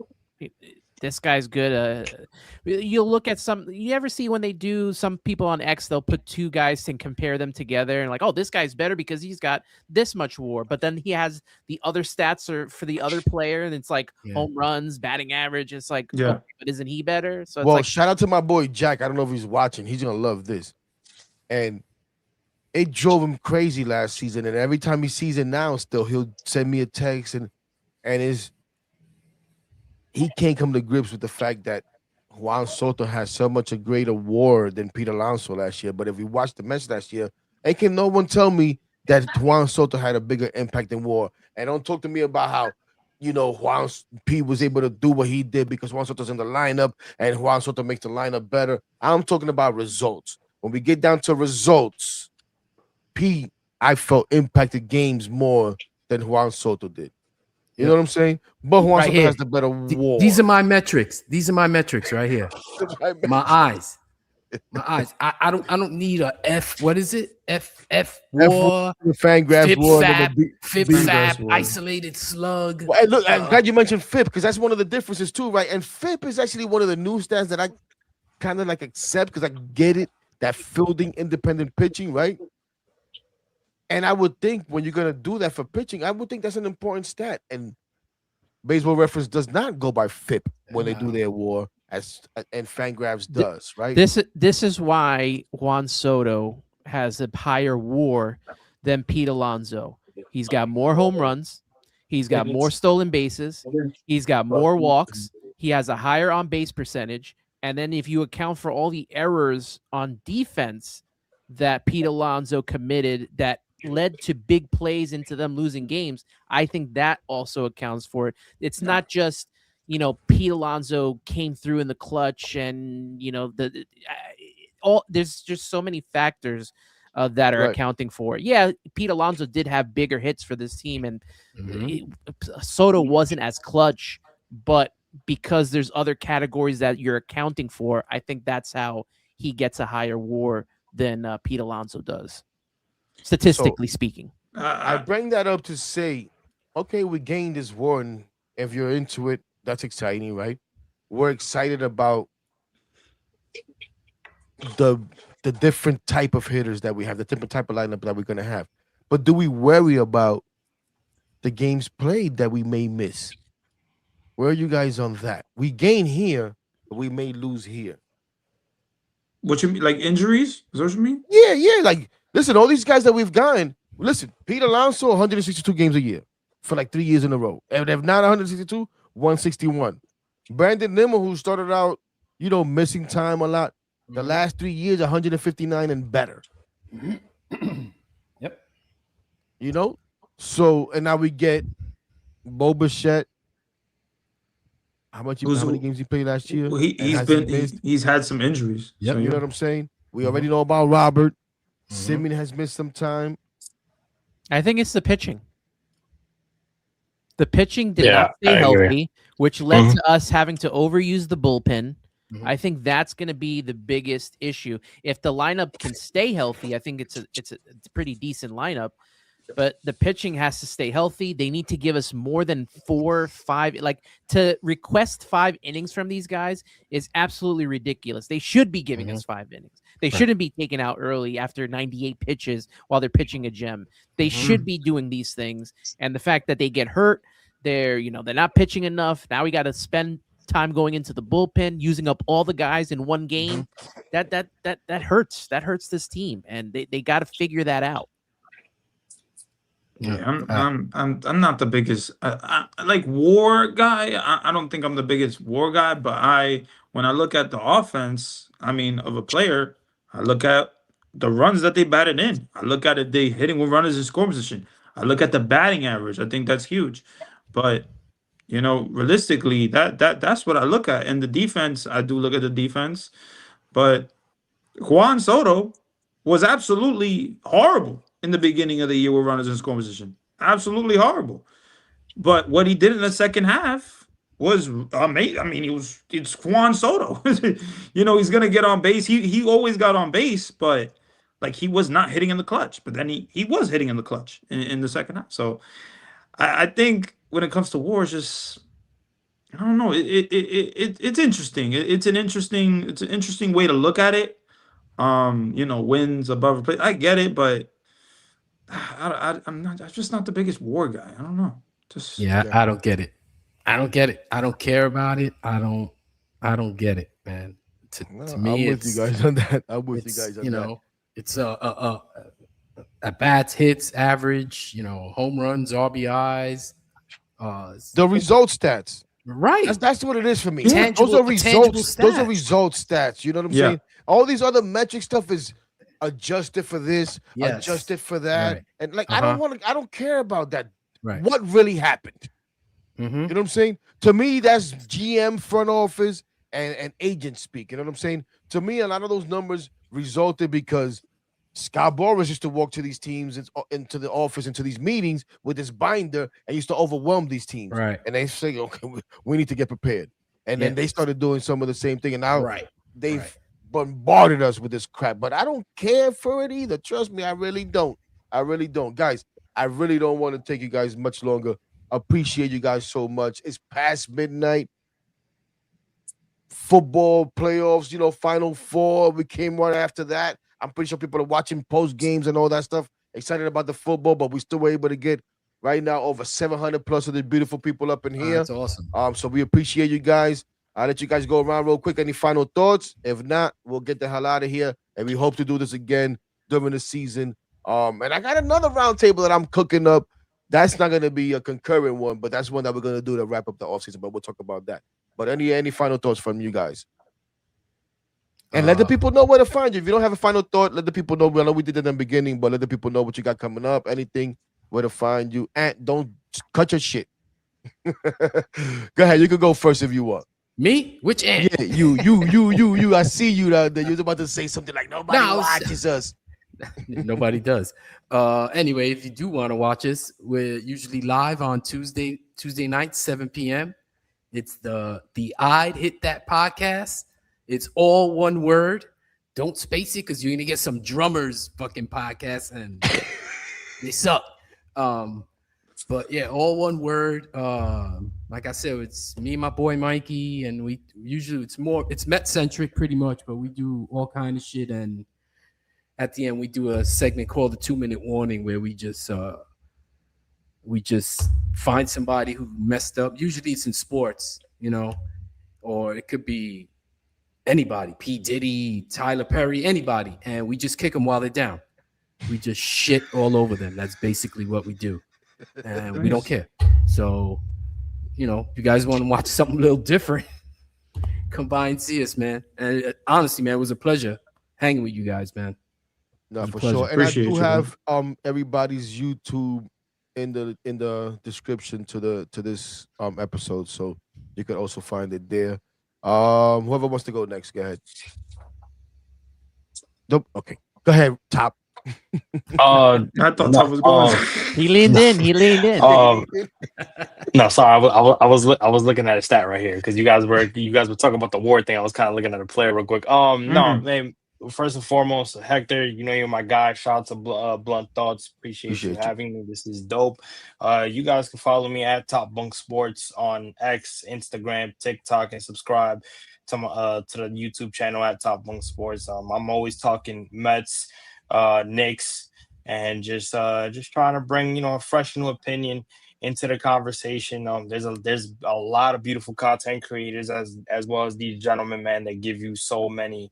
this guy's good. You'll look at some. You ever see when they do, some people on X, they'll put two guys and compare them together and like, oh, this guy's better because he's got this much WAR, but then he has the other stats for the other player, and it's like Yeah. home runs, batting average. It's like, Yeah. okay, but isn't he better? So it's Well, like, shout out to my boy Jack. I don't know if he's watching. He's gonna love this. And it drove him crazy last season. And every time he sees it now, still he'll send me a text and he can't come to grips with the fact that Juan Soto has so much a greater WAR than Pete Alonso last year. But if we watched the Mets last year, and can no one tell me that Juan Soto had a bigger impact than WAR? And don't talk to me about how, Pete was able to do what he did because Juan Soto's in the lineup and Juan Soto makes the lineup better. I'm talking about results. When we get down to results, Pete, I felt, impacted games more than Juan Soto did. You know what I'm saying? But Juan Right Soto here. has the better WAR. These are my metrics. These are my metrics right here. My eyes. My eyes. I don't need a F. What is it? F WAR. Fangraphs FIP WAR. FAB, FIP Fangraphs FAB, WAR. isolated slug. Well, and look, I'm glad you mentioned FIP because that's one of the differences too, right? And FIP is actually one of the new stats that I kind of like accept because I get it, that fielding independent pitching, right? And I would think when you're gonna do that for pitching, I would think that's an important stat. And Baseball Reference does not go by FIP when they do their war, and Fangraphs Th- does, right? this is why Juan Soto has a higher WAR than Pete Alonso. He's got more home runs. He's got more stolen bases. He's got more walks. He has a higher on base percentage. And then if you account for all the errors on defense that Pete Alonso committed that led to big plays into them losing games, I think that also accounts for it. It's not just, Pete Alonso came through in the clutch and, all there's just so many factors that are Right. accounting for it. Yeah, Pete Alonso did have bigger hits for this team, and Mhm. Soto wasn't as clutch, but because there's other categories that you're accounting for, I think that's how he gets a higher WAR than Pete Alonso does, statistically speaking. I bring that up to say, okay, we gained this war, and if you're into it, that's exciting, right? We're excited about the the different type of hitters that we have, the different type of lineup that we're gonna have. But do we worry about the games played that we may miss? Where are you guys on that? We gain here, but we may lose here. What you mean, like injuries? Is that what you mean? Yeah. Like, listen, all these guys that we've gotten. Listen, Pete Alonso, 162 games a year for like 3 years in a row. And if not 162, 161. Brandon Nimmo, who started out, missing time a lot. The last 3 years, 159 and better. Yep. So, and now we get Bo Bichette. How many games he played last year? Well, And he's has he been missed? he's had some injuries. Yep. So, You know yeah. what I'm saying? We already know about Robert. Mhm. Simeon has missed some time. I think it's the pitching. The pitching did Yeah, not stay I agree. healthy, which led Mhm. to us having to overuse the bullpen. Mhm. I think that's going to be the biggest issue. If the lineup can stay healthy, I think it's a pretty decent lineup. But the pitching has to stay healthy. They need to give us more than 4, 5. Like, to request 5 innings from these guys is absolutely ridiculous. They should be giving us 5 innings. They shouldn't be taken out early after 98 pitches while they're pitching a gem. They should be doing these things. And the fact that they get hurt, they're not pitching enough. Now we got to spend time going into the bullpen, using up all the guys in one game. That hurts. That hurts this team, and they got to figure that out. Yeah, I'm not the biggest like war guy. I don't think I'm the biggest war guy, but when I look at the offense, I mean, of a player, I look at the runs that they batted in. I look at it, they hitting with runners in scoring position. I look at the batting average. I think that's huge. But realistically, that's what I look at. And the defense, I do look at the defense, but Juan Soto was absolutely horrible in the beginning of the year with runners in scoring position. Absolutely horrible. But what he did in the second half was amazing. I mean, it's Juan Soto. He's gonna get on base. He always got on base, but like he was not hitting in the clutch. But then he was hitting in the clutch in the second half. So I think when it comes to war, it's just I don't know. It's interesting. It's an interesting way to look at it. Wins above replace. I get it, but I'm just not the biggest war guy. I don't know. Just Yeah, I don't get it. I don't get it. I don't care about it. I don't get it, man. To me, I'm with you guys on that. I'm with you guys on that. It's at bats, hits, average, home runs, RBIs. The result stats. Right. That's what it is for me. Tangible- Those are tangible results. Those are stats. result stats. You know what I'm Yeah. saying? All these other metric stuff is adjusted for this, Yes. adjusted for that, Right. and like I don't care about that. Right. What really happened? Mm-hmm. You know what I'm saying? To me, that's GM, front office, and agent speak. You know what I'm saying? To me, a lot of those numbers resulted because Scott Boras used to walk to these teams into the office, into these meetings with his binder, and used to overwhelm these teams. Right. And they say, okay, we need to get prepared. And then they Yes. started doing some of the same thing. And now Right. they've Right. bombarded us with this crap. But I don't care for it either. Trust me, I really don't. I really don't. Guys, I really don't want to take you guys much longer. Appreciate you guys so much. It's past midnight. Football playoffs, Final Four. We came right after that. I'm pretty sure people are watching post games and all that stuff. Excited about the football, but we still were able to get right now. Over 700 plus of the beautiful people up in here. That's awesome. So we appreciate you guys. I'll let you guys go around real quick. Any final thoughts? If not, we'll get the hell out of here. And we hope to do this again during the season. And I got another roundtable that I'm cooking up. That's not going to be a concurrent one, but that's one that we're going to do to wrap up the offseason. But we'll talk about that. But any final thoughts from you guys? And let the people know where to find you. If you don't have a final thought, let the people know. I know we did it in the beginning, but let the people know what you got coming up, anything, where to find you. And don't cut your shit. Go ahead. You can go first if you want. Me? Which Ant? Yeah, you. I see you out there. You was about to say something like nobody watches us. Nobody does. Anyway, if you do want to watch us, we're usually live on Tuesday night, 7 p.m. It's the I'd Hit That podcast. It's all one word. Don't space it because you're gonna get some drummers fucking podcasts and they suck. But yeah, all one word. Like I said, it's me and my boy Mikey, and we usually it's Met centric pretty much, but we do all kind of shit. And at the end, we do a segment called the 2-minute warning, where we just find somebody who messed up. Usually, it's in sports, or it could be anybody, P. Diddy, Tyler Perry, anybody, and we just kick them while they're down. We just shit all over them. That's basically what we do. And we don't care. So, if you guys want to watch something a little different, come by and see us, man. And honestly, man, it was a pleasure hanging with you guys, man. No, for sure. And appreciate I do have everybody's YouTube in the description to this episode, so you can also find it there. Whoever wants to go next, go ahead. Nope. Okay, go ahead, Top. I thought Top was going. He leaned in. No, sorry, I was looking at a stat right here because you guys were talking about the war thing. I was kind of looking at a player real quick. No, man. First and foremost, Hector, you're my guy. Shout out to Blunt Thoughts. Appreciate you having me. This is dope. You guys can follow me at Top Bunk Sports on X, Instagram, TikTok, and subscribe to the YouTube channel at Top Bunk Sports. I'm always talking Mets, Knicks, and just trying to bring a fresh new opinion into the conversation. There's a lot of beautiful content creators as well as these gentlemen, man, that give you so many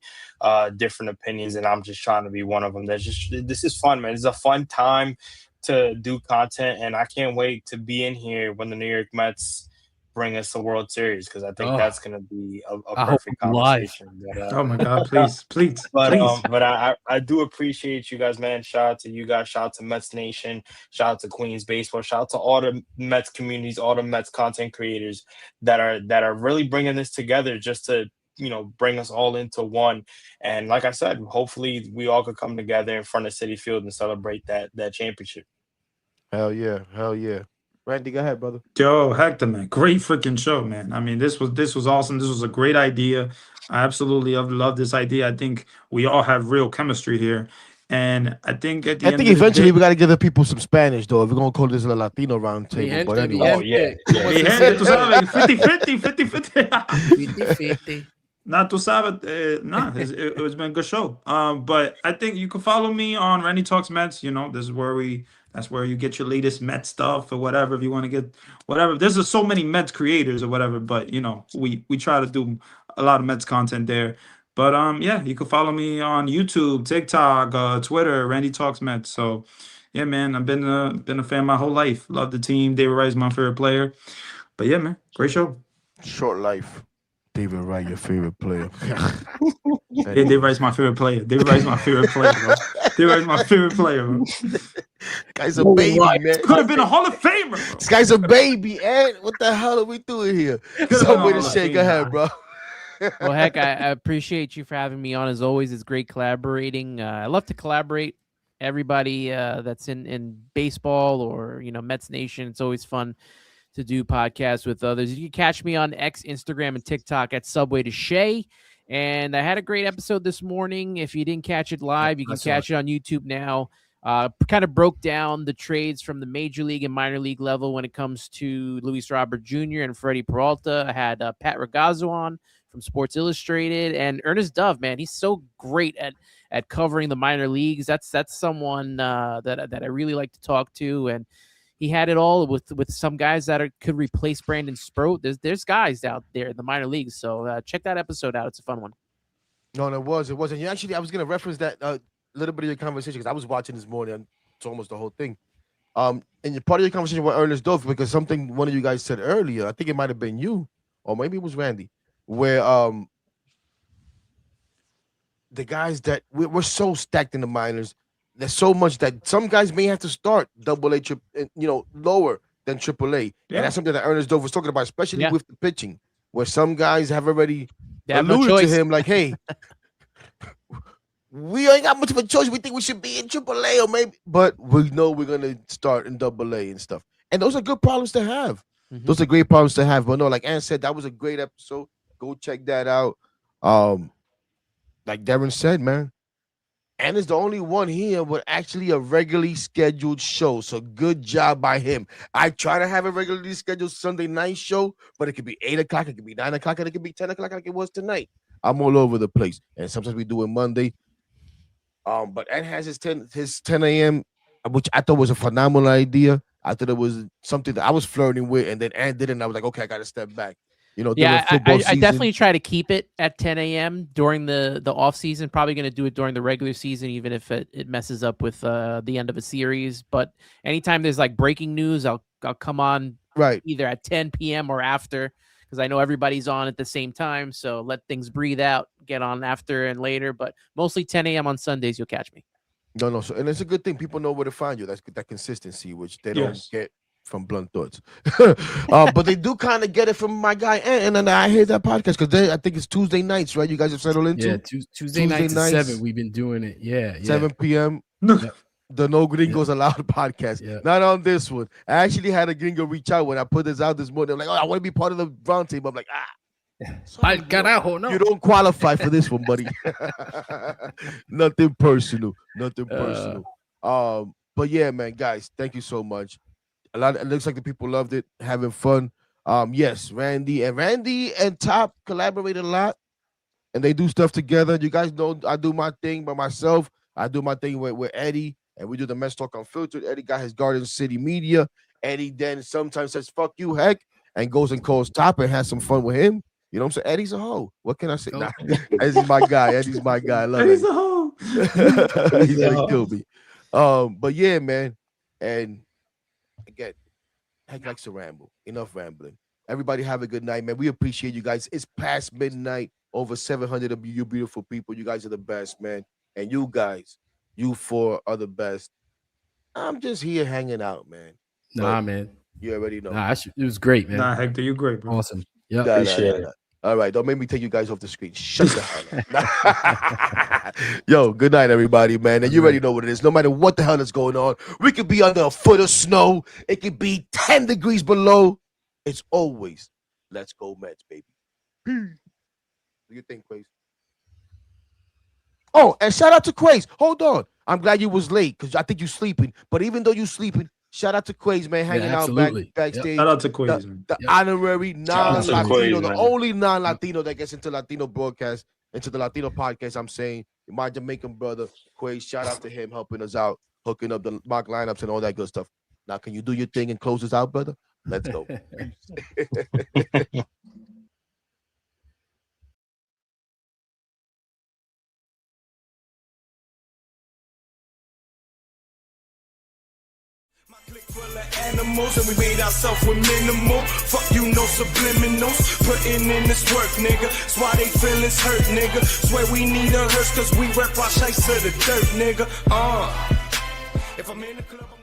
different opinions, and I'm just trying to be one of them. This is fun, man. It's a fun time to do content, and I can't wait to be in here when the New York Mets bring us a World Series, because I think that's going to be a perfect conversation. But, oh my God, please. But I do appreciate you guys, man. Shout out to you guys. Shout out to Mets Nation. Shout out to Queens Baseball. Shout out to all the Mets communities, all the Mets content creators that are really bringing this together just to bring us all into one. And like I said, hopefully we all could come together in front of Citi Field and celebrate that championship. Hell yeah. Randy, go ahead, brother. Yo, Hector, man, great freaking show, man. I mean, this was awesome. This was a great idea. I absolutely love this idea. I think we all have real chemistry here, and I think eventually we got to give the people some Spanish, though. If we're gonna call this a Latino round table, but anyway. 50-50. Nah, tú sabes, it's been a good show. But I think you can follow me on Randy Talks Mets. That's where you get your latest Mets stuff or whatever. If you want to get whatever, there's so many Mets creators or whatever. But we try to do a lot of Mets content there. But yeah, you can follow me on YouTube, TikTok, Twitter, Randy Talks Mets. So yeah, man, I've been a fan my whole life. Love the team. David Wright's my favorite player. But yeah, man, great show. Short life. David Wright, your favorite player. David Wright's my favorite player. David Wright's my favorite player, bro. David Wright's my favorite player, bro. Guy's a baby, man. Could have been a Hall of Famer, bro. This guy's a baby, and what the hell are we doing here? Somebody to shake. Go ahead, bro. Well, Heck, I appreciate you for having me on. As always, it's great collaborating. I love to collaborate. Everybody that's in baseball or Mets Nation, it's always fun to do podcasts with others. You can catch me on X, Instagram, and TikTok at Subway to Shay. And I had a great episode this morning. If you didn't catch it live, you can catch it on YouTube now. Kind of broke down the trades from the major league and minor league level when it comes to Luis Robert Jr. and Freddie Peralta. I had Pat Ragazzo on from Sports Illustrated, and Ernest Dove, man, he's so great at covering the minor leagues. That's someone that I really like to talk to, and he had it all with some guys that could replace Brandon Sproat. There's guys out there in the minor leagues. So check that episode out. It's a fun one. No, it wasn't. Yeah, actually, I was gonna reference that little bit of your conversation because I was watching this morning. And it's almost the whole thing. And part of your conversation with Ernest Dove, because something one of you guys said earlier, I think it might have been you, or maybe it was Randy, where the guys that we're so stacked in the minors, there's so much that some guys may have to start double A, lower than triple A. Yeah. And that's something that Ernest Dove was talking about, especially Yeah. with the pitching, where some guys have already They have no alluded to choice. him, like, hey, we ain't got much of a choice. We think we should be in triple A or maybe, but we know we're gonna start in double A and stuff. And those are good problems to have. Mhm. Those are great problems to have. But no, like Ann said, that was a great episode. Go check that out. Like Darren said, man, Ann is the only one here with actually a regularly scheduled show. So good job by him. I try to have a regularly scheduled Sunday night show, but it could be 8 o'clock, it could be 9 o'clock, and it could be 10 o'clock like it was tonight. I'm all over the place. And sometimes we do it Monday. But Ed has his 10 a.m., which I thought was a phenomenal idea. I thought it was something that I was flirting with, and then Ed did it, and I was like, okay, I got to step back. During Yeah, football I season. definitely try to keep it at 10 a.m. during the off season. Probably going to do it during the regular season, even if it messes up with the end of a series. But anytime there's like breaking news, I'll come on right either at 10 p.m. or after, because I know everybody's on at the same time. So let things breathe out, get on after and later. But mostly 10 a.m. on Sundays, you'll catch me. No. So, and it's a good thing. People know where to find you. That's that consistency, which they don't Yes. get from Blunt Thoughts. But they do kind of get it from my guy. And then I hear that podcast because I think it's Tuesday nights, right? You guys have settled into? Yeah, Tuesday nights at 7. We've been doing it. Yeah. 7 p.m. The No Gringos Allowed podcast. Yeah. Not on this one. I actually had a gringo reach out when I put this out this morning. I'm like, oh, I want to be part of the Roundtable. I'm like, Al carajo, no. you don't qualify for this one, buddy. Nothing personal. But yeah, man, guys, thank you so much. It looks like the people loved it, having fun. Yes, Randy and Top collaborated a lot, and they do stuff together. You guys know I do my thing by myself. I do my thing with Eddie, and we do the Mets Talk Unfiltered. Eddie got his Garden City Media. Eddie then sometimes says "fuck you, heck," and goes and calls Top and has some fun with him. You know what I'm saying? Eddie's a hoe. What can I say? Nah, Eddie's my guy. Eddie's my guy. I love He's Eddie. a hoe. He's gonna kill me. But yeah, man. And again, heck likes to ramble. Enough rambling. Everybody have a good night, man. We appreciate you guys. It's past midnight. Over 700 of you beautiful people. You guys are the best, man. And you guys, you four are the best. I'm just here hanging out, man. Nah, man. You already know. Nah, it was great, man. Nah, Hector, you great, bro. Awesome. Yeah. Appreciate it. All right, don't make me take you guys off the screen. Shut the hell up. Yo, good night, everybody, man. And you already know what it is. No matter what the hell is going on, we could be under a foot of snow. It could be 10 degrees below. It's always, let's go Mets, baby. Peace. What do you think, Quaze? Oh, and shout out to Quaze.Hold on. I'm glad you was late because I think you sleeping. But even though you sleeping, shout out to Quaze, man, hanging out backstage. Shout out to Quaze, man. The honorary non-Latino, Quaze, the man. only non-Latino that gets into Latino broadcast, into the Latino podcast. I'm saying, my Jamaican brother, Quaze, shout out to him helping us out, hooking up the mock lineups and all that good stuff. Now, can you do your thing and close us out, brother? Let's go. Full of animals and we made ourselves with minimal. Fuck you, no subliminals. Putting in this work, nigga. That's why they feelings hurt, nigga. Swear we need a hearse cause we rep our shites to the dirt, nigga. If I'm in the club, I'm